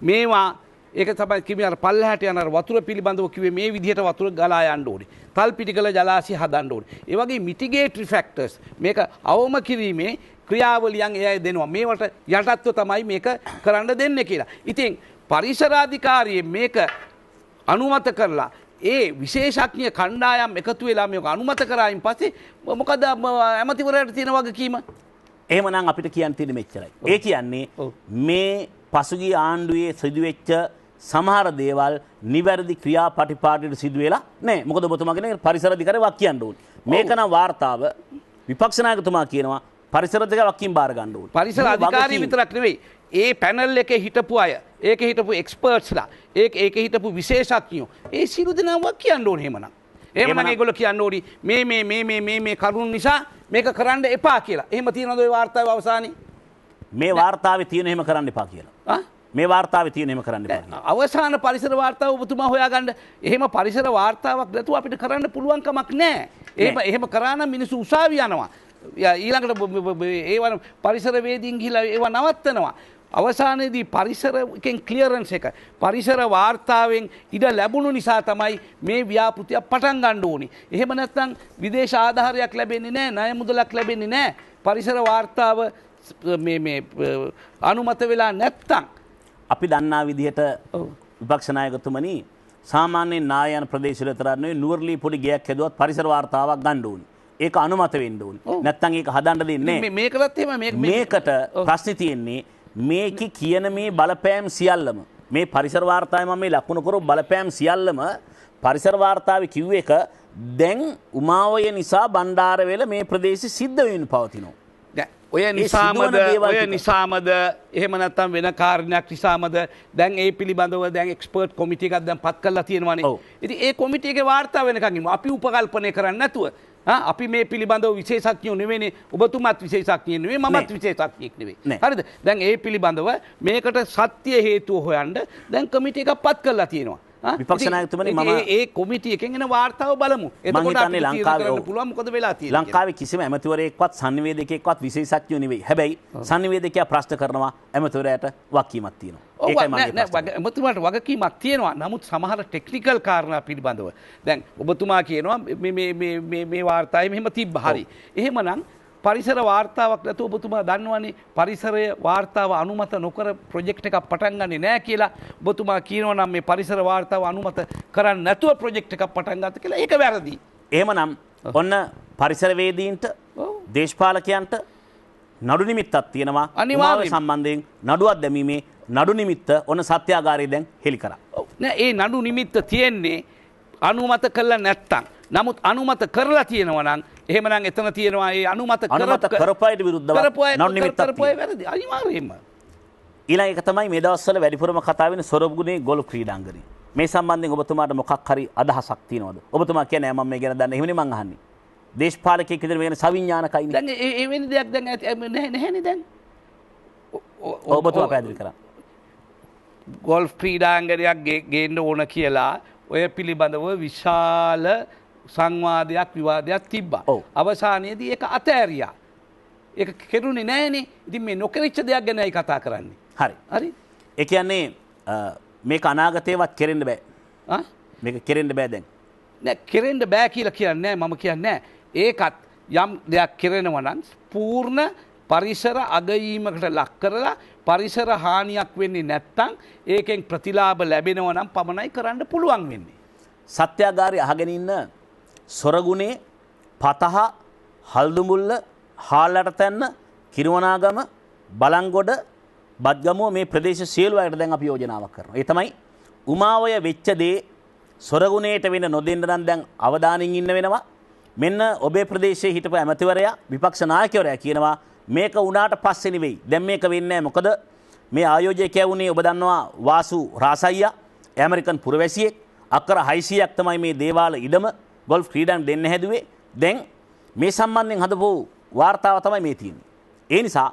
මේවා ඒක තමයි කිව්වේ අර පල්ලහැට යන අර වතුර පිළිබඳව කිව්වේ මේ විදිහට වතුර ගලා යන්න ඕනේ. තල්පිටිකල ජලාශය හදන්න ඕනේ. ඒ වගේ මිටිගේටරි ෆැක්ටර්ස් මේක අවම කිරීමේ ක්‍රියාවලියන් එයයි දෙනවා. මේවට යටත්ව තමයි මේක කරන්න දෙන්නේ කියලා. ඉතින් පරිසරාධිකාරියෙන් මේක අනුමත කරලා ඒ විශේෂඥ කණ්ඩායම් එකතු වෙලා මේක අනුමත කරායින් පස්සේ මොකද ඇමතිවරයාට තියෙන වගකීම? එහෙමනම් අපිට කියන්න තියෙන්නේ මෙච්චරයි. ඒ කියන්නේ මේ පසුගිය ආණ්ඩුවේ සිදුවෙච්ච සමහර දේවල් නිවැරදි ක්‍රියාපටිපාටියට සිදු වෙලා නැහැ. මොකද ඔබතුමාගෙන පරිසර අධිකාරිය වක් කියන්න ඕනේ. මේක නම් වාර්තාව විපක්ෂ නායකතුමා කියනවා පරිසර අධිකාරිය වක්කින් බාර ගන්න ඕනේ. පරිසර අධිකාරිය විතරක් නෙවෙයි. ඒ පැනල් එකේ හිටපු අය, ඒකේ හිටපු එක්ස්පර්ට්ස්ලා, ඒකේ හිටපු විශේෂඥයෝ, ඒ සියලු දෙනා වක් කියන්න ඕනේ එහෙමනම්. එහෙමනම් ඒගොල්ලෝ කියන්න ඕනි මේ කරුණු නිසා මේක කරන්න එපා කියලා. එහෙම තියනද ওই වාර්තාවේ අවසානයේ? මේ වාර්තාවේ තියෙන එහෙම කරන්න එපා කියලා. මේ වාර්තාවේ තියෙන එහෙම කරන්න එපා කියලා. අවසාන පරිසර වාර්තාව ඔබතුමා හොයාගන්න. එහෙම පරිසර වාර්තාවක් නැතුව අපිට කරන්න පුළුවන් කමක් නැහැ. එහෙම කරා නම් මිනිස්සු උසාවි යනවා. ඊළඟට ඒව පරිසර වේදීන් ගිහිලා ඒව නවත්තනවා. අවසානයේදී පරිසරයෙන් ක්ලියරන්ස් එක පරිසර වාර්තාවෙන් ඉඩ ලැබුණු නිසා තමයි මේ ව්‍යාපෘතිය පටන් ගන්න ඕනේ. එහෙම නැත්නම් විදේශ ආධාරයක් ලැබෙන්නේ නැහැ, ණය මුදලක් ලැබෙන්නේ නැහැ. පරිසර වාර්තාව මේ අනුමත වෙලා නැත්තම් අපි දන්නා විදිහට විපක්ෂ නායකතුමනි සාමාන්‍යයෙන් නායන ප්‍රදේශවල විතරක් නෙවෙයි නුවරලී පොඩි ගයක් හැදුවත් පරිසර වාර්තාවක් ගන්න ඕනේ. ඒක අනුමත වෙන්න ඕනේ. නැත්නම් ඒක හදන්න දෙන්නේ නැහැ. මේකටත් එහෙම මේකට ප්‍රශ්නේ තියෙන්නේ මේකේ කියන මේ බලපෑම් සියල්ලම මේ පරිසර වාර්තාවේ මම මේ ලකුණු කරපු බලපෑම් සියල්ලම පරිසර වාර්තාවේ කිව්ව එක දැන් උමාවය නිසා බණ්ඩාරවැල මේ ප්‍රදේශෙ සිද්ධ වෙමින් පවතිනවා. ඔය නිසාමද එහෙම නැත්නම් වෙන කාරණයක් නිසාමද දැන් ඒ පිළිබඳව දැන් එක්ස්පර්ට් කොමිටි එකක් දැන් පත් කරලා තියෙනවානේ. ඉතින් ඒ කොමිටියගේ වාර්තාව වෙනකන් ඉමු. අපි උපකල්පනය කරන්නේ නැතුව අපි මේ පිළිබඳව විශේෂඥයෝ නෙවෙයිනේ. ඔබතුමාත් විශේෂඥයෙක් නෙවෙයි මමත් විශේෂඥයෙක් නෙවෙයි. හරිද? දැන් ඒ පිළිබඳව මේකට සත්‍ය හේතුව හොයන්න දැන් කොමිටි එකක් පත් කරලා තියෙනවා. විපක්ෂ නායකතුමනි මම ඒ කොමිටි එකෙන් එන වාර්තාව බලමු. එතකොට අපිට ලංකාවේ පුළුවන් මොකද වෙලා තියෙන්නේ. ලංකාවේ කිසිම ඇමතිවරයෙක්වත් සංනිවේදකයෙක්වත් විශේෂඥයෝ නෙවෙයි. හැබැයි සංනිවේදකයා ප්‍රශ්න කරනවා ඇමතිවරයාට වගකීමක් තියෙනවා. ඒකයි මගේ ප්‍රශ්නේ. ඔබතුමාට වගකීමක් තියෙනවා. නමුත් සමහර ටෙක්නිකල් කාරණා පිළිබඳව දැන් ඔබතුමා කියනවා මේ වාර්තාවේ මෙහෙම තිබ්බා. හරි. එහෙමනම් පරිසර වාර්තාවක් නැතුව ඔබතුමා දන්නවනේ පරිසරය වාර්තාව අනුමත නොකර ප්‍රොජෙක්ට් එකක් පටන් ගන්නේ නැහැ කියලා. ඔබතුමා කියනවා නම් මේ පරිසර වාර්තාව අනුමත කරන්නේ නැතුව ප්‍රොජෙක්ට් එකක් පටන් ගත්ත කියලා. ඒක වැරදි. එහෙමනම් ඔන්න පරිසරවේදීන්ට දේශපාලකයන්ට නඩු නිමිත්තක් තියෙනවා. අනිවාර්යයෙන් සම්බන්ධයෙන් නඩුවක් දැමීමේ නඩු නිමිත්ත ඔන්න සත්‍යාගාරයේ දැන් හෙලි කරා. නෑ ඒ නඩු නිමිත්ත තියෙන්නේ අනුමත කළා නැත්තම්. නමුත් අනුමත කරලා තියෙනවා නම් එහෙමනම් එතන තියෙනවා ඒ අනුමත කරපුවාට විරුද්ධව නඩු නිමිත්තක් කරපුවා වැරදි අනිවාර්යයෙන්ම. ඊළඟ එක තමයි මේ දවස්වල වැඩිපුරම කතා වෙන සොරබුනේ ගොළු ක්‍රීඩාංගණය. මේ සම්බන්ධයෙන් ඔබතුමාට මොකක් හරි අදහසක් තියෙනවද? ඔබතුමා කියන්නේ මම මේ ගැන දන්නේ එහෙමනේ මං අහන්නේ. දේශපාලකයෙක් විදිහට මේ ගැන සවිඥානිකයිනේ. දැන් ඒ වෙන දෙයක් දැන් නැහැනේ දැන්. ඔබතුමා පැහැදිලි කරා. ගෝල්ෆ් ක්‍රීඩාංගණයක් ගේන්න ඕන කියලා ඔය පිළිබඳව විශාල සංවාදයක් විවාදයක් තිබ්බා. අවසානයේදී ඒක අතෑරියා. ඒක කෙරුණේ නැහනේ. ඉතින් මේ නොකරිච්ච දෙයක් ගැනයි කතා කරන්නේ. හරි. හරි. ඒ කියන්නේ මේක අනාගතේවත් කෙරෙන්න බෑ. මේක කෙරෙන්න බෑ දැන්. නෑ කෙරෙන්න බෑ කියලා කියන්නේ මම කියන්නේ ඒකත් යම් දෙයක් කෙරෙනවා නම් පූර්ණ පරිසර අගයීමකට ලක් කරලා පරිසර හානියක් වෙන්නේ නැත්තම් ඒකෙන් ප්‍රතිලාභ ලැබෙනවා නම් පමණයි කරන්න පුළුවන් වෙන්නේ. සත්‍යාගාරයේ අහගෙන ඉන්න සොරගුණේ පතහ හල්දුමුල්ල හාල්ලටතැන්න කිරුවනාගම බලංගොඩ බත්ගමුව මේ ප්‍රදේශ සියලු අයට දැන් අපි යෝජනාවක් කරනවා. ඒ තමයි උමාවය වෙච්ච දේ සොරගුණේට වෙන නොදෙන්න නම් දැන් අවධානයෙන් ඉන්න වෙනවා. මෙන්න ඔබේ ප්‍රදේශයේ හිටපු ඇමතිවරයා විපක්ෂ නායකවරයා කියනවා මේක උනාට පස්සේ නෙවෙයි. දැන් මේක වෙන්නේ නැහැ. මොකද මේ ආයෝජකයා වුණේ ඔබ දන්නවා වාසු රාසයියා ඇමරිකන් පුරවැසියෙක්. අක්කර 600ක් තමයි මේ දේවාල ඉඩම ගොල්ෆ් ක්‍රීඩාන් දෙන්න හැදුවේ. දැන් මේ සම්බන්ධයෙන් හදපු වාර්තාව තමයි මේ තියෙන්නේ. ඒ නිසා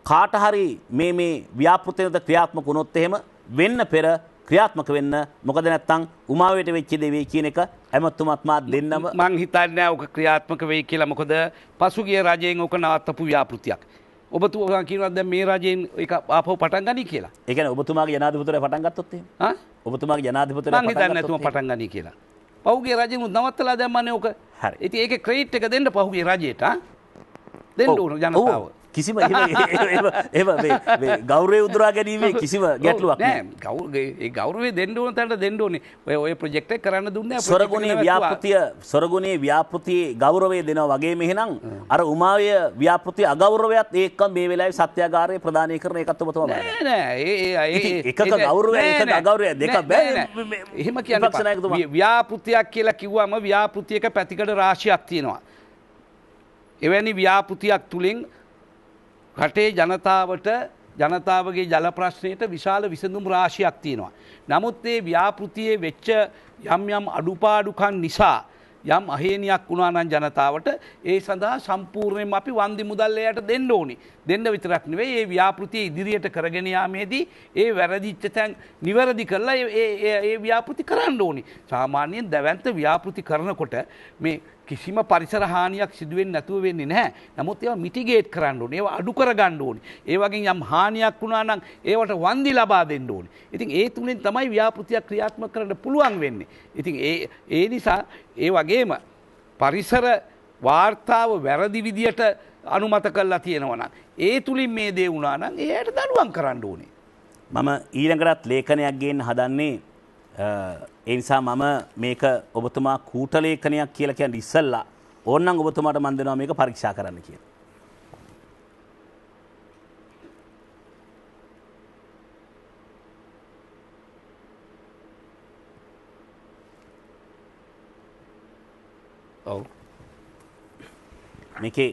කාට හරි මේ ව්‍යාපෘතිවද ක්‍රියාත්මක වුණොත් එහෙම වෙන්න පෙර ක්‍රියාත්මක වෙන්න. මොකද නැත්තම් උමාවයට වෙච්ච දේ වෙයි කියන එක ඇමතුමත් මාත් දෙන්නම මං හිතන්නේ ඔක ක්‍රියාත්මක වෙයි කියලා. මොකද පසුගිය රජයෙන් ඔක නවත්තපු ව්‍යාපෘතියක්. ඔබතුමා කියනවා දැන් මේ රජයෙන් ඒක ආපහු පටන් ගනි කියලා. ඒ කියන්නේ ඔබතුමාගේ ජනාධිපතිවරයා පටන් ගත්තොත් එහෙම. ඔබතුමාගේ ජනාධිපතිවරයා පටන් ගත්තොත් මං හිතන්නේ නැතුව පටන් ගනි කියලා. පහුගිය රජයෙන් නවත්තලා දැම්මනේ ඔක. හරි. ඉතින් ඒකේ ක්‍රෙඩිට් එක දෙන්න පහුගිය රජයට දෙන්න ඕන ජනතාව. කිසිම ගෞරවය උදුරා ගැනීමේ කිසිම ගැටලුවක් නෑ. ඒ ගෞරවය දෙන්න ඕන තැනට දෙන්න ඕනේ. ඔය ප්‍රොජෙක්ට් එක කරන්න දුන්නේ සොරගුණේ ව්‍යාපෘතියේ ගෞරවය දෙනවා වගේම එහෙනම් අර උමාවය ව්‍යාපෘතිය අගෞරවයත් ඒකම මේ වෙලාවේ සත්‍යාගාරයේ ප්‍රදානය කරන එකත් ඔබතුමා බලන්න. නෑ එකක ගෞරවය එකක අගෞරවය දෙක බෑ. එහෙම කියන්නේ ව්‍යාපෘතියක් කියලා කිව්වම ව්‍යාපෘතියක පැතිකඩ රාශියක් තියෙනවා. එවැනි ව්‍යාපෘතියක් තුලින් රටේ ජනතාවගේ ජල ප්‍රශ්නයට විශාල විසඳුම් රාශියක් තියෙනවා. නමුත් මේ ව්‍යාපෘතියේ වෙච්ච යම් අඩුපාඩුකම් නිසා යම් අහේනියක් වුණා නම් ජනතාවට ඒ සඳහා සම්පූර්ණයෙන්ම අපි වන්දි මුදල් එයට දෙන්න ඕනි. දෙන්න විතරක් නෙවෙයි මේ ව්‍යාපෘතිය ඉදිරියට කරගෙන යාමේදී ඒ වැරදිච්ච තැන් නිවැරදි කරලා ඒ ව්‍යාපෘති කරන්න ඕනි. සාමාන්‍යයෙන් දැවැන්ත ව්‍යාපෘති කරනකොට මේ කිසිම පරිසර හානියක් සිදු වෙන්නේ නැතුව වෙන්නේ නැහැ. නමුත් ඒවා මිටිගේට් කරන්න ඕනේ. ඒවා අඩු කර ගන්න ඕනේ. ඒ වගේ යම් හානියක් වුණා නම් ඒවට වන්දි ලබා දෙන්න ඕනේ. ඉතින් ඒ තුලින් තමයි ව්‍යාපෘතියක් ක්‍රියාත්මක කරන්න පුළුවන් වෙන්නේ. ඉතින් ඒ නිසා ඒ වගේම පරිසර වාර්තාව වැරදි විදියට අනුමත කරලා තියෙනවා නම් ඒ තුලින් මේ දේ වුණා නම් ඒකට දඬුවම් කරන්න ඕනේ. මම ඊළඟටත් ලේඛනයක් ගේන්න හදන්නේ ඒ නිසා මම මේක ඔබතුමා කූටලේඛනයක් කියලා කියන්නේ ඉස්සල්ලා ඕනනම් ඔබතුමාට මම දෙනවා මේක පරීක්ෂා කරන්න කියලා. ඔව්. මේකේ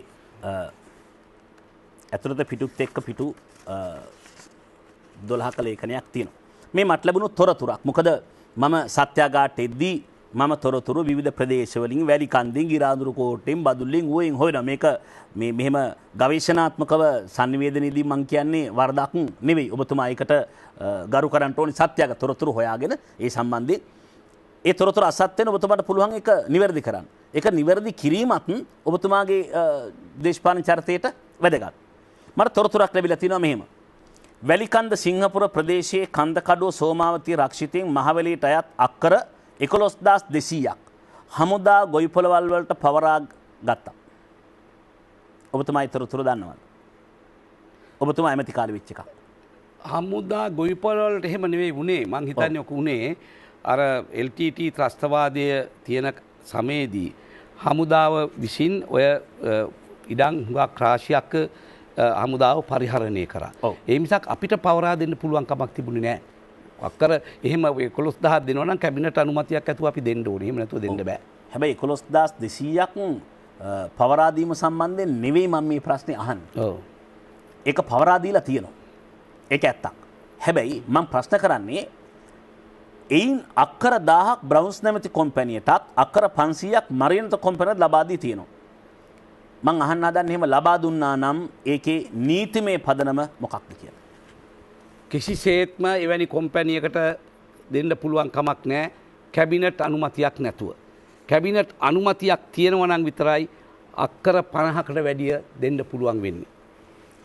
ඇතුළත පිටුත් එක්ක පිටු 12ක ලේඛනයක් තියෙනවා. මේ මට ලැබුණු තොරතුරක්. මොකද මම සත්‍යාගාරට එද්දී මම තොරතුරු විවිධ ප්‍රදේශවලින් වැලි කන්දින් ගිරාඳුරු කෝට්ටෙන් බදුල්ලෙන් ඌෙන් හොයනවා. මේක මේ මෙහෙම ගවේෂණාත්මකව sannivedanයේදී මම කියන්නේ වරදක් නෙවෙයි. ඔබතුමා ඒකට ගරු කරන්න ඕනේ සත්‍යගත තොරතුරු හොයාගෙන ඒ සම්බන්ධයෙන් ඒ තොරතුරු අසත් වෙන ඔබතුමාට පුළුවන් ඒක නිවැරදි කරන්න. ඒක නිවැරදි කිරීමත් ඔබතුමාගේ දේශපාලන චරිතයට වැදගත්. මට තොරතුරක් ලැබිලා තියෙනවා මෙහෙම. වැලිකන්ද සිංහපුර ප්‍රදේශයේ කන්දකඩුව සෝමාවතී රක්ෂිතයෙන් මහවැලියට අයත් අක්කර 11200ක් හමුදා ගොවිපොළවල් වලට පවරා ගත්තා. ඔබතුමා ඒ තොරතුරු දන්නවද? ඔබතුමා ඇමති කාලේ වෙච්ච එකක්. හමුදා ගොවිපොළවල් වලට එහෙම නෙවෙයි වුණේ. මං හිතන්නේ ඔක උනේ අර LTT ත්‍රස්තවාදය තියෙන සමයේදී හමුදාව විසින් ඔය ඉඩම් හුඟක් රාශියක් හමුදාව පරිහරණය කරා. ඒ මිසක් අපිට පවරා දෙන්න පුළුවන් කමක් තිබුණේ නැහැ. අක්කර එහෙම 11000ක් දෙනවා නම් කැබිනට් අනුමැතියක් ඇතුව අපි දෙන්න ඕනේ. එහෙම නැතුව දෙන්න බෑ. හැබැයි 11200ක් පවරා දීම සම්බන්ධයෙන් නෙවෙයි මම මේ ප්‍රශ්නේ අහන්නේ. ඔව්. ඒක පවරා දීලා තියෙනවා. ඒක ඇත්තක්. හැබැයි මම ප්‍රශ්න කරන්නේ එයින් අක්කර 1000ක් බ්‍රවුන්ස් නැමැති කොම්පැනියටත් අක්කර 500ක් මරිනත කොම්පැනියට ලබා දී තියෙනවා. මං අහන්න හදන්නේ එහෙම ලබා දුන්නා නම් ඒකේ නීතිමය පදනම මොකක්ද කියලා. කිසිසේත්ම එවැනි කොම්පැනියකට දෙන්න පුළුවන් කමක් නැහැ කැබිනට් අනුමැතියක් නැතුව. කැබිනට් අනුමැතියක් තියෙනවා නම් විතරයි අක්කර 50කට වැඩිය දෙන්න පුළුවන් වෙන්නේ.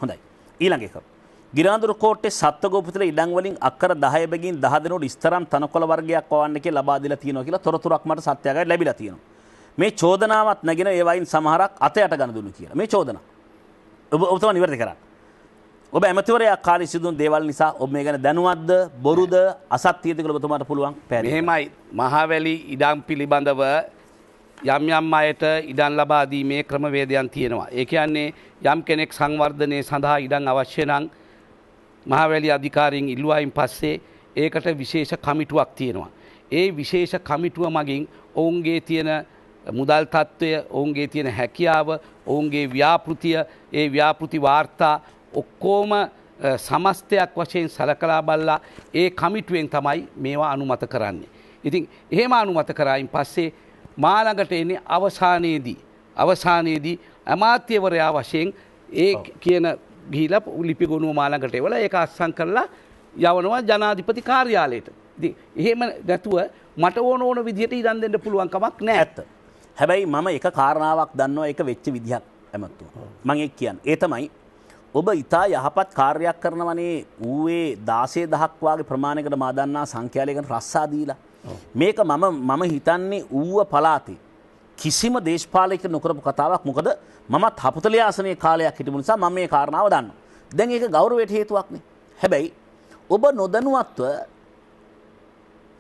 හොඳයි. ඊළඟ එක. ගිරාඳුරු කෝට්ටේ සත්වගෝපිතල ඉඩම් වලින් අක්කර 10 බැගින් 10 දෙනෙකුට ඉස්තරම් තනකොළ වර්ගයක් වවන්න කියලා ලබා දීලා තියෙනවා කියලා තොරතුරක් මට සත්‍යයකට ලැබිලා තියෙනවා. මේ චෝදනාවත් නැගෙන ඒ වයින් සමහරක් අතයට ගන්න දුන්නු කියලා. මේ චෝදනා. ඔබතුමා නිවැරදි කරන්න. ඔබ ඇමතිවරයා කාලේ සිදුවුණු දේවල් නිසා ඔබ මේ ගැන දැනුවත්ද බොරුද අසත්‍යද කියලා ඔබතුමාට පුළුවන් පැහැදිලි. මෙහෙමයි මහවැලි ඉඩම් පිළිබඳව යම් යම් අයට ඉඩම් ලබා දීමේ ක්‍රමවේදයන් තියෙනවා. ඒ කියන්නේ යම් කෙනෙක් සංවර්ධනයේ සඳහා ඉඩම් අවශ්‍ය නම් මහවැලි අධිකාරියෙන් ඉල්ලුවායින් පස්සේ ඒකට විශේෂ කමිටුවක් තියෙනවා. ඒ විශේෂ කමිටුව මගින් ඔවුන්ගේ තියෙන මුදල් තත්ත්වය, ඔවුන්ගේ තියෙන හැකියාව, ඔවුන්ගේ ව්‍යාපෘතිය, ඒ ව්‍යාපෘති වාර්තා ඔක්කොම සමස්තයක් වශයෙන් සලකලා බලලා ඒ කමිටුවෙන් තමයි මේවා අනුමත කරන්නේ. ඉතින් එහෙම අනුමත කරායින් පස්සේ මා ළඟට එන්නේ අවසානයේදී අමාත්‍යවරයා වශයෙන් ඒ කියන ගිහිලා ලිපි ගොනුව මා ළඟට එවලා ඒක අත්සන් කරලා යවනවා ජනාධිපති කාර්යාලයට. ඉතින් එහෙම නැතුව මට ඕන විදිහට ඉඩම් දෙන්න පුළුවන් කමක් නැහැ. ඇත්ත. හැබැයි මම එක කාරණාවක් දන්නවා ඒක වෙච්ච විදිහක් ඇමතුවා. මම ඒක කියන්නේ. ඒ තමයි ඔබ ඉතා යහපත් කාර්යයක් කරනවනේ ඌවේ 16000ක් වාගේ ප්‍රමාණයකට මා දන්නා සංඛ්‍යාලයකට රස්සා දීලා. මේක මම හිතන්නේ ඌව පළාතේ කිසිම දේශපාලකයෙක් නොකරපු කතාවක්. මොකද මමත් හපුතලේ ආසනයේ කාලයක් හිටපු නිසා මම මේ කාරණාව දන්නවා. දැන් ඒක ගෞරවයට හේතුවක් නේ. හැබැයි ඔබ නොදැනුවත්ව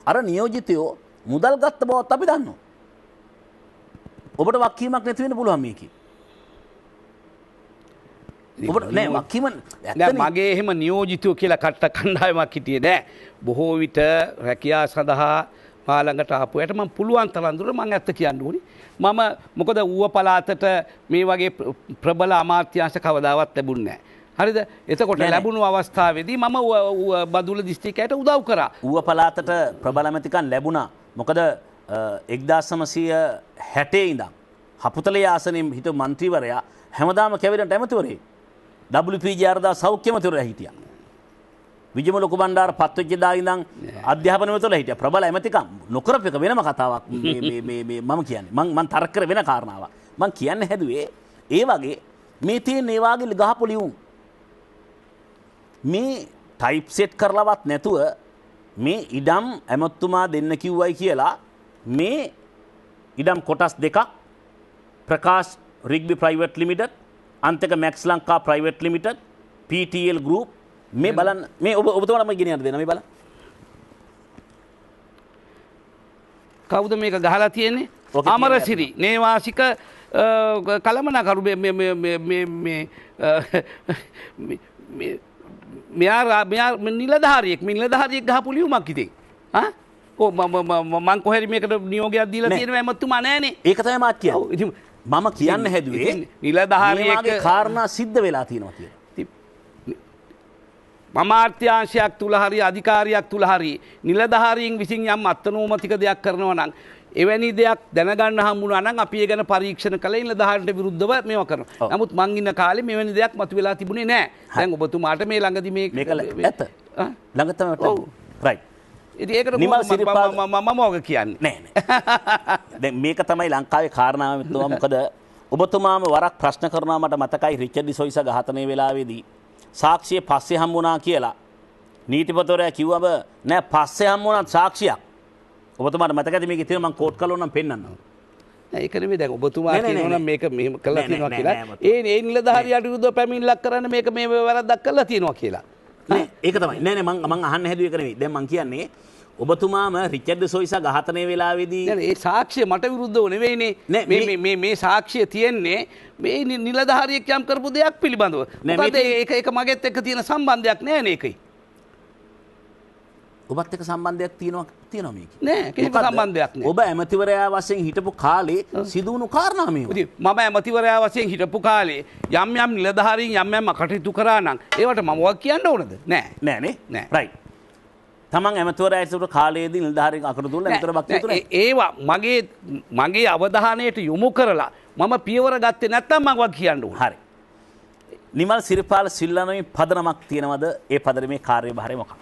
අර නියෝජිතයෝ මුදල් ගත්ත බවත් අපි දන්නවා. ඔබට වක්කීමක් නැති වෙන්න පුළුවන් මේකේ. ඔබට නෑ වක්කීම මගේ එහෙම නියෝජිතයෝ කියලා කණ්ඩායමක් හිටියේ නෑ. බොහෝ විට රැකියාව සඳහා මා ළඟට ආපු අයට මම පුළුවන් තරම් දුර මම ඇත්ත කියන්න ඕනි. මම මොකද ඌව පළාතට මේ වගේ ප්‍රබල අමාත්‍යාංශ කවදාවත් ලැබුණේ නෑ. හරිද? එතකොට ලැබුණු අවස්ථාවේදී මම බදුල්ල දිස්ත්‍රික්කයට උදව් කරා. ඌව පළාතට ප්‍රබල ඇමතිකම් ලැබුණා. මොකද 1960 ඉඳන් හපුතලේ ආසනයෙන් හිටපු മന്ത്രിවරයා හැමදාම කැබිනට් ඇමතිවරයෙක්. WPG ආරදා සෞඛ්‍ය ඇමතිවරයා හිටියා. විජම ලොකු බණ්ඩාර පත් වෙච්ච දා ඉඳන් අධ්‍යාපන ඇමතිවරයා හිටියා. ප්‍රබල ඇමතිකම් නොකරපු එක වෙනම කතාවක්. මේ මම කියන්නේ. මම තර්ක කර වෙන කාරණාවක්. මම කියන්න හැදුවේ ඒ වගේ මේ තියෙන ඒ වාගේ ගහපු ලියුම් මේ ටයිප් සෙට් කරලවත් නැතුව මේ ඉඩම් ඇමතුමා දෙන්න කිව්වයි කියලා මේ ඉඩම් කොටස් දෙකක් ප්‍රකාශ් රිග්බි ප්‍රයිවට් ලිමිටඩ් අන්තක Max Lanka private limited PTL group මේ බලන්න මේ ඔබතුමාට මම ගෙනියන්න දෙන්න මේ බලන්න කවුද මේක ගහලා තියෙන්නේ? අමරසිරි නේවාසික කළමනාකරු මෙයා නිලධාරියෙක් ගහපු ලියුමක් ඉතින්. මං කොහරි මේකට නියෝගයක් දීලා තියෙනවා එමතුමා නෑනේ. ඒක තමයි මාත් කියන්නේ. මම කියන්න හැදුවේ නිලධාරියෙක්ගේ කාරණා සිද්ධ වෙලා තියෙනවා කියලා. අමාත්‍යාංශයක් තුල හරි අධිකාරියක් තුල හරි නිලධාරීන් විසින් යම් අත්නෝමතික දෙයක් කරනවා නම් එවැනි දෙයක් දැනගන්න හම්බුනා නම් අපි ඒ ගැන පරීක්ෂණ කළේ නිලධාරීන්ට විරුද්ධව මේවා කරනවා. නමුත් මං ඉන්න කාලේ මෙවැනි දෙයක් මතුවලා තිබුණේ නැහැ. දැන් ඔබතුමාට මේ ළඟදී මේක ඇත්ත. ළඟ තමයි රයිට්. ඉතින් ඒකට මම ඔක කියන්නේ නෑ නෑ. දැන් මේක තමයි ලංකාවේ කාරණාව මෙතුමා. මොකද ඔබතුමාම වරක් ප්‍රශ්න කරනවා මට මතකයි රිචඩ් ඩිසොයිසා ඝාතනය වෙලාවේදී සාක්ෂිය පස්සේ හම්බුණා කියලා නීතිපතිවරයා කිව්වම නෑ පස්සේ හම්බුණත් සාක්ෂියක්. ඔබතුමාට මතකද මේකේ තියෙන මම කෝට් කළා නම් පෙන්නන්නම්. ඒක නෙමෙයි දැන් ඔබතුමා කියනවා නම් මේක මෙහෙම කළා තියෙනවා කියලා. ඒ නිලධාරියාට විරුද්ධව පැමිණිල්ලක් කරන්න මේක මේ වැරද්දක් කළා තියෙනවා කියලා. නෑ ඒක තමයි. නෑ නෑ මම අහන්න හැදුවේ ඒක නෙමෙයි. දැන් මම කියන්නේ ඔබතුමාම රිචඩ් ඩිසොයිසා ඝාතනය වෙලාවේදී ඒ සාක්ෂිය මට විරුද්ධව නෙවෙයිනේ. මේ සාක්ෂිය තියෙන්නේ මේ නිලධාරියෙක් යම් කරපු දෙයක් පිළිබඳව. මොකද ඒක මගෙත් එක්ක තියෙන සම්බන්ධයක් නෑ නේකයි. ඔබත් එක්ක සම්බන්ධයක් තියෙනවා මේක. නෑ කිසිම සම්බන්ධයක් නෑ. ඔබ ඇමතිවරයා වශයෙන් හිටපු කාලේ සිදුවුණු කාරණා මේවා. මම ඇමතිවරයා වශයෙන් හිටපු කාලේ යම් නිලධාරීන් යම් කටයුතු කරා නම් ඒවට මම වක් කියන්න ඕනද? නෑ. නෑනේ. නෑ. රයිට්. තමන් ඇමතිවරයා හිටපු කාලයේදී නිලධාරීන් අකටයුතු වල ඇමතිවර භක්තිය තුනේ ඒවා මගේ අවධානයට යොමු කරලා මම පියවර ගත්තේ නැත්තම් මම වක් කියන්න ඕන. හරි. නිමල් සිරිපාල සිල්වානමේ පදනමක් තියෙනවද? ඒ පදනමේ කාර්යභාරය මොකක්ද?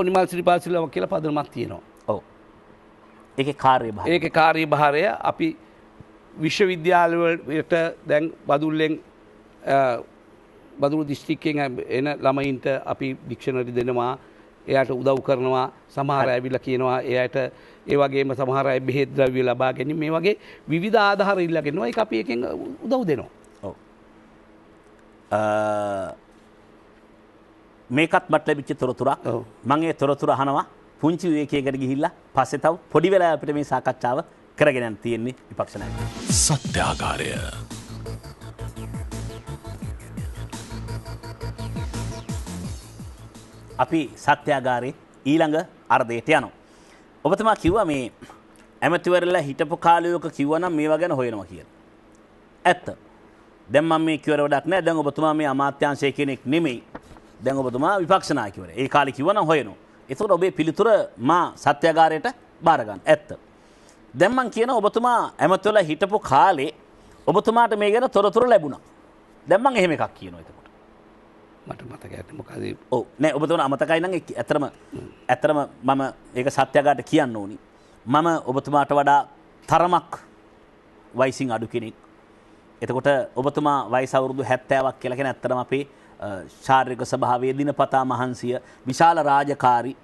නිමල් සිරිපාල සිල්වා කියලා පදනමක් තියෙනවා. ඔව්. ඒකේ කාර්යභාරය. ඒකේ කාර්යභාරය අපි විශ්වවිද්‍යාලවලට දැන් බදුල්ල දිස්ත්‍රික්කයෙන් එන ළමයින්ට අපි ඩික්ෂනරි දෙනවා. එයාට උදව් කරනවා. සමහර අය ඇවිල්ලා කියනවා එයාට ඒ වගේම සමහර අය බෙහෙත් ද්‍රව්‍ය ලබා ගැනීම මේ වගේ විවිධ ආධාර ඉල්ලගෙනවා. ඒක අපි එකෙන් උදව් දෙනවා. ඔව්. මේකත් මට ලැබිච්ච තොරතුරක්. මම ඒ තොරතුර අහනවා පුංචි විවේකයකට ගිහිල්ලා පස්සේ තව පොඩි වෙලාවක අපිට මේ සාකච්ඡාව කරගෙන යන්න තියෙන්නේ විපක්ෂ නායකයෝ. සත්‍යාගාරය. අපි සත්‍යාගාරයේ ඊළඟ අර්ධයට යනවා. ඔබතුමා කිව්වා මේ ඇමතිවරලා හිටපු කාලයක කිව්වනම් මේවා ගැන හොයනවා කියලා. ඇත්ත. දැන් මම මේ කිව්වර වැඩක් නැහැ. දැන් ඔබතුමා මේ අමාත්‍යාංශයේ කෙනෙක් නෙමෙයි. දැන් ඔබතුමා විපක්ෂ නායකවරයා. ඒ කාලේ කිව්වනම් හොයනවා. ඒතකොට ඔබේ පිළිතුර මා සත්‍යාගාරයට බාර ගන්න. ඇත්ත. දැන් මම කියන ඔබතුමා ඇමතිවරලා හිටපු කාලේ ඔබතුමාට මේ ගැන තොරතුරු ලැබුණා. දැන් මම එහෙම එකක් කියනවා එතකොට. මට මතකයි මොකද? ඔව් නෑ ඔබතුමා අමතකයි නම් ඇත්තටම මම ඒක සත්‍යාගාරයට කියන්න ඕනි. මම ඔබතුමාට වඩා තරමක් වයසින් අඩු කෙනෙක්. එතකොට ඔබතුමා වයස අවුරුදු 70ක් කියලා කියන ඇත්තටම අපේ ශාරීරික ස්වභාවයේ දිනපතා මහන්සිය විශාල රාජකාරී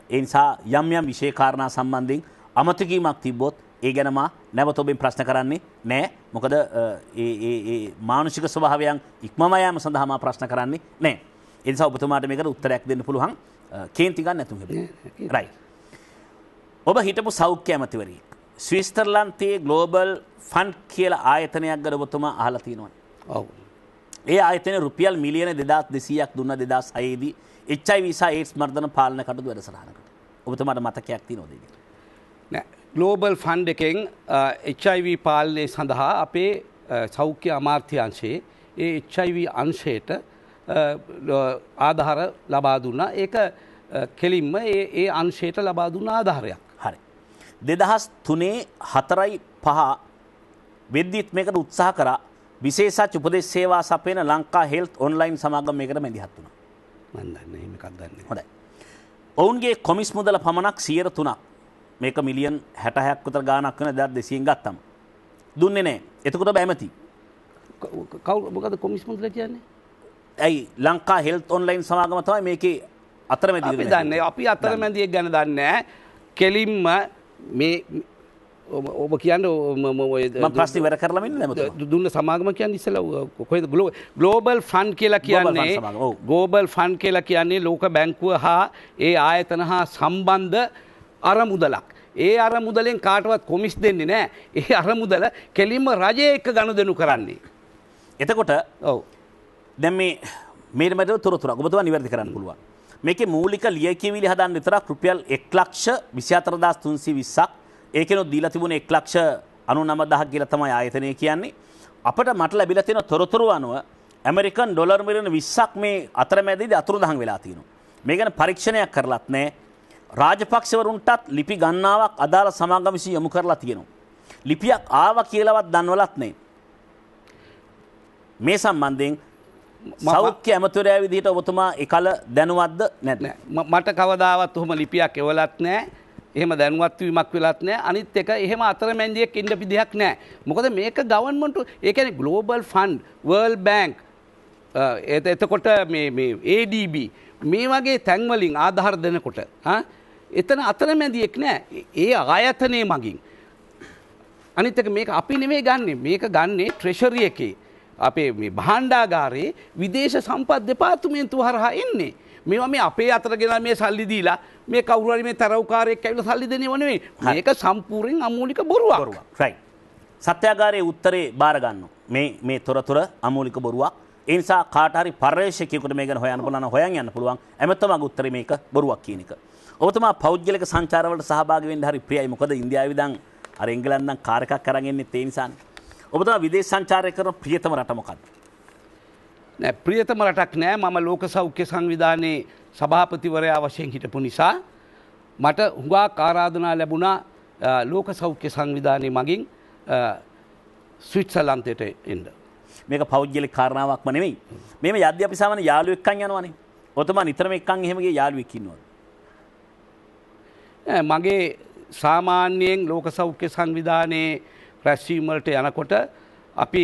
ඒ නිසා යම් විශේෂ කාරණා සම්බන්ධයෙන් අමතකීමක් තිබ්බොත් ඒ ගැන මා නැවත ඔබෙන් ප්‍රශ්න කරන්නේ නෑ. මොකද ඒ මානසික ස්වභාවයන් ඉක්මම යාම සඳහා මා ප්‍රශ්න කරන්නේ නෑ. ඒ නිසා ඔබතුමාට මේකට උත්තරයක් දෙන්න පුළුවන්. කේන්ති ගන්න නැතුව හැබැයි. රයිට්. ඔබ හිටපු සෞඛ්‍ය ඇමතිවරයෙක්. ස්විට්සර්ලන්තයේ ග්ලෝබල් ෆන්ඩ් කියලා ආයතනයක් ගැන ඔබතුමා අහලා තියෙනවනේ. ඔව්. ඒ ආයතනය රුපියල් මිලියන 2200ක් දුන්න 2006 දී HIV සහ AIDS මර්ධන පාලන කටයුතු වැඩසටහනකට. ඔබතුමාට මතකයක් තියෙනවද ඒක? නෑ. ග්ලෝබල් ෆන්ඩ් එකෙන් HIV පාලනය සඳහා අපේ සෞඛ්‍ය අමාත්‍යාංශයේ ඒ HIV අංශයට ආධාර ලබා දුන්නා. ඒක කෙලින්ම ඒ අංශයට ලබා දුන්න ආධාරයක්. හරි. 2003 4 5 වෙද්දිත් මේකට උත්සාහ කරා විශේෂ උපදෙස් සේවා සපයන ලංකා හෙල්ත් ඔන්ලයින් සමාගම මේකට මැදිහත් වුණා. මම දන්නේ එහෙම එකක් දන්නේ. හොඳයි. ඔවුන්ගේ කොමිස් මුදල පමණක් 3%. මේක මිලියන් 66ක් විතර ගාණක් වෙන 2200න් ගත්තම දුන්නේ නැහැ. එතකොට ඔබ ඇමති. මොකද කොමිස් මුදල කියන්නේ? ඇයි ලංකා හෙල්ත් ඔන්ලයින් සමාගම තමයි මේකේ අතරමැදි අපි දන්නේ. අපි අතරමැදියෙක් ගැන දන්නේ නැහැ. කෙලින්ම මේ ඔබ කියන්නේ මම ප්‍රශ්නේ වැඩ කරලා මෙන්න නැමතුමා. දුන්න සමාගම කියන්නේ ඉස්සෙල්ලා කොහෙද ග්ලෝබල් ෆන්ඩ් කියලා කියන්නේ ග්ලෝබල් ෆන්ඩ් කියලා කියන්නේ ලෝක බැංකුව හා ඒ ආයතන හා සම්බන්ධ අරමුදලක්. ඒ අරමුදලෙන් කාටවත් කොමිස් දෙන්නේ නැහැ. ඒ අරමුදල කෙලින්ම රජය එක්ක ගනුදෙනු කරන්නේ. එතකොට ඔව්. දැන් මේ මැද තොරතුරක් ඔබතුමා නිවැරදි කරන්න පුළුවන්. මේකේ මූලික ලියකියවිලි හදන්න විතරක් රුපියල් 1,24320ක් ඒකෙනොත් දීලා තිබුණේ 1,99,000 කියලා තමයි ආයතනය කියන්නේ. අපිට මට ලැබිලා තියෙන තොරතුරු අනුව ඇමරිකන් ඩොලර් මිලියන 20ක් මේ අතරමැදදී අතුරුදහන් වෙලා තියෙනවා. මේ ගැන පරීක්ෂණයක් කරලත් නැහැ. රාජපක්ෂවරුන්ටත් ලිපි ගණනාවක් අදාළ සමාගම් විසින් යොමු කරලා තියෙනවා. ලිපියක් ආවා කියලාවත් දන්වලත් නැහැ. මේ සම්බන්ධයෙන් සෞඛ්‍ය ඇමතුරයා විදිහට ඔබතුමා එකල දැනුවත්ද නැද්ද? මට කවදාවත් ඔහොම ලිපියක් එවලත් නැහැ. එහෙම දැනුවත් වීමක් වෙලත් නැහැ. අනිත් එක එහෙම අතරමැදියෙක් ඉන්න විදිහක් නැහැ. මොකද මේක ගවර්න්මන්ට් ඒ කියන්නේ ග්ලෝබල් ෆන්ඩ්, වර්ල්ඩ් බැංක් එතකොට මේ ADB මේ වගේ තැන් වලින් ආධාර දෙනකොට එතන අතරමැදියෙක් නැහැ. ඒ ආයතනයේ මගින්. අනිත් එක මේක අපි නෙමෙයි ගන්නෙ. මේක ගන්නෙ ට්‍රෙෂරි එකේ. අපේ මේ භාණ්ඩාගාරයේ විදේශ සම්පත් දෙපාර්තමේන්තුව හරහා එන්නේ. මේවා මේ අපේ අතට ගෙනලා මේ සල්ලි දීලා මේ කවුරු හරි මේ තරවුකාරයෙක් ඇවිල්ලා සල්ලි දෙනව නෙවෙයි. මේක සම්පූර්ණයෙන් අමූලික බොරුවක්. රයිට්. සත්‍යාගාරයේ උත්තරේ බාර ගන්නවා. මේ තොරතුර අමූලික බොරුවක්. ඒ නිසා කාට හරි පර්යේෂකයෙකුට මේක ගැන හොයන්න පුළුවන් නම් හොයන් යන්න පුළුවන්. එමෙතනගේ උත්තරේ මේක බොරුවක් කියන එක. ඔබතුමා පෞද්ගලික සංචාරවලට සහභාගී වෙන්න හරි ප්‍රියයි. මොකද ඉන්දියාවේ ඉඳන් අර එංගලන්තෙන් කාර් එකක් අරන් එන්නේ ඒ නිසානේ. ඔබතුමා විදේශ සංචාරය කරන ප්‍රියතම රට මොකක්ද? නෑ ප්‍රියතම රටක් නෑ. මම ලෝක සෞඛ්‍ය සංවිධානයේ සභාපතිවරයා වශයෙන් හිටපු නිසා මට හුඟක් ආරාධනා ලැබුණා ලෝක සෞඛ්‍ය සංවිධානයේ මගින් ස්විට්සර්ලන්තයට එන්න. මේක පෞද්ගලික කාරණාවක්ම නෙමෙයි. මේම යද්දී අපි සාමාන්‍ය යාළුවෙක් එක්කන් යනවනේ. ඔතම නිතරම එක්කන් එහෙම ගිය යාළුවෙක් ඉන්නවද? මගේ සාමාන්‍යයෙන් ලෝක සෞඛ්‍ය සංවිධානයේ රැස්වීම් වලට යනකොට අපි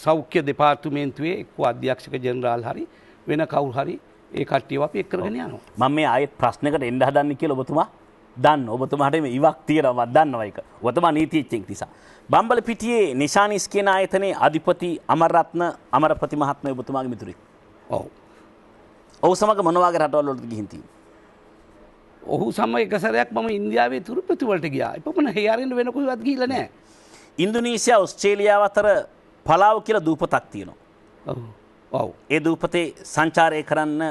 සෞඛ්‍ය දෙපාර්තමේන්තුවේ එක්ක අධ්‍යක්ෂක ජෙනරාල් හරි වෙන කවුරු හරි ඒ කට්ටියව අපි එක්කගෙන යනවා. මම මේ ආයෙත් ප්‍රශ්නයකට එන්න හදන්නේ කියලා ඔබතුමා දන්න. ඔබතුමාට මේ ඉවක් තියෙනවා දන්නවා ඒක. ඔබතුමා නීතිඥයෙක් නිසා. බම්බලපිටියේ නිශානිස් කියන ආයතනයේ අධිපති අමරරත්න අමරපති මහත්මයා ඔබතුමාගේ මිතුරෙක්. ඔව්. ඔහු සමග මොන වගේ රටවල් වලට ගිහින් තියෙන්නේ? ඔහු සමග එක සැරයක් මම ඉන්දියාවේ තුරුපති වලට ගියා. එපමණ හේයාරින්න වෙන කොහෙවත් ගිහිල්ලා නැහැ. ඉන්දුනීසියා ඕස්ට්‍රේලියාව අතර පලාව් කියලා දූපතක් තියෙනවා. ඔව්. ඔව්. ඒ දූපතේ සංචාරය කරන්න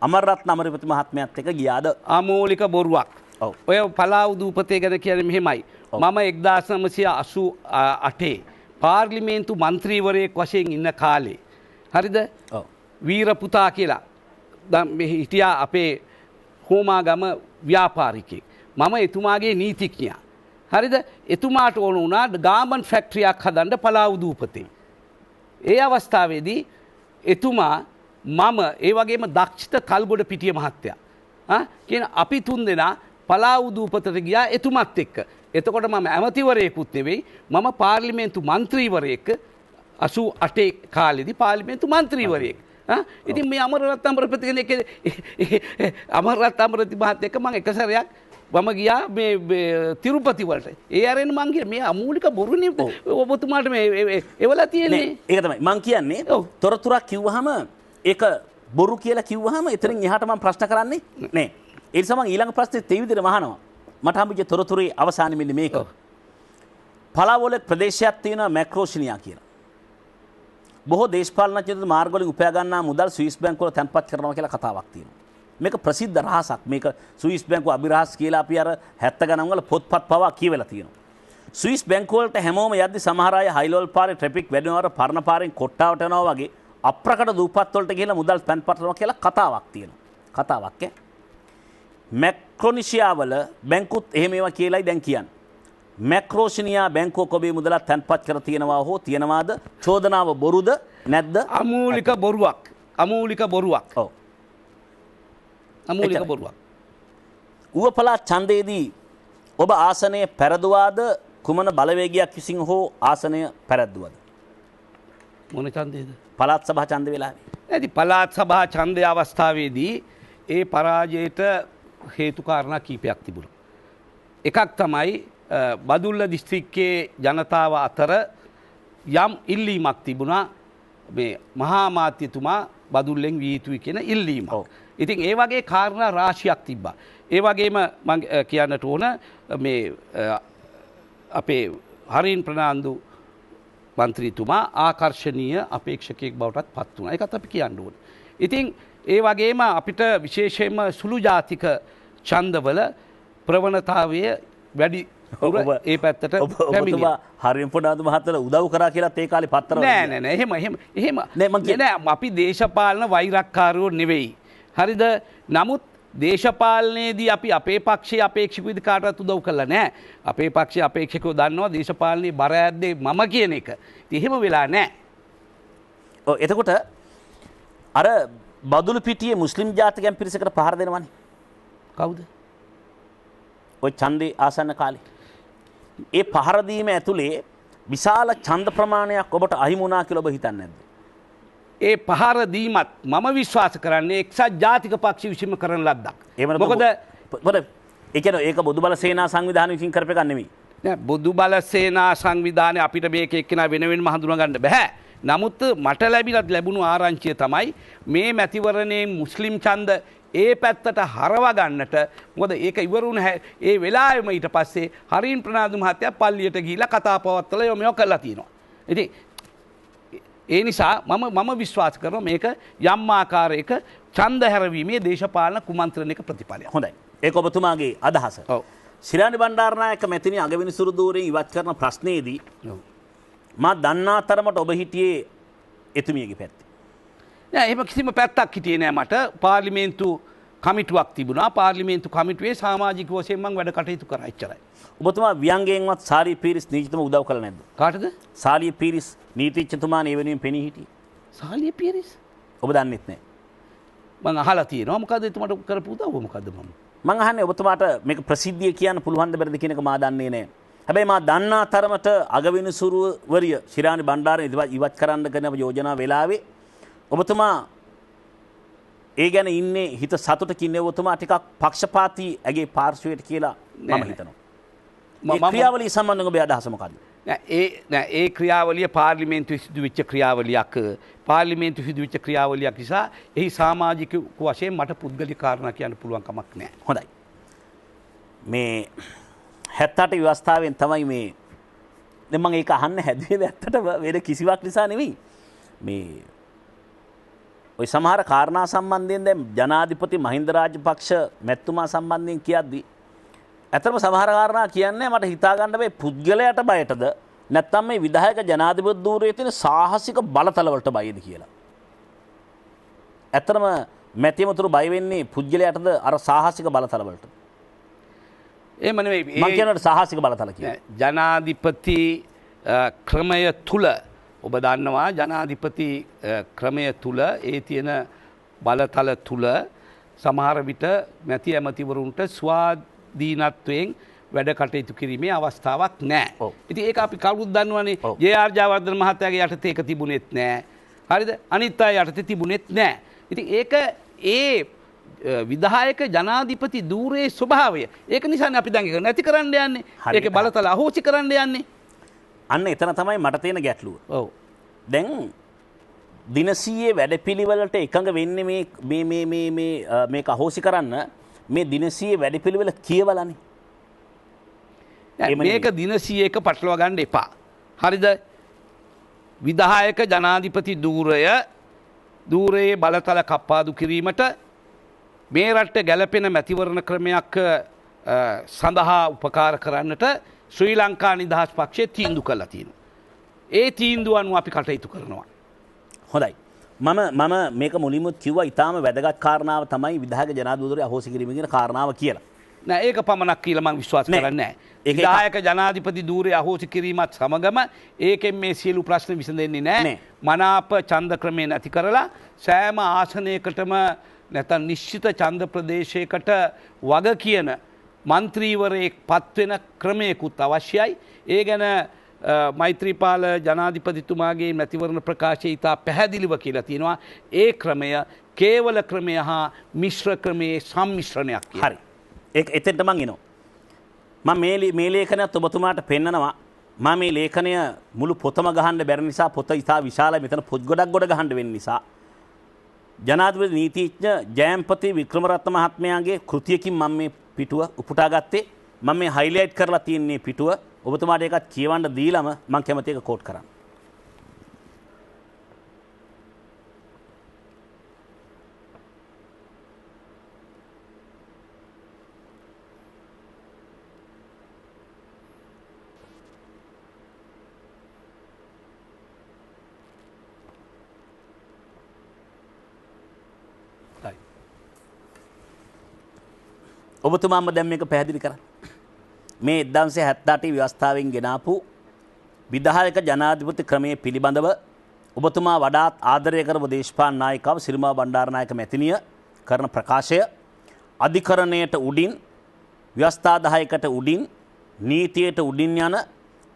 අමරරත්න අමරපති මහත්මයාත් එක්ක ගියාද? අමූලික බොරුවක්. ඔව්. ඔය පලාව් දූපතේ ගැන කියන්නේ මෙහෙමයි. මම 1988 පාර්ලිමේන්තු මන්ත්‍රීවරයෙක් වශයෙන් ඉන්න කාලේ. හරිද? ඔව්. වීර පුතා කියලා හිටියා අපේ හෝමාගම ව්‍යාපාරිකයෙක්. මම එතුමාගේ නීතිඥයා. හරිද? එතුමාට ඕන වුණා ගාමන් ෆැක්ටරියක් හදන්න පලාව් දූපතේ. ඒ අවස්ථාවේදී එතුමා මම ඒ වගේම දක්ෂිත කල්ගොඩ පිටිය මහත්තයා කියන අපි තුන් දෙනා පලාව් දූපතට ගියා එතුමත් එක්ක. එතකොට මම ඇමතිවරයෙකුත් නෙවෙයි මම පාර්ලිමේන්තු මන්ත්‍රීවරයෙක් 88 කාලෙදී පාර්ලිමේන්තු මන්ත්‍රීවරයෙක්. ඉතින් මේ අමරරත්න අමරපති කෙනෙක් අමරරත්න අමරපති මහත්තයා එක්ක මම එක සැරයක් මම ගියා මේ තිරුපති වලට. ඒ ආරෙන් මං ගියා මේ අමූලික බොරුනේ ඔබතුමාට මේ එවලා තියෙන්නේ. ඒක තමයි මං කියන්නේ. තොරතුරක් කිව්වහම ඒක බොරු කියලා කිව්වහම එතනින් එහාට මම ප්‍රශ්න කරන්නේ නෑ. ඒ නිසා මං ඊළඟ ප්‍රශ්නේ තේ විදිහට අහනවා. මට හම්බෙච්ච තොරතුරේ අවසානයේ මෙන්න මේක. පලාව් වල ප්‍රදේශයක් තියෙනවා මැක්‍රෝෂිනියා කියලා. බොහෝ දේශපාලනඥයෝ මාර්ගවලින් උපයා ගන්නා මුදල් ස්විස් බැංකුවල තැන්පත් කරනවා කියලා කතාවක් තියෙනවා. මේක ප්‍රසිද්ධ රහසක්. මේක ස්විස් බැංකුව අභිරහස් කියලා අපි අර 70 ගණන් වල පොත්පත් පවා කියවලා තියෙනවා. ස්විස් බැංකුව වලට හැමෝම යද්දි සමහර අය හයිලෝල් පාරේ ට්‍රැෆික් වැඩි වෙනවර පරණ පාරෙන් කොට්ටාවට යනවා වගේ අප්‍රකට දූපත් වලට ගිහලා මුදල් තැන්පත් කරනවා කියලා කතාවක් තියෙනවා. කතාවක් මැක්‍රොනීසියා වල බැංකුත් එහෙම ඒවා කියලායි දැන් කියන්නේ. මැක්‍රෝෂිනියා බැංකුවක ඔබේ මුදලක් තැන්පත් කර තියෙනවා හෝ තියනවාද? චෝදනාව බොරුද නැද්ද? අමූලික බොරුවක්. අමූලික බොරුවක්. ඔව්. අමූලික බොරුවක්. ඌව පළාත් ඡන්දයේදී ඔබ ආසනය පැරදුවාද කුමන බලවේගයක් විසින් හෝ ආසනය පැරද්දුවද? මොන ඡන්දයේද? පළාත් සභා ඡන්ද වෙලාවේ. ඇයි පළාත් සභා ඡන්දයේ අවස්ථාවේදී ඒ පරාජයට හේතු කාරණා කීපයක් තිබුණා. එකක් තමයි බදුල්ල දිස්ත්‍රික්කයේ ජනතාව අතර යම් ඉල්ලීමක් තිබුණා මේ මහා මාත්‍යතුමා බදුල්ලෙන් විය යුතුයි කියන ඉල්ලීම. ඉතින් ඒ වගේ කාරණා රාශියක් තිබ්බා. ඒ වගේම මම කියන්නට ඕන මේ අපේ හරින් ප්‍රනාන්දු මන්ත්‍රීතුමා ආකර්ශනීය අපේක්ෂකයෙක් බවටත් පත් වුණා. ඒකත් අපි කියන්න ඕනේ. ඉතින් ඒ වගේම අපිට විශේෂයෙන්ම සුළු ජාතික ඡන්දවල ප්‍රවණතාවය වැඩි ඒ පැත්තට ඔබතුමා හරින් ප්‍රනාන්දු මහත්තයාට උදව් කරා කියලාත් ඒ කාලේ පත්තරවල නෑ එහෙම නෑ අපි දේශපාලන වෛරක්කාරයෝ නෙවෙයි. හරිද? නමුත් දේශපාලනයේදී අපි අපේ පක්ෂයේ අපේක්ෂක විදිහට කාටවත් උදව් කළා නෑ. අපේ පක්ෂයේ අපේක්ෂකයෝ දන්නවා දේශපාලනයේ බර ඇද්දේ මම කියන එක. ඉතින් එහෙම වෙලා නෑ. ඔව් එතකොට අර බදුළු පිටියේ මුස්ලිම් ජාතිකයන් පිරිසකට පහර දෙනවනේ. කවුද? ඔය ඡන්දේ ආසන්න කාලේ. ඒ පහර දීම ඇතුලේ විශාල ඡන්ද ප්‍රමාණයක් ඔබට අහිමි වුණා කියලා ඔබ හිතන්නේ නැද්ද? ඒ පහර දීමත් මම විශ්වාස කරන්නේ එක්සත් ජාතික පක්ෂ විසින්ම කරන ලද්දක්. මොකද ඒ කියන්නේ ඒක බොදුබල සේනා සංවිධානය විසින් කරපු එකක් නෙමෙයි. නෑ බොදුබල සේනා සංවිධානය අපිට මේක එක්කෙනා වෙන වෙනම හඳුනා ගන්න බෑ. නමුත් මට ලැබුණු ආරංචිය තමයි මේ මැතිවරණයේ මුස්ලිම් ඡන්ද ඒ පැත්තට හරව ගන්නට. මොකද ඒක ඉවරුණ ඒ වෙලාවෙම ඊට පස්සේ හරින් ප්‍රනාන්දු මහත්තයා පල්ලියට ගිහිල්ලා කතා පවත්වලා යොමු කළා තියෙනවා. ඉතින් ඒ නිසා මම විශ්වාස කරනවා මේක යම් ආකාරයක ඡන්ද හැරවීමේ දේශපාලන කුමන්ත්‍රණයක ප්‍රතිඵලයක්. හොඳයි. ඒක ඔබතුමාගේ අදහස. ඔව්. ශිරාණි බණ්ඩාරනායක මැතිණිය අගවිනිසුරු දූරෙන් ඉවත් කරන ප්‍රශ්නයේදී මා දන්නා තරමට ඔබ හිටියේ එතුමියගේ පැත්තේ. නෑ එහෙම කිසිම පැත්තක් හිටියේ නෑ මට. පාර්ලිමේන්තු කමිටුවක් තිබුණා. පාර්ලිමේන්තු කමිටුවේ සමාජික වශයෙන් මම වැඩ කටයුතු කරා එච්චරයි. ඔබතුමා වියංගයෙන්වත් සාලී පීරිස් නීතිතුම උදව් කළා නැද්ද? කාටද? සාලී පීරිස් නීතිඥතුමා මේ වෙනුවෙන් පෙනී හිටියේ. සාලිය පීරිස්? ඔබ දන්නෙත් නෑ. මම අහලා තියෙනවා. මොකද්ද එතුමාට කරපු උදව්ව මොකද්ද මම? මං අහන්නේ ඔබතුමාට මේක ප්‍රසිද්ධිය කියන්න පුළුවන්ද බැරිද කියන එක මා දන්නේ නෑ. හැබැයි මා දන්නා තරමට අගවිනිසුරුවරිය ශිරාණි බණ්ඩාරන ඉවත් කරන්න කරන යෝජනා වෙලාවේ ඔබතුමා ඒ ගැන ඉන්නේ හිත සතුටකින් ඔබතුමා ටිකක් පක්ෂපාතී ඇගේ පාර්ශවයට කියලා මම හිතනවා. මේ ක්‍රියාවලිය සම්බන්ධව ඔබේ අදහස මොකක්ද? ඒ ක්‍රියාවලිය පාර්ලිමේන්තුවේ සිදුවෙච්ච ක්‍රියාවලියක්. පාර්ලිමේන්තුවේ සිදුවෙච්ච ක්‍රියාවලියක් නිසා එහි සමාජික වශයෙන් මට පුද්ගලික කාරණා කියන්න පුළුවන් කමක් නැහැ. හොඳයි. මේ 78 ව්‍යවස්ථාවෙන් තමයි මේ දැන් මම ඒක අහන්න හැදුවේ ඇත්තට වෙන කිසිවක් නිසා නෙවෙයි. මේ ඔය සමහර කාරණා සම්බන්ධයෙන් දැන් ජනාධිපති මහින්ද රාජපක්ෂ මැතිතුමා සම්බන්ධයෙන් කියද්දී ඇත්තටම සමහර කාරණා කියන්නේ මට හිතා ගන්න බෑ පුද්ගලයාට බයටද නැත්නම් මේ විධායක ජනාධිපති ධූරයේ තියෙන සාහසික බලතල වලට බයද කියලා. ඇත්තටම මැතිමතුරු බය වෙන්නේ පුද්ගලයාටද අර සාහසික බලතල වලට? එහෙම නෙවෙයි. මම කියනට සාහසික බලතල කියලා. ජනාධිපති ක්‍රමය තුල ඔබ දන්නවා ජනාධිපති ක්‍රමය තුල ඒ තියෙන බලතල තුල සමහර විට මැති ඇමතිවරුන්ට ස්වාධීනත්වයෙන් වැඩ කටයුතු කිරීමේ අවස්ථාවක් නැහැ. ඉතින් ඒක අපි කවුරුත් දන්නවනේ. ජේ.ආර්. ජයවර්ධන මහත්තයාගේ යටතේ ඒක තිබුණෙත් නැහැ. හරිද? අනිත් අය යටතේ තිබුණෙත් නැහැ. ඉතින් ඒක ඒ විධායක ජනාධිපති ධූරයේ ස්වභාවය. ඒක නිසානේ අපි දැන් ඒක නැති කරන්න යන්නේ. ඒකේ බලතල අහෝසි කරන්න යන්නේ. අන්න එතන තමයි මට තියෙන ගැටලුව. ඔව්. දැන් දින 100 වැඩපිළිවෙලට එකඟ වෙන්නේ මේක අහෝසි කරන්න මේ දින 100 වැඩපිළිවෙල කියවලානේ. මේක දින 100ක පටලවා ගන්න එපා. හරිද? විධායක ජනාධිපති ධූරයේ බලතල කප්පාදු කිරීමට මේ රටට ගැලපෙන මැතිවරණ ක්‍රමයක් සඳහා උපකාර කරන්නට ශ්‍රී ලංකා නිදහස් පක්ෂය තීන්දුව කළා තියෙනවා. ඒ තීන්දුව අනුව අපි කටයුතු කරනවා. හොඳයි. මම මේක මුලින්ම කිව්වා ඊටාම වැදගත් කාරණාව තමයි විධායක ජනාධිපතිවරු අහෝසි කිරීම කියන කාරණාව කියලා. නෑ ඒක පමණක් කියලා මම විශ්වාස කරන්නේ නෑ. විධායක ජනාධිපති ධූරයේ අහෝසි කිරීමත් සමගම ඒකෙන් මේ සියලු ප්‍රශ්න විසඳෙන්නේ නෑ. මනාප ඡන්ද ක්‍රමය නැති කරලා සෑම ආසනයකටම නැත්නම් නිශ්චිත ඡන්ද ප්‍රදේශයකට වග කියන මන්ත්‍රීවරයෙක් පත්වෙන ක්‍රමයකුත් අවශ්‍යයි. ඒ ගැන මෛත්‍රීපාල ජනාධිපතිතුමාගේ මැතිවරණ ප්‍රකාශය ඉතා පැහැදිලිව කියලා තියෙනවා. ඒ ක්‍රමය කේවල ක්‍රමය හා මිශ්‍ර ක්‍රමයේ සම්මිශ්‍රණයක් කියලා. හරි. ඒක එතෙන්ට මං එනවා. මම මේ ලේඛනයත් ඔබතුමාට පෙන්නනවා මම මේ ලේඛනය මුළු පොතම ගහන්න බැරි නිසා පොත ඉතා විශාලයි. මෙතන පොත් ගොඩක් ගොඩ ගහන්න වෙන නිසා ජනාධිපති නීතිඥ ජයම්පති වික්‍රමරත්න මහත්මයාගේ කෘතියකින් මම මේ පිටුව උපුටා ගත්තේ. මම මේ හයිලයිට් කරලා තියෙන්නේ පිටුව. ඔබතුමාට ඒකත් කියවන්න දීලම මම කැමති එක කෝට් කරන්න. ඔබතුමාම දැන් මේක පැහැදිලි කරන්න. මේ 1978 ව්‍යවස්ථාවෙන් ගෙනාපු විධායක ජනාධිපති ක්‍රමයේ පිළිබඳව ඔබතුමා වඩාත් ආදරය කරපු දේශපාලන නායිකාව සිරිමා බණ්ඩාරනායක මැතිණිය කරන ප්‍රකාශය අධිකරණයට උඩින් ව්‍යවස්ථා 10කට උඩින් නීතියට උඩින් යන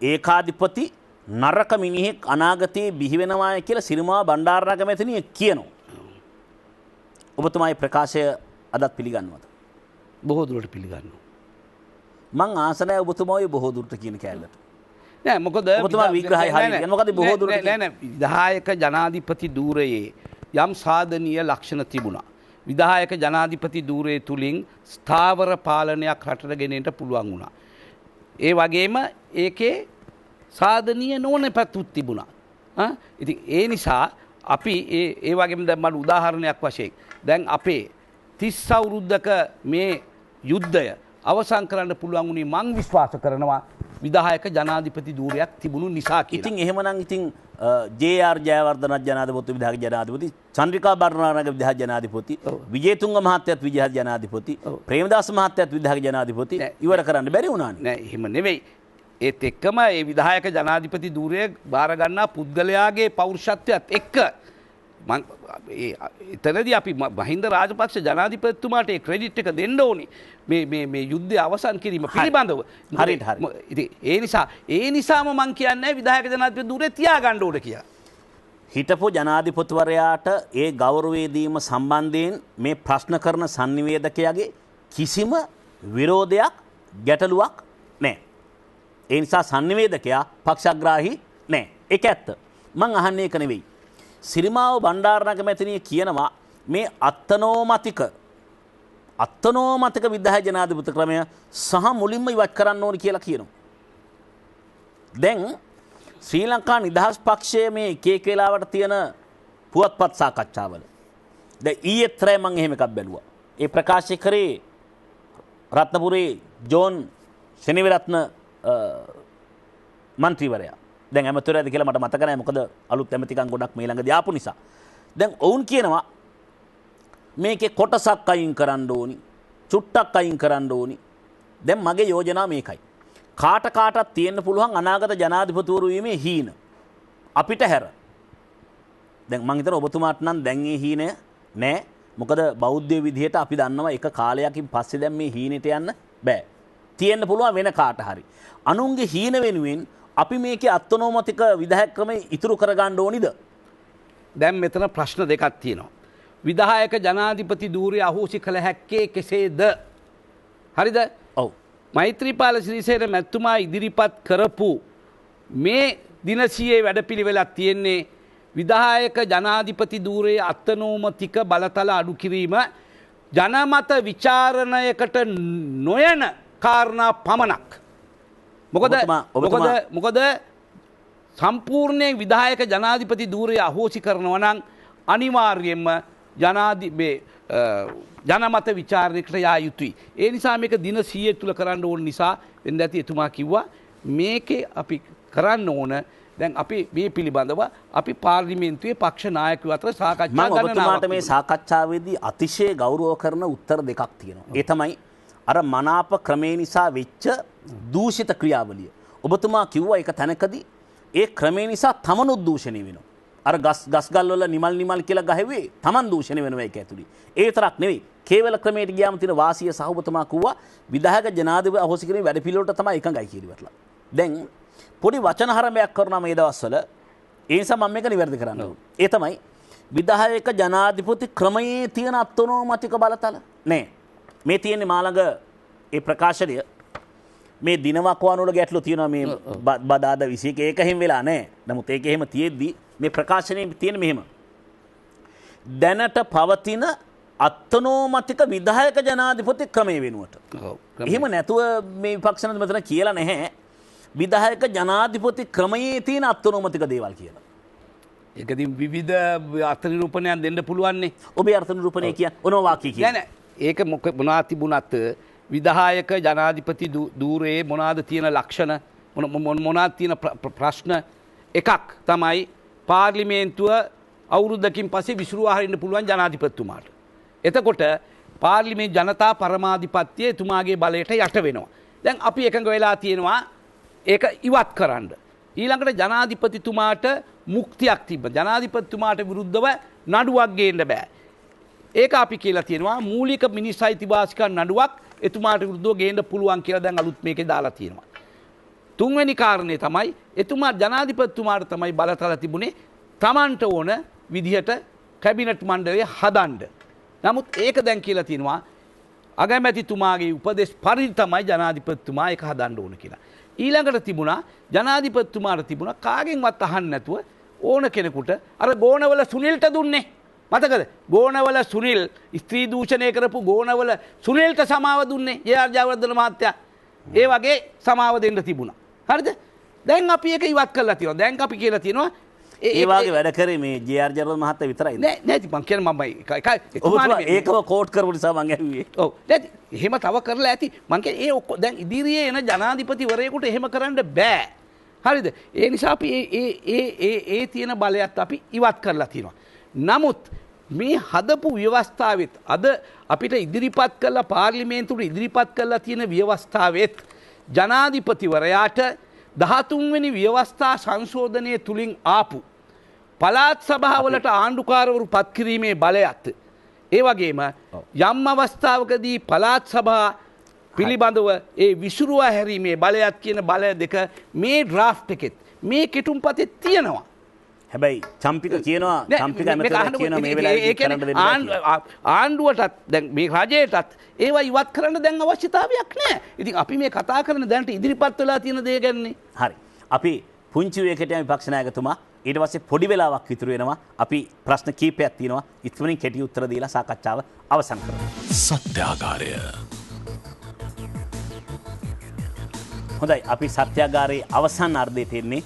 ඒකාධිපති නරක මිනිහෙක් අනාගතයේ බිහි වෙනවායි කියලා සිරිමා බණ්ඩාරනායක මැතිණිය කියනවා. ඔබතුමා මේ ප්‍රකාශය අදත් පිළිගන්නවද? බොහෝ දුරට පිළිගන්නවා. මං ආස නැහැ ඔබතුමා ඔය බොහෝ දුරට කියන කැලලට. නෑ මොකද ඔබතුමා විග්‍රහය හරියට. මොකද බොහෝ දුරට නෑ විධායක ජනාධිපති ධූරයේ යම් සාධනීය ලක්ෂණ තිබුණා. විධායක ජනාධිපති ධූරයේ තුලින් ස්ථාවර පාලනයක් රටට ගෙනෙන්න පුළුවන් වුණා. ඒ වගේම ඒකේ සාධනීය නොවන පැතුත් තිබුණා. ඉතින් ඒ නිසා අපි ඒ වගේම දැන් මම උදාහරණයක් වශයෙන් දැන් අපේ 30 අවුරුද්දක මේ යුද්ධය අවසන් කරන්න පුළුවන් වුණේ මං විශ්වාස කරනවා විධායක ජනාධිපති ධූරයක් තිබුණු නිසා කියලා. ඉතින් එහෙමනම් ඉතින් ජේ.ආර්. ජයවර්ධන ජනාධිපති විධායක ජනාධිපති, චන්ද්‍රිකා බණ්ඩාරනායක විධායක ජනාධිපති, විජේතුංග මහත්තයත් විධායක ජනාධිපති, ප්‍රේමදාස මහත්තයත් විධායක ජනාධිපති ඉවර කරන්න බැරි වුණානේ. නෑ එහෙම නෙවෙයි. ඒත් එක්කම ඒ විධායක ජනාධිපති ධූරය බාර ගන්නා පුද්ගලයාගේ පෞරුෂත්වයත් එක්ක එතනදී අපි මහින්ද රාජපක්ෂ ජනාධිපතිතුමාට ඒ ක්‍රෙඩිට් එක දෙන්න ඕනි මේ යුද්ධය අවසන් කිරීම පිළිබඳව. හරියට හරි. ඉතින් ඒ නිසාම මං කියන්නේ විධායක ජනාධිපති ධූරය තියාගන්න ඕන කියලා. හිටපු ජනාධිපතිවරයාට ඒ ගෞරවය දීම සම්බන්ධයෙන් මේ ප්‍රශ්න කරන සංනිවේදකයාගේ කිසිම විරෝධයක් ගැටලුවක් නැහැ. ඒ නිසා සංනිවේදකයා පක්ෂග්‍රාහී නැහැ. ඒක ඇත්ත. මං අහන්නේ ඒක නෙවෙයි. සිරිමාව බණ්ඩාරනායක මැතිණිය කියනවා මේ අත්තනෝමතික විධායක ජනාධිපති ක්‍රමය සහ මුලින්ම ඉවත් කරන්න ඕනි කියලා කියනවා. දැන් ශ්‍රී ලංකා නිදහස් පක්ෂයේ මේ එක වෙලාවට තියෙන පුවත්පත් සාකච්ඡාවල දැන් ඊයේත් රෑ මම එහෙම එකක් බැලුවා. ඒ ප්‍රකාශය කරේ රත්නපුරේ ජෝන් සෙනවිරත්න මන්ත්‍රීවරයා. දැන් ඇමතිවරයාද කියලා මට මතක නැහැ මොකද අලුත් ඇමතිකම් ගොඩක් මේ ළඟදී ආපු නිසා. දැන් ඔවුන් කියනවා මේකේ කොටසක් අයින් කරන්න ඕනි, චුට්ටක් අයින් කරන්න ඕනි. දැන් මගේ යෝජනාව මේකයි. කාටත් තියෙන්න පුළුවන් අනාගත ජනාධිපතිවරු වීමේ හීන. අපිට හැර. දැන් මං හිතනවා ඔබතුමාට නම් දැන් මේ හීනය නැහැ. මොකද බෞද්ධ විදිහට අපි දන්නවා එක කාලයකින් පස්සේ දැන් මේ හීනෙට යන්න බෑ. තියෙන්න පුළුවන් වෙන කාට හරි. අනුන්ගේ හීන වෙනුවෙන් අපි මේකේ අත්තනෝමතික විධායක ක්‍රමය ඉතුරු කරගන්න ඕනිද? දැන් මෙතන ප්‍රශ්න දෙකක් තියෙනවා. විධායක ජනාධිපති ධූරය අහෝසි කළ හැක්කේ කෙසේද? හරිද? ඔව්. මෛත්‍රීපාල සිරිසේන මැතිතුමා ඉදිරිපත් කරපු මේ දිනසියේ වැඩපිළිවෙලක් තියෙන්නේ විධායක ජනාධිපති ධූරයේ අත්තනෝමතික බලතල අඩු කිරීම ජනමත විචාරණයකට නොයන කාරණා පමණක්. මොකද සම්පූර්ණයෙන් විධායක ජනාධිපති ධූරය අහෝසි කරනවා නම් අනිවාර්යයෙන්ම ජනමත විචාරණයකට යා යුතුයි. ඒ නිසා මේක දින 100 තුල කරන්න ඕන නිසා වෙන්න ඇති එතුමා කිව්වා මේකේ අපි කරන්න ඕන දැන් අපි මේ පිළිබඳව අපි පාර්ලිමේන්තුවේ පක්ෂ නායකයෝ අතර සාකච්ඡා කරනවා. මම ඔබතුමාට මේ සාකච්ඡාවේදී අතිශය ගෞරව කරන උත්තර දෙකක් තියෙනවා. ඒ තමයි අර මනාප ක්‍රමේ නිසා වෙච්ච දූෂිත ක්‍රියාවලිය. ඔබතුමා කිව්වා ඒක තැනකදී ඒ ක්‍රමේ නිසා තමනුත් දූෂණය වෙනවා. අර ගස්ගල් වල නිමල් කියලා ගහුවේ තමන් දූෂණය වෙනවා ඒක ඇතුළේ. ඒ විතරක් නෙවෙයි. කේවල ක්‍රමයට ගියාම තියෙන වාසිය සහ ඔබතුමා කිව්වා විධායක ජනාධිපති අහෝසි කිරීමේ වැඩ පිළිවෙලට තමයි එකඟයි කියලා ඉවරලා. දැන් පොඩි වචන හරඹයක් කරනවා මේ දවස්වල. ඒ නිසා මම මේක නිවැරදි කරන්න ඕනේ. ඒ තමයි විධායක ජනාධිපති ක්‍රමයේ තියෙන අත්තනෝමතික බලතල නෑ. මේ තියෙන්නේ මා ළඟ ඒ ප්‍රකාශනය මේ දිනවකවානුවල ගැටලු තියෙනවා මේ බදාදා 21 ඒක එහෙම වෙලා නැහැ. නමුත් ඒක එහෙම තියෙද්දි මේ ප්‍රකාශනයේ තියෙන මෙහෙම. දැනට පවතින අත්නෝමතික විධායක ජනාධිපති ක්‍රමය වෙනුවට. එහෙම නැතුව මේ විපක්ෂ නැත මෙතන කියලා නැහැ. විධායක ජනාධිපති ක්‍රමයේ තියෙන අත්නෝමතික දේවල් කියලා. ඒකදී විවිධ අර්ථ නිරූපණයන් දෙන්න පුළුවන්නේ. ඔබේ අර්ථ නිරූපණය කියන්නේ ඔනෝ වාක්‍ය කියන්නේ. නෑ නෑ. ඒක මොනවා තිබුණත් විධායක ජනාධිපති ධූරයේ මොනවාද තියෙන ලක්ෂණ මොනවාද තියෙන ප්‍රශ්න එකක් තමයි පාර්ලිමේන්තුව අවුරුද්දකින් පස්සේ විසිරුවා හරින්න පුළුවන් ජනාධිපතිතුමාට. එතකොට පාර්ලිමේ ජනතා පරමාධිපත්‍යය එතුමාගේ බලයට යට වෙනවා. දැන් අපි එකඟ වෙලා තියෙනවා ඒක ඉවත් කරන්න. ඊළඟට ජනාධිපතිතුමාට මුක්තියක් තිබ්බ. ජනාධිපතිතුමාට විරුද්ධව නඩුවක් ගේන්න බෑ. ඒක අපි කියලා තියෙනවා මූලික මිනිස් අයිතිවාසිකම් නඩුවක් එතුමාට විරුද්ධව ගේන්න පුළුවන් කියලා දැන් අලුත් මේකේ දාලා තියෙනවා. තුන්වෙනි කාරණේ තමයි එතුමා ජනාධිපතිතුමාට තමයි බලතල තිබුණේ තමන්ට ඕන විදිහට කැබිනට් මණ්ඩලය හදන්න. නමුත් ඒක දැන් කියලා තියෙනවා අගමැතිතුමාගේ උපදෙස් පරිදි තමයි ජනාධිපතිතුමා ඒක හදන්න ඕන කියලා. ඊළඟට තිබුණා ජනාධිපතිතුමාට තිබුණා කාගෙන්වත් අහන්න නැතුව ඕන කෙනෙකුට අර ගෝණවල සුනිල්ට දුන්නේ. මතකද? ගෝණවල සුනිල් ස්ත්‍රී දූෂණය කරපු ගෝණවල සුනිල්ට සමාව දුන්නේ ජේ.ආර්. ජයවර්ධන මහත්තයා. ඒ වගේ සමාව දෙන්න තිබුණා. හරිද? දැන් අපි ඒක ඉවත් කරලා තියෙනවා. දැන් අපි කියලා තියෙනවා ඒ වාගේ වැඩ කරේ මේ ජේ.ආර්. ජයවර්ධන මහත්තයා විතරයි. නෑ නෑ මං කියන්නේ මම ඔබතුමා ඒකම කෝට් කරපු නිසා මං ඇහුවේ. ඔව්. දැන් එහෙම තව කරලා ඇති. මං කියන්නේ ඒ ඔක්කොම දැන් ඉදිරියේ එන ජනාධිපතිවරයෙකුට එහෙම කරන්න බෑ. හරිද? ඒ නිසා අපි ඒ තියෙන බලයත් අපි ඉවත් කරලා තියෙනවා. නමුත් මේ හදපු ව්‍යවස්ථාවෙත් අද අපිට ඉදිරිපත් කළ පාර්ලිමේන්තුවට ඉදිරිපත් කරලා තියෙන ව්‍යවස්ථාවෙත් ජනාධිපතිවරයාට 13 වෙනි ව්‍යවස්ථා සංශෝධනය තුලින් ආපු පළාත් සභාවලට ආණ්ඩුකාරවරු පත් කිරීමේ බලයත් ඒ වගේම යම් අවස්ථාවකදී පළාත් සභා පිළිබඳව ඒ විසුරුවා හැරීමේ බලයත් කියන බලය දෙක මේ ඩ්‍රාෆ්ට් එකෙත් මේ කෙටුම්පතේ තියෙනවා. හැබැයි චම්පික කියනවා චම්පික ඇමතිවරයා කියනවා මේ වෙලාවේ කරන්න දෙන්න බෑ. ආණ්ඩුවටත් දැන් මේ රජයටත් ඒවා ඉවත් කරන්න දැන් අවශ්‍යතාවයක් නැහැ. ඉතින් අපි මේ කතා කරන දැනට ඉදිරිපත් වෙලා තියෙන දේ ගැන්නේ. හරි. අපි පුංචි වේකට යන විපක්ෂ നാයකතුමා ඊට පස්සේ පොඩි වෙලාවක් විතර වෙනවා. අපි ප්‍රශ්න කීපයක් තියෙනවා. ඉක්මනින් කෙටි උත්තර දීලා සාකච්ඡාව අවසන් කරමු. සත්‍යාගාරය. හොඳයි අපි සත්‍යාගාරයේ අවසන් අර්ධයට එන්නේ.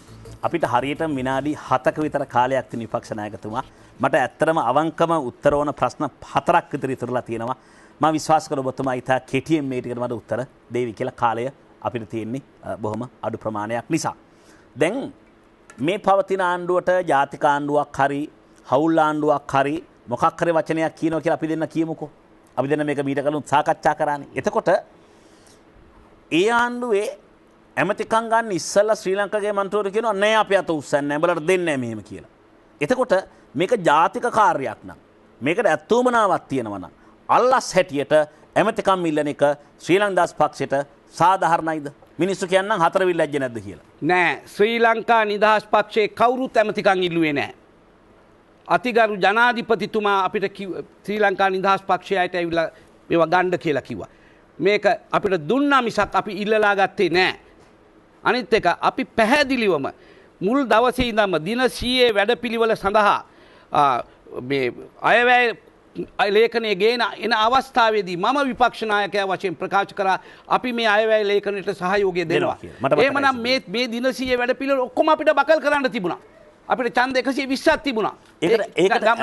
අපිට හරියට විනාඩි 7ක විතර කාලයක් තියෙන විපක්ෂ නායකතුමා මට ඇත්තටම අවංකම උත්තර ඕන ප්‍රශ්න 4ක් විතර ඉතුරුලා තියෙනවා. මම විශ්වාස කරන ඔබතුමා ඊට කෙටියෙන් මේ ටිකට මට උත්තර දෙවි කියලා කාලය අපිට තියෙන්නේ බොහොම අඩු ප්‍රමාණයක් නිසා. දැන් මේ පවතින ආණ්ඩුවට ජාතික ආණ්ඩුවක් හරි හවුල් ආණ්ඩුවක් හරි මොකක් හරි වචනයක් කියනවා කියලා අපි දෙන්න කියමුකෝ. අපි දෙන්න මේක මීට කලින් සාකච්ඡා කරානේ. එතකොට ඒ ආණ්ඩුවේ ඇමතිකම් ගන්න ඉස්සෙල්ලා ශ්‍රී ලංකාවේ මන්ත්‍රවරු කියනවා නෑ අපි අත උස්සන්නේ නෑ බලට දෙන්නේ නෑ මෙහෙම කියලා. එතකොට මේක ජාතික කාර්යයක් නම් මේකට ඇත්තෝමනාවක් තියෙනවා නම් අල්ලස් හැටියට ඇමතිකම් ඉල්ලන එක ශ්‍රී ලංකාස් පක්ෂයට සාධාරණයිද? මිනිස්සු කියන්නම් හතර විල්ලැජ්ජ නැද්ද කියලා. නෑ ශ්‍රී ලංකා නිදහස් පක්ෂයේ කවුරුත් ඇමතිකම් ඉල්ලුවේ නෑ. අතිගරු ජනාධිපතිතුමා අපිට ශ්‍රී ලංකා නිදහස් පක්ෂයට ඇවිල්ලා මේවා ගන්න කියලා කිව්වා. මේක අපිට දුන්නා මිසක් අපි ඉල්ලලා ගත්තේ නෑ. අනිත් එක අපි පැහැදිලිවම මුල් දවසේ ඉඳන්ම දින 100 වැඩපිළිවෙල සඳහා මේ අයවැය ලේඛනයේ ගේන එන අවස්ථාවේදී මම විපක්ෂ නායකයා වශයෙන් ප්‍රකාශ කරා අපි මේ අයවැය ලේඛනයට සහයෝගය දෙනවා. එහෙමනම් මේ දින 100 වැඩපිළිවෙල ඔක්කොම අපිට බකල් කරන්න තිබුණා. අපිට ඡන්ද 120ක් තිබුණා.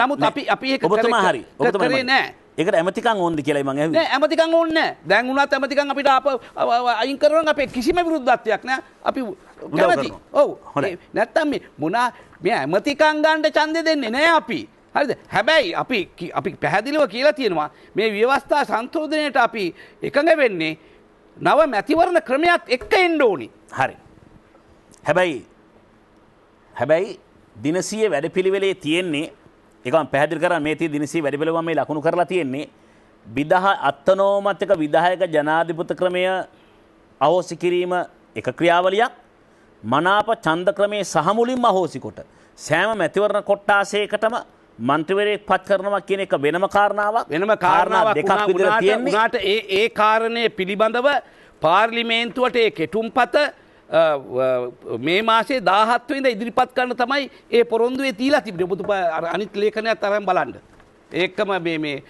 නමුත් අපි ඒක ඔබතුමා හරි. කරේ නෑ. ඒකට ඇමතිකම් ඕනද කියලායි මම ඇහුවේ. නෑ ඇමතිකම් ඕනේ නෑ. දැන් උනත් ඇමතිකම් අපිට අයින් කරනවා අපේ කිසිම විරුද්ධත්වයක් නෑ. අපි කැමති. ඔව්. නැත්තම් මේ ඇමතිකම් ගන්න ඡන්දෙ දෙන්නේ නෑ අපි. හරිද? හැබැයි අපි පැහැදිලිව කියලා තියෙනවා මේ ව්‍යවස්ථා සංශෝධනයට අපි එකඟ වෙන්නේ නව මැතිවරණ ක්‍රමයක් එක්ක එන්න ඕනි. හරි. හැබැයි දින 100 වැඩපිළිවෙලේ තියෙන්නේ ඒකම පැහැදිලි කරා මේ තියෙන දින 100 වැඩපිළිවෙල මේ ලකුණු කරලා තියෙන්නේ අත්නෝමතික විධායක ජනාධිපති ක්‍රමය අහෝසි කිරීම එක ක්‍රියාවලියක් මනාප ඡන්ද ක්‍රමයේ සහ මුලින්ම අහෝසි කොට සෑම මැතිවරණ කොට්ටාසයකටම මන්ත්‍රීවරයෙක් පත් කරනවා කියන එක වෙනම කාරණාවක් දෙකක් විතර තියෙන්නේ. උනාට ඒ කාරණේ පිළිබඳව පාර්ලිමේන්තුවට ඒ කෙටුම්පත මේ මාසේ 17 වෙනිදා ඉදිරිපත් කරන්න තමයි ඒ පොරොන්දුවේ තියලා තිබුණේ. ඔබතුමා අනිත් ලේඛනයත් අරන් බලන්න. ඒකම මේ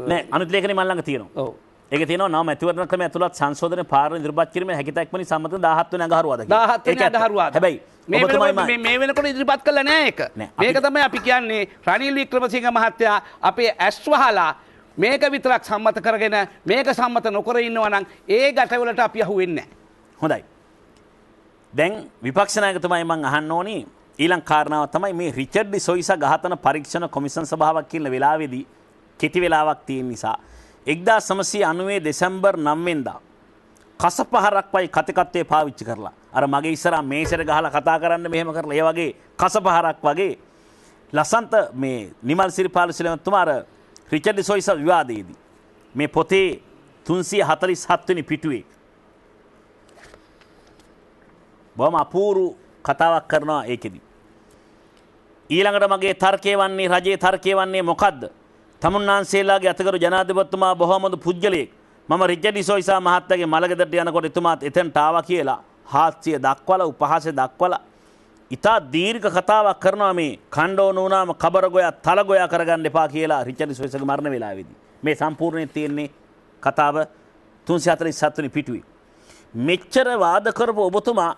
නෑ අනිත් ලේඛනේ මම ළඟ තියෙනවා. ඔව්. ඒක තියෙනවා නව මැතිවරණ ක්‍රමය ඇතුළත් සංශෝධන පාරණ ඉදිරිපත් කිරීමේ හැකියාක්මනි සම්මත 17 වෙනි අඟහරුවාද 17 වෙනි අඟහරුවාද. හැබැයි මේ වෙනකොට ඉදිරිපත් කළා නෑ ඒක. මේක තමයි අපි කියන්නේ රනිල් වික්‍රමසිංහ මහත්තයා අපේ ඇස් වහලා මේක විතරක් සම්මත කරගෙන මේක සම්මත නොකර ඉන්නවා නම් ඒ ගැටවලට අපි අහුවෙන්නේ නැහැ. හොඳයි. දැන් විපක්ෂ નાයකතුමයි මම අහන්න ඕනි ඊළඟ කාරණාව තමයි මේ රිචඩ් ඩි සොයිසා ඝාතන පරීක්ෂණ කොමිෂන් සභාවක් කියන වෙලාවේදී කෙටි වෙලාවක් තියෙන නිසා 1990 දෙසැම්බර් 9 වෙනිදා කසපහරක් වයි කතිකත්වයේ පාවිච්චි කරලා අර මගේ ඉස්සරහා මේසෙට ගහලා කතා කරන්න මෙහෙම කරලා ඒ වගේ කසපහරක් වගේ ලසන්ත මේ නිමල් සිරිපාල සිලමතුමා අර රිචඩ් ඩි සොයිසා විවාදයේදී මේ පොතේ 347 වෙනි පිටුවේ බොහොම අපූරු කතාවක් කරනවා ඒකෙදි. ඊළඟට මගේ තර්කය වන්නේ රජයේ තර්කය වන්නේ මොකද්ද? තමුන්නාන්සේලාගේ අතකරු ජනාධිපතිතුමා බොහොම හොඳ පුජ්‍යලයෙක්. මම රිචඩ් ඩි සොයිසා මහත්තයාගේ මළගෙදරට යනකොට එතුමාත් එතනට ආවා කියලා හාස්‍ය දක්වලා උපහාසය දක්වලා ඉතා දීර්ඝ කතාවක් කරනවා මේ කණ්ඩෝ නූනාම කබර ගෝයා තල ගෝයා කරගන්න එපා කියලා රිචඩ් ඩි සොයිසාගේ මරණ වේලාවේදී. මේ සම්පූර්ණයෙන් තියෙන්නේ කතාව 347 වෙනි පිටුවේ. මෙච්චර වාද කරපු ඔබතුමා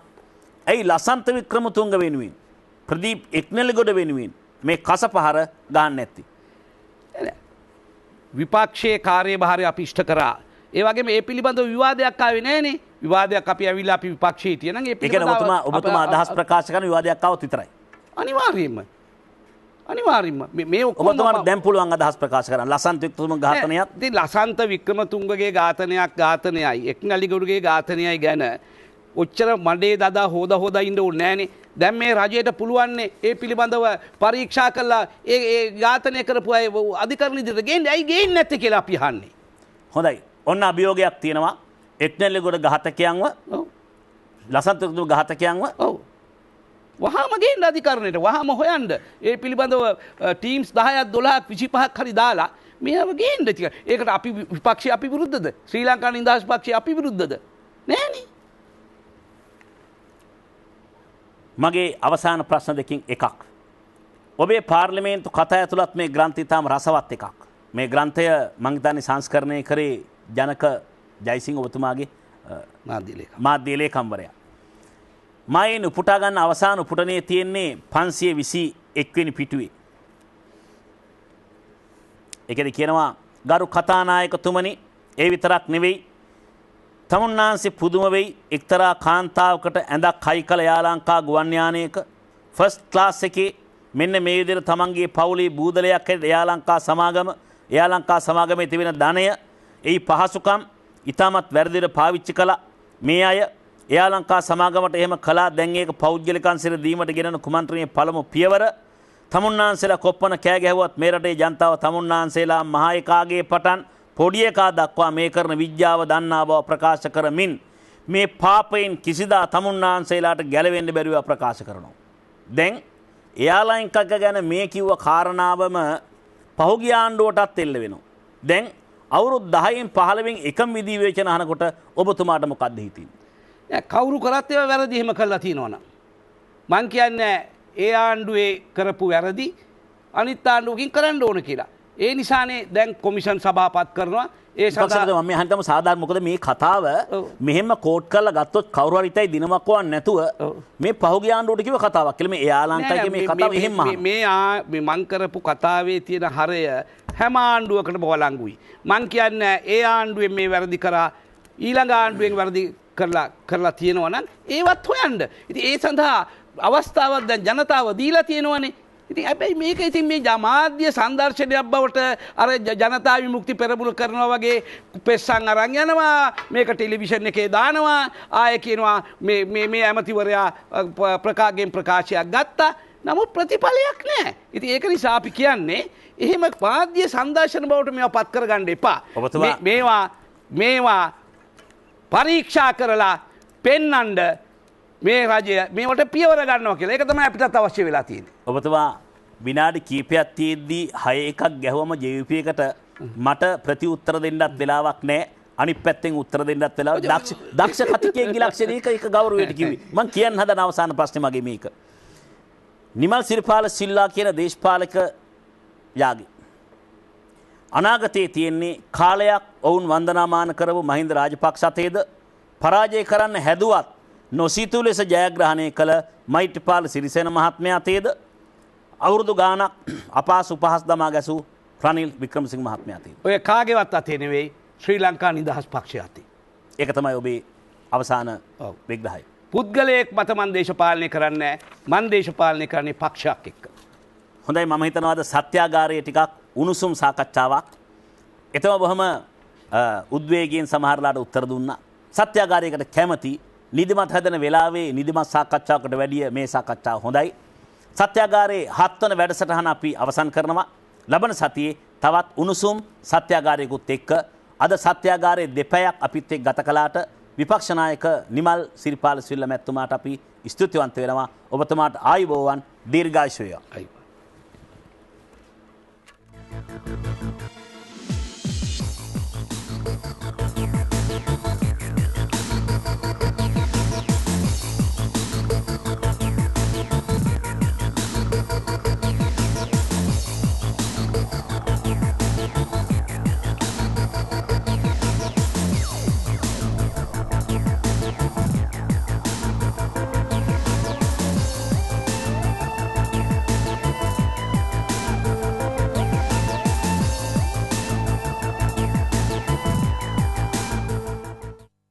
ඇයි ලසන්ත වික්‍රමතුංග වෙනුවෙන් ප්‍රදීප් එක්නෙලිගොඩ වෙනුවෙන් මේ කසපහර ගහන්න නැත්තේ? විපක්ෂයේ කාර්යභාරය අපි ඉෂ්ට කරා. ඒ වගේම ඒ පිළිබඳව විවාදයක් ආවේ නැහනේ. විවාදයක් අපි ඇවිල්ලා අපි විපක්ෂයේ හිටිය නම් ඒ පිළිබඳව ඔබතුමා අදහස් ප්‍රකාශ කරන විවාදයක් ආවොත් විතරයි. අනිවාර්යයෙන්ම. මේ ඔක්කොම ඔබතුමාට දැන් පුළුවන් අදහස් ප්‍රකාශ කරන්න. ලසන්ත වික්‍රමතුංග ඝාතනයත් ඉතින් ලසන්ත වික්‍රමතුංගගේ ඝාතනයයි එක්නලිගොඩගේ ඝාතනයයි ගැන ඔච්චර මඩේ දදා හොදා ඉන්න ඕනේ නෑනේ. දැන් මේ රජයට පුළුවන්නේ ඒ පිළිබඳව පරීක්ෂා කළා ඒ ඝාතනය කරපු අය අධිකරණ ඉදිරියට ගේන්නේ. ඇයි ගේන්නේ නැත්තේ කියලා අපි අහන්නේ. හොඳයි. ඔන්න අභියෝගයක් තියෙනවා. එක්නෙලිගොඩ ඝාතකයන්ව ලසන්ත වික්‍රමතුංග ඝාතකයන්ව ඔව්. වහාම ගේන්න අධිකරණයට වහාම හොයන්න. ඒ පිළිබඳව ටීම්ස් 10ක් 12ක් 25ක් හරි දාලා මේව ගේන්න ටික. ඒකට අපි විපක්ෂය අපි විරුද්ධද? ශ්‍රී ලංකා නිදහස් පක්ෂය අපි විරුද්ධද? නෑනේ. මගේ අවසාන ප්‍රශ්න දෙකින් එකක්. ඔබේ පාර්ලිමේන්තු කතා ඇතුළත් මේ ග්‍රන්ථය තාම රසවත් එකක්. මේ ග්‍රන්ථය මං හිතන්නේ සංස්කරණය කරේ ජනක ජයසිංහ ඔබතුමාගේ මාධ්‍ය ලේකම්වරයා. මයින් උපුටා ගන්න අවසාන උපුටනේ තියෙන්නේ 521 වෙනි පිටුවේ. ඒකෙදි කියනවා ගරු කතානායකතුමනි ඒ විතරක් නෙවෙයි තමුන්නාන්සේ පුදුම වෙයි එක්තරා කාන්තාවකට ඇඳක් හයි කළ යාලංකා ගුවන් යානයක ෆස්ට් ක්ලාස් එකේ මෙන්න මේ විදිහට තමන්ගේ පවුලේ බූදලයක් හැටියට එයාලංකා සමාගමේ තිබෙන ධනය එයි පහසුකම් ඉතාමත් වැරදිට පාවිච්චි කළා. මේ අය එයාලංකා සමාගමට එහෙම කළා. දැන් ඒක පෞද්ගලිකංශයට දීමට ගෙනන කුමන්ත්‍රණයේ පළමු පියවර. තමුන්නාන්සේලා කොප්පන කෑ ගැහුවත් මේ රටේ ජනතාව තමුන්නාන්සේලා මහා එකාගේ පටන් පොඩි එකා දක්වා මේ කරන විද්‍යාව දන්නා බව ප්‍රකාශ කරමින් මේ පාපයෙන් කිසිදා තමුන්නාන්සේලාට ගැලවෙන්න බැරිව ප්‍රකාශ කරනවා. දැන් එයාලයින්කක ගැන මේ කිව්ව කාරණාවම පහුගිය ආණ්ඩුවටත් එල්ල වෙනවා. දැන් අවුරුදු 10න් 15න් එකම විධි විවේචන අහනකොට ඔබතුමාට මොකක්ද හිතෙන්නේ? කවුරු කරත් ඒවා වැරදි එහෙම කළා තියෙනවනම් මං කියන්නේ ඒ ආණ්ඩුවේ කරපු වැරදි අනිත් ආණ්ඩුවකින් කරන්න ඕන කියලා. ඒ නිසානේ දැන් කොමිෂන් සභාපත් කරනවා. ඒ සඳහා මම හන්දම සාධාරණ මොකද මේ කතාව මෙහෙම කෝට් කරලා ගත්තොත් කවුරු හරි ඉතයි දිනමක් වань නැතුව මේ පහුගිය ආණ්ඩුවට කිව්ව කතාවක් කියලා මේ එයාලංකයිගේ මේ කතාව එහෙම මේ මං කරපු කතාවේ තියෙන හරය හැම ආණ්ඩුවකටම වළංගුයි. මං කියන්නේ ඒ ආණ්ඩුවේ මේ වැරදි කරා ඊළඟ ආණ්ඩුවෙන් වැරදි කරලා තියෙනවා නම් ඒවත් හොයන්න. ඉතින් ඒ සඳහා අවස්ථාවක් දැන් ජනතාව දීලා තියෙනවනේ. ඉතින් හැබැයි මේක ඉතින් මේ ජමාධ්‍ය සංදර්ශනයක් බවට අර ජනතා විමුක්ති පෙරමුණ කරනවා වගේ පෙස්සන් අරන් යනවා. මේක ටෙලිවිෂන් එකේ දානවා. ආයෙ කියනවා මේ ඇමතිවරයා ප්‍රකාශයක් ගත්තා. නමුත් ප්‍රතිඵලයක් නැහැ. ඉතින් ඒක නිසා අපි කියන්නේ එහෙම මාධ්‍ය සංදර්ශන බවට මේවා පත් කරගන්න එපා. මේවා පරීක්ෂා කරලා පෙන්නන්න මේ රජය මේවට පියවර ගන්නවා කියලා. ඒක තමයි අපිටත් අවශ්‍ය වෙලා තියෙන්නේ. ඔබතුමා විනාඩි කීපයක් තියෙද්දී 6 එකක් ගැහුවම ජීවිපයකට මට ප්‍රතිඋත්තර දෙන්නත් වෙලාවක් නැහැ. අනිත් පැත්තෙන් උත්තර දෙන්නත් වෙලා දක්ෂ කතිකයෙක්ගේ ලක්ෂණයක එක ගෞරවයට කිව්වේ. මං කියන්න හදන අවසාන ප්‍රශ්නේ මගේ මේක. නිමල් සිරිපාල සිල්වා කියන දේශපාලක යාගේ අනාගතයේ තියෙන්නේ කාලයක් ඔවුන් වන්දනාමාන කරපු මහින්ද රාජපක්ෂ අතේද පරාජය කරන්න හැදුවත් නොසිතූ ලෙස ජයග්‍රහණය කළ මෛත්‍රීපාල සිරිසේන මහත්මයා අතේද අවුරුදු ගාණක් අපහසු උපහාස දමා ගැසූ රනිල් වික්‍රමසිංහ මහත්මයා අතේද ඔය කාගේවත් අතේ නෙවෙයි ශ්‍රී ලංකා නිදහස් පක්ෂය අතේ. ඒක තමයි ඔබේ අවසාන විග්‍රහය. පුද්ගලයෙක් මත මන් දේශපාලනය කරන්නේ මන් දේශපාලනය කරන්නේ පක්ෂයක් එක්ක. හොඳයි මම හිතනවාද සත්‍යාගාරයේ ටිකක් උණුසුම් සාකච්ඡාවක්. එතම බොහොම උද්වේගයෙන් සමහරලාට උත්තර දුන්නා. සත්‍යාගාරයකට කැමති නිදිමත හදන වෙලාවේ නිදිමත් සාකච්ඡාවකට වැඩිය මේ සාකච්ඡාව හොඳයි. සත්‍යාගාරයේ 7 වන වැඩසටහන අපි අවසන් කරනවා. ලබන සතියේ තවත් උණුසුම් සත්‍යාගාරයකුත් එක්ක අද සත්‍යාගාරයේ දෙපැයක් අපිත් එක්ක ගත කළාට විපක්ෂ නායක නිමල් සිරිපාල සිල්වා මැතිතුමාට අපි ස්තුතිවන්ත වෙනවා. ඔබතුමාට ආයුබෝවන් දීර්ඝායුෂ වේවා.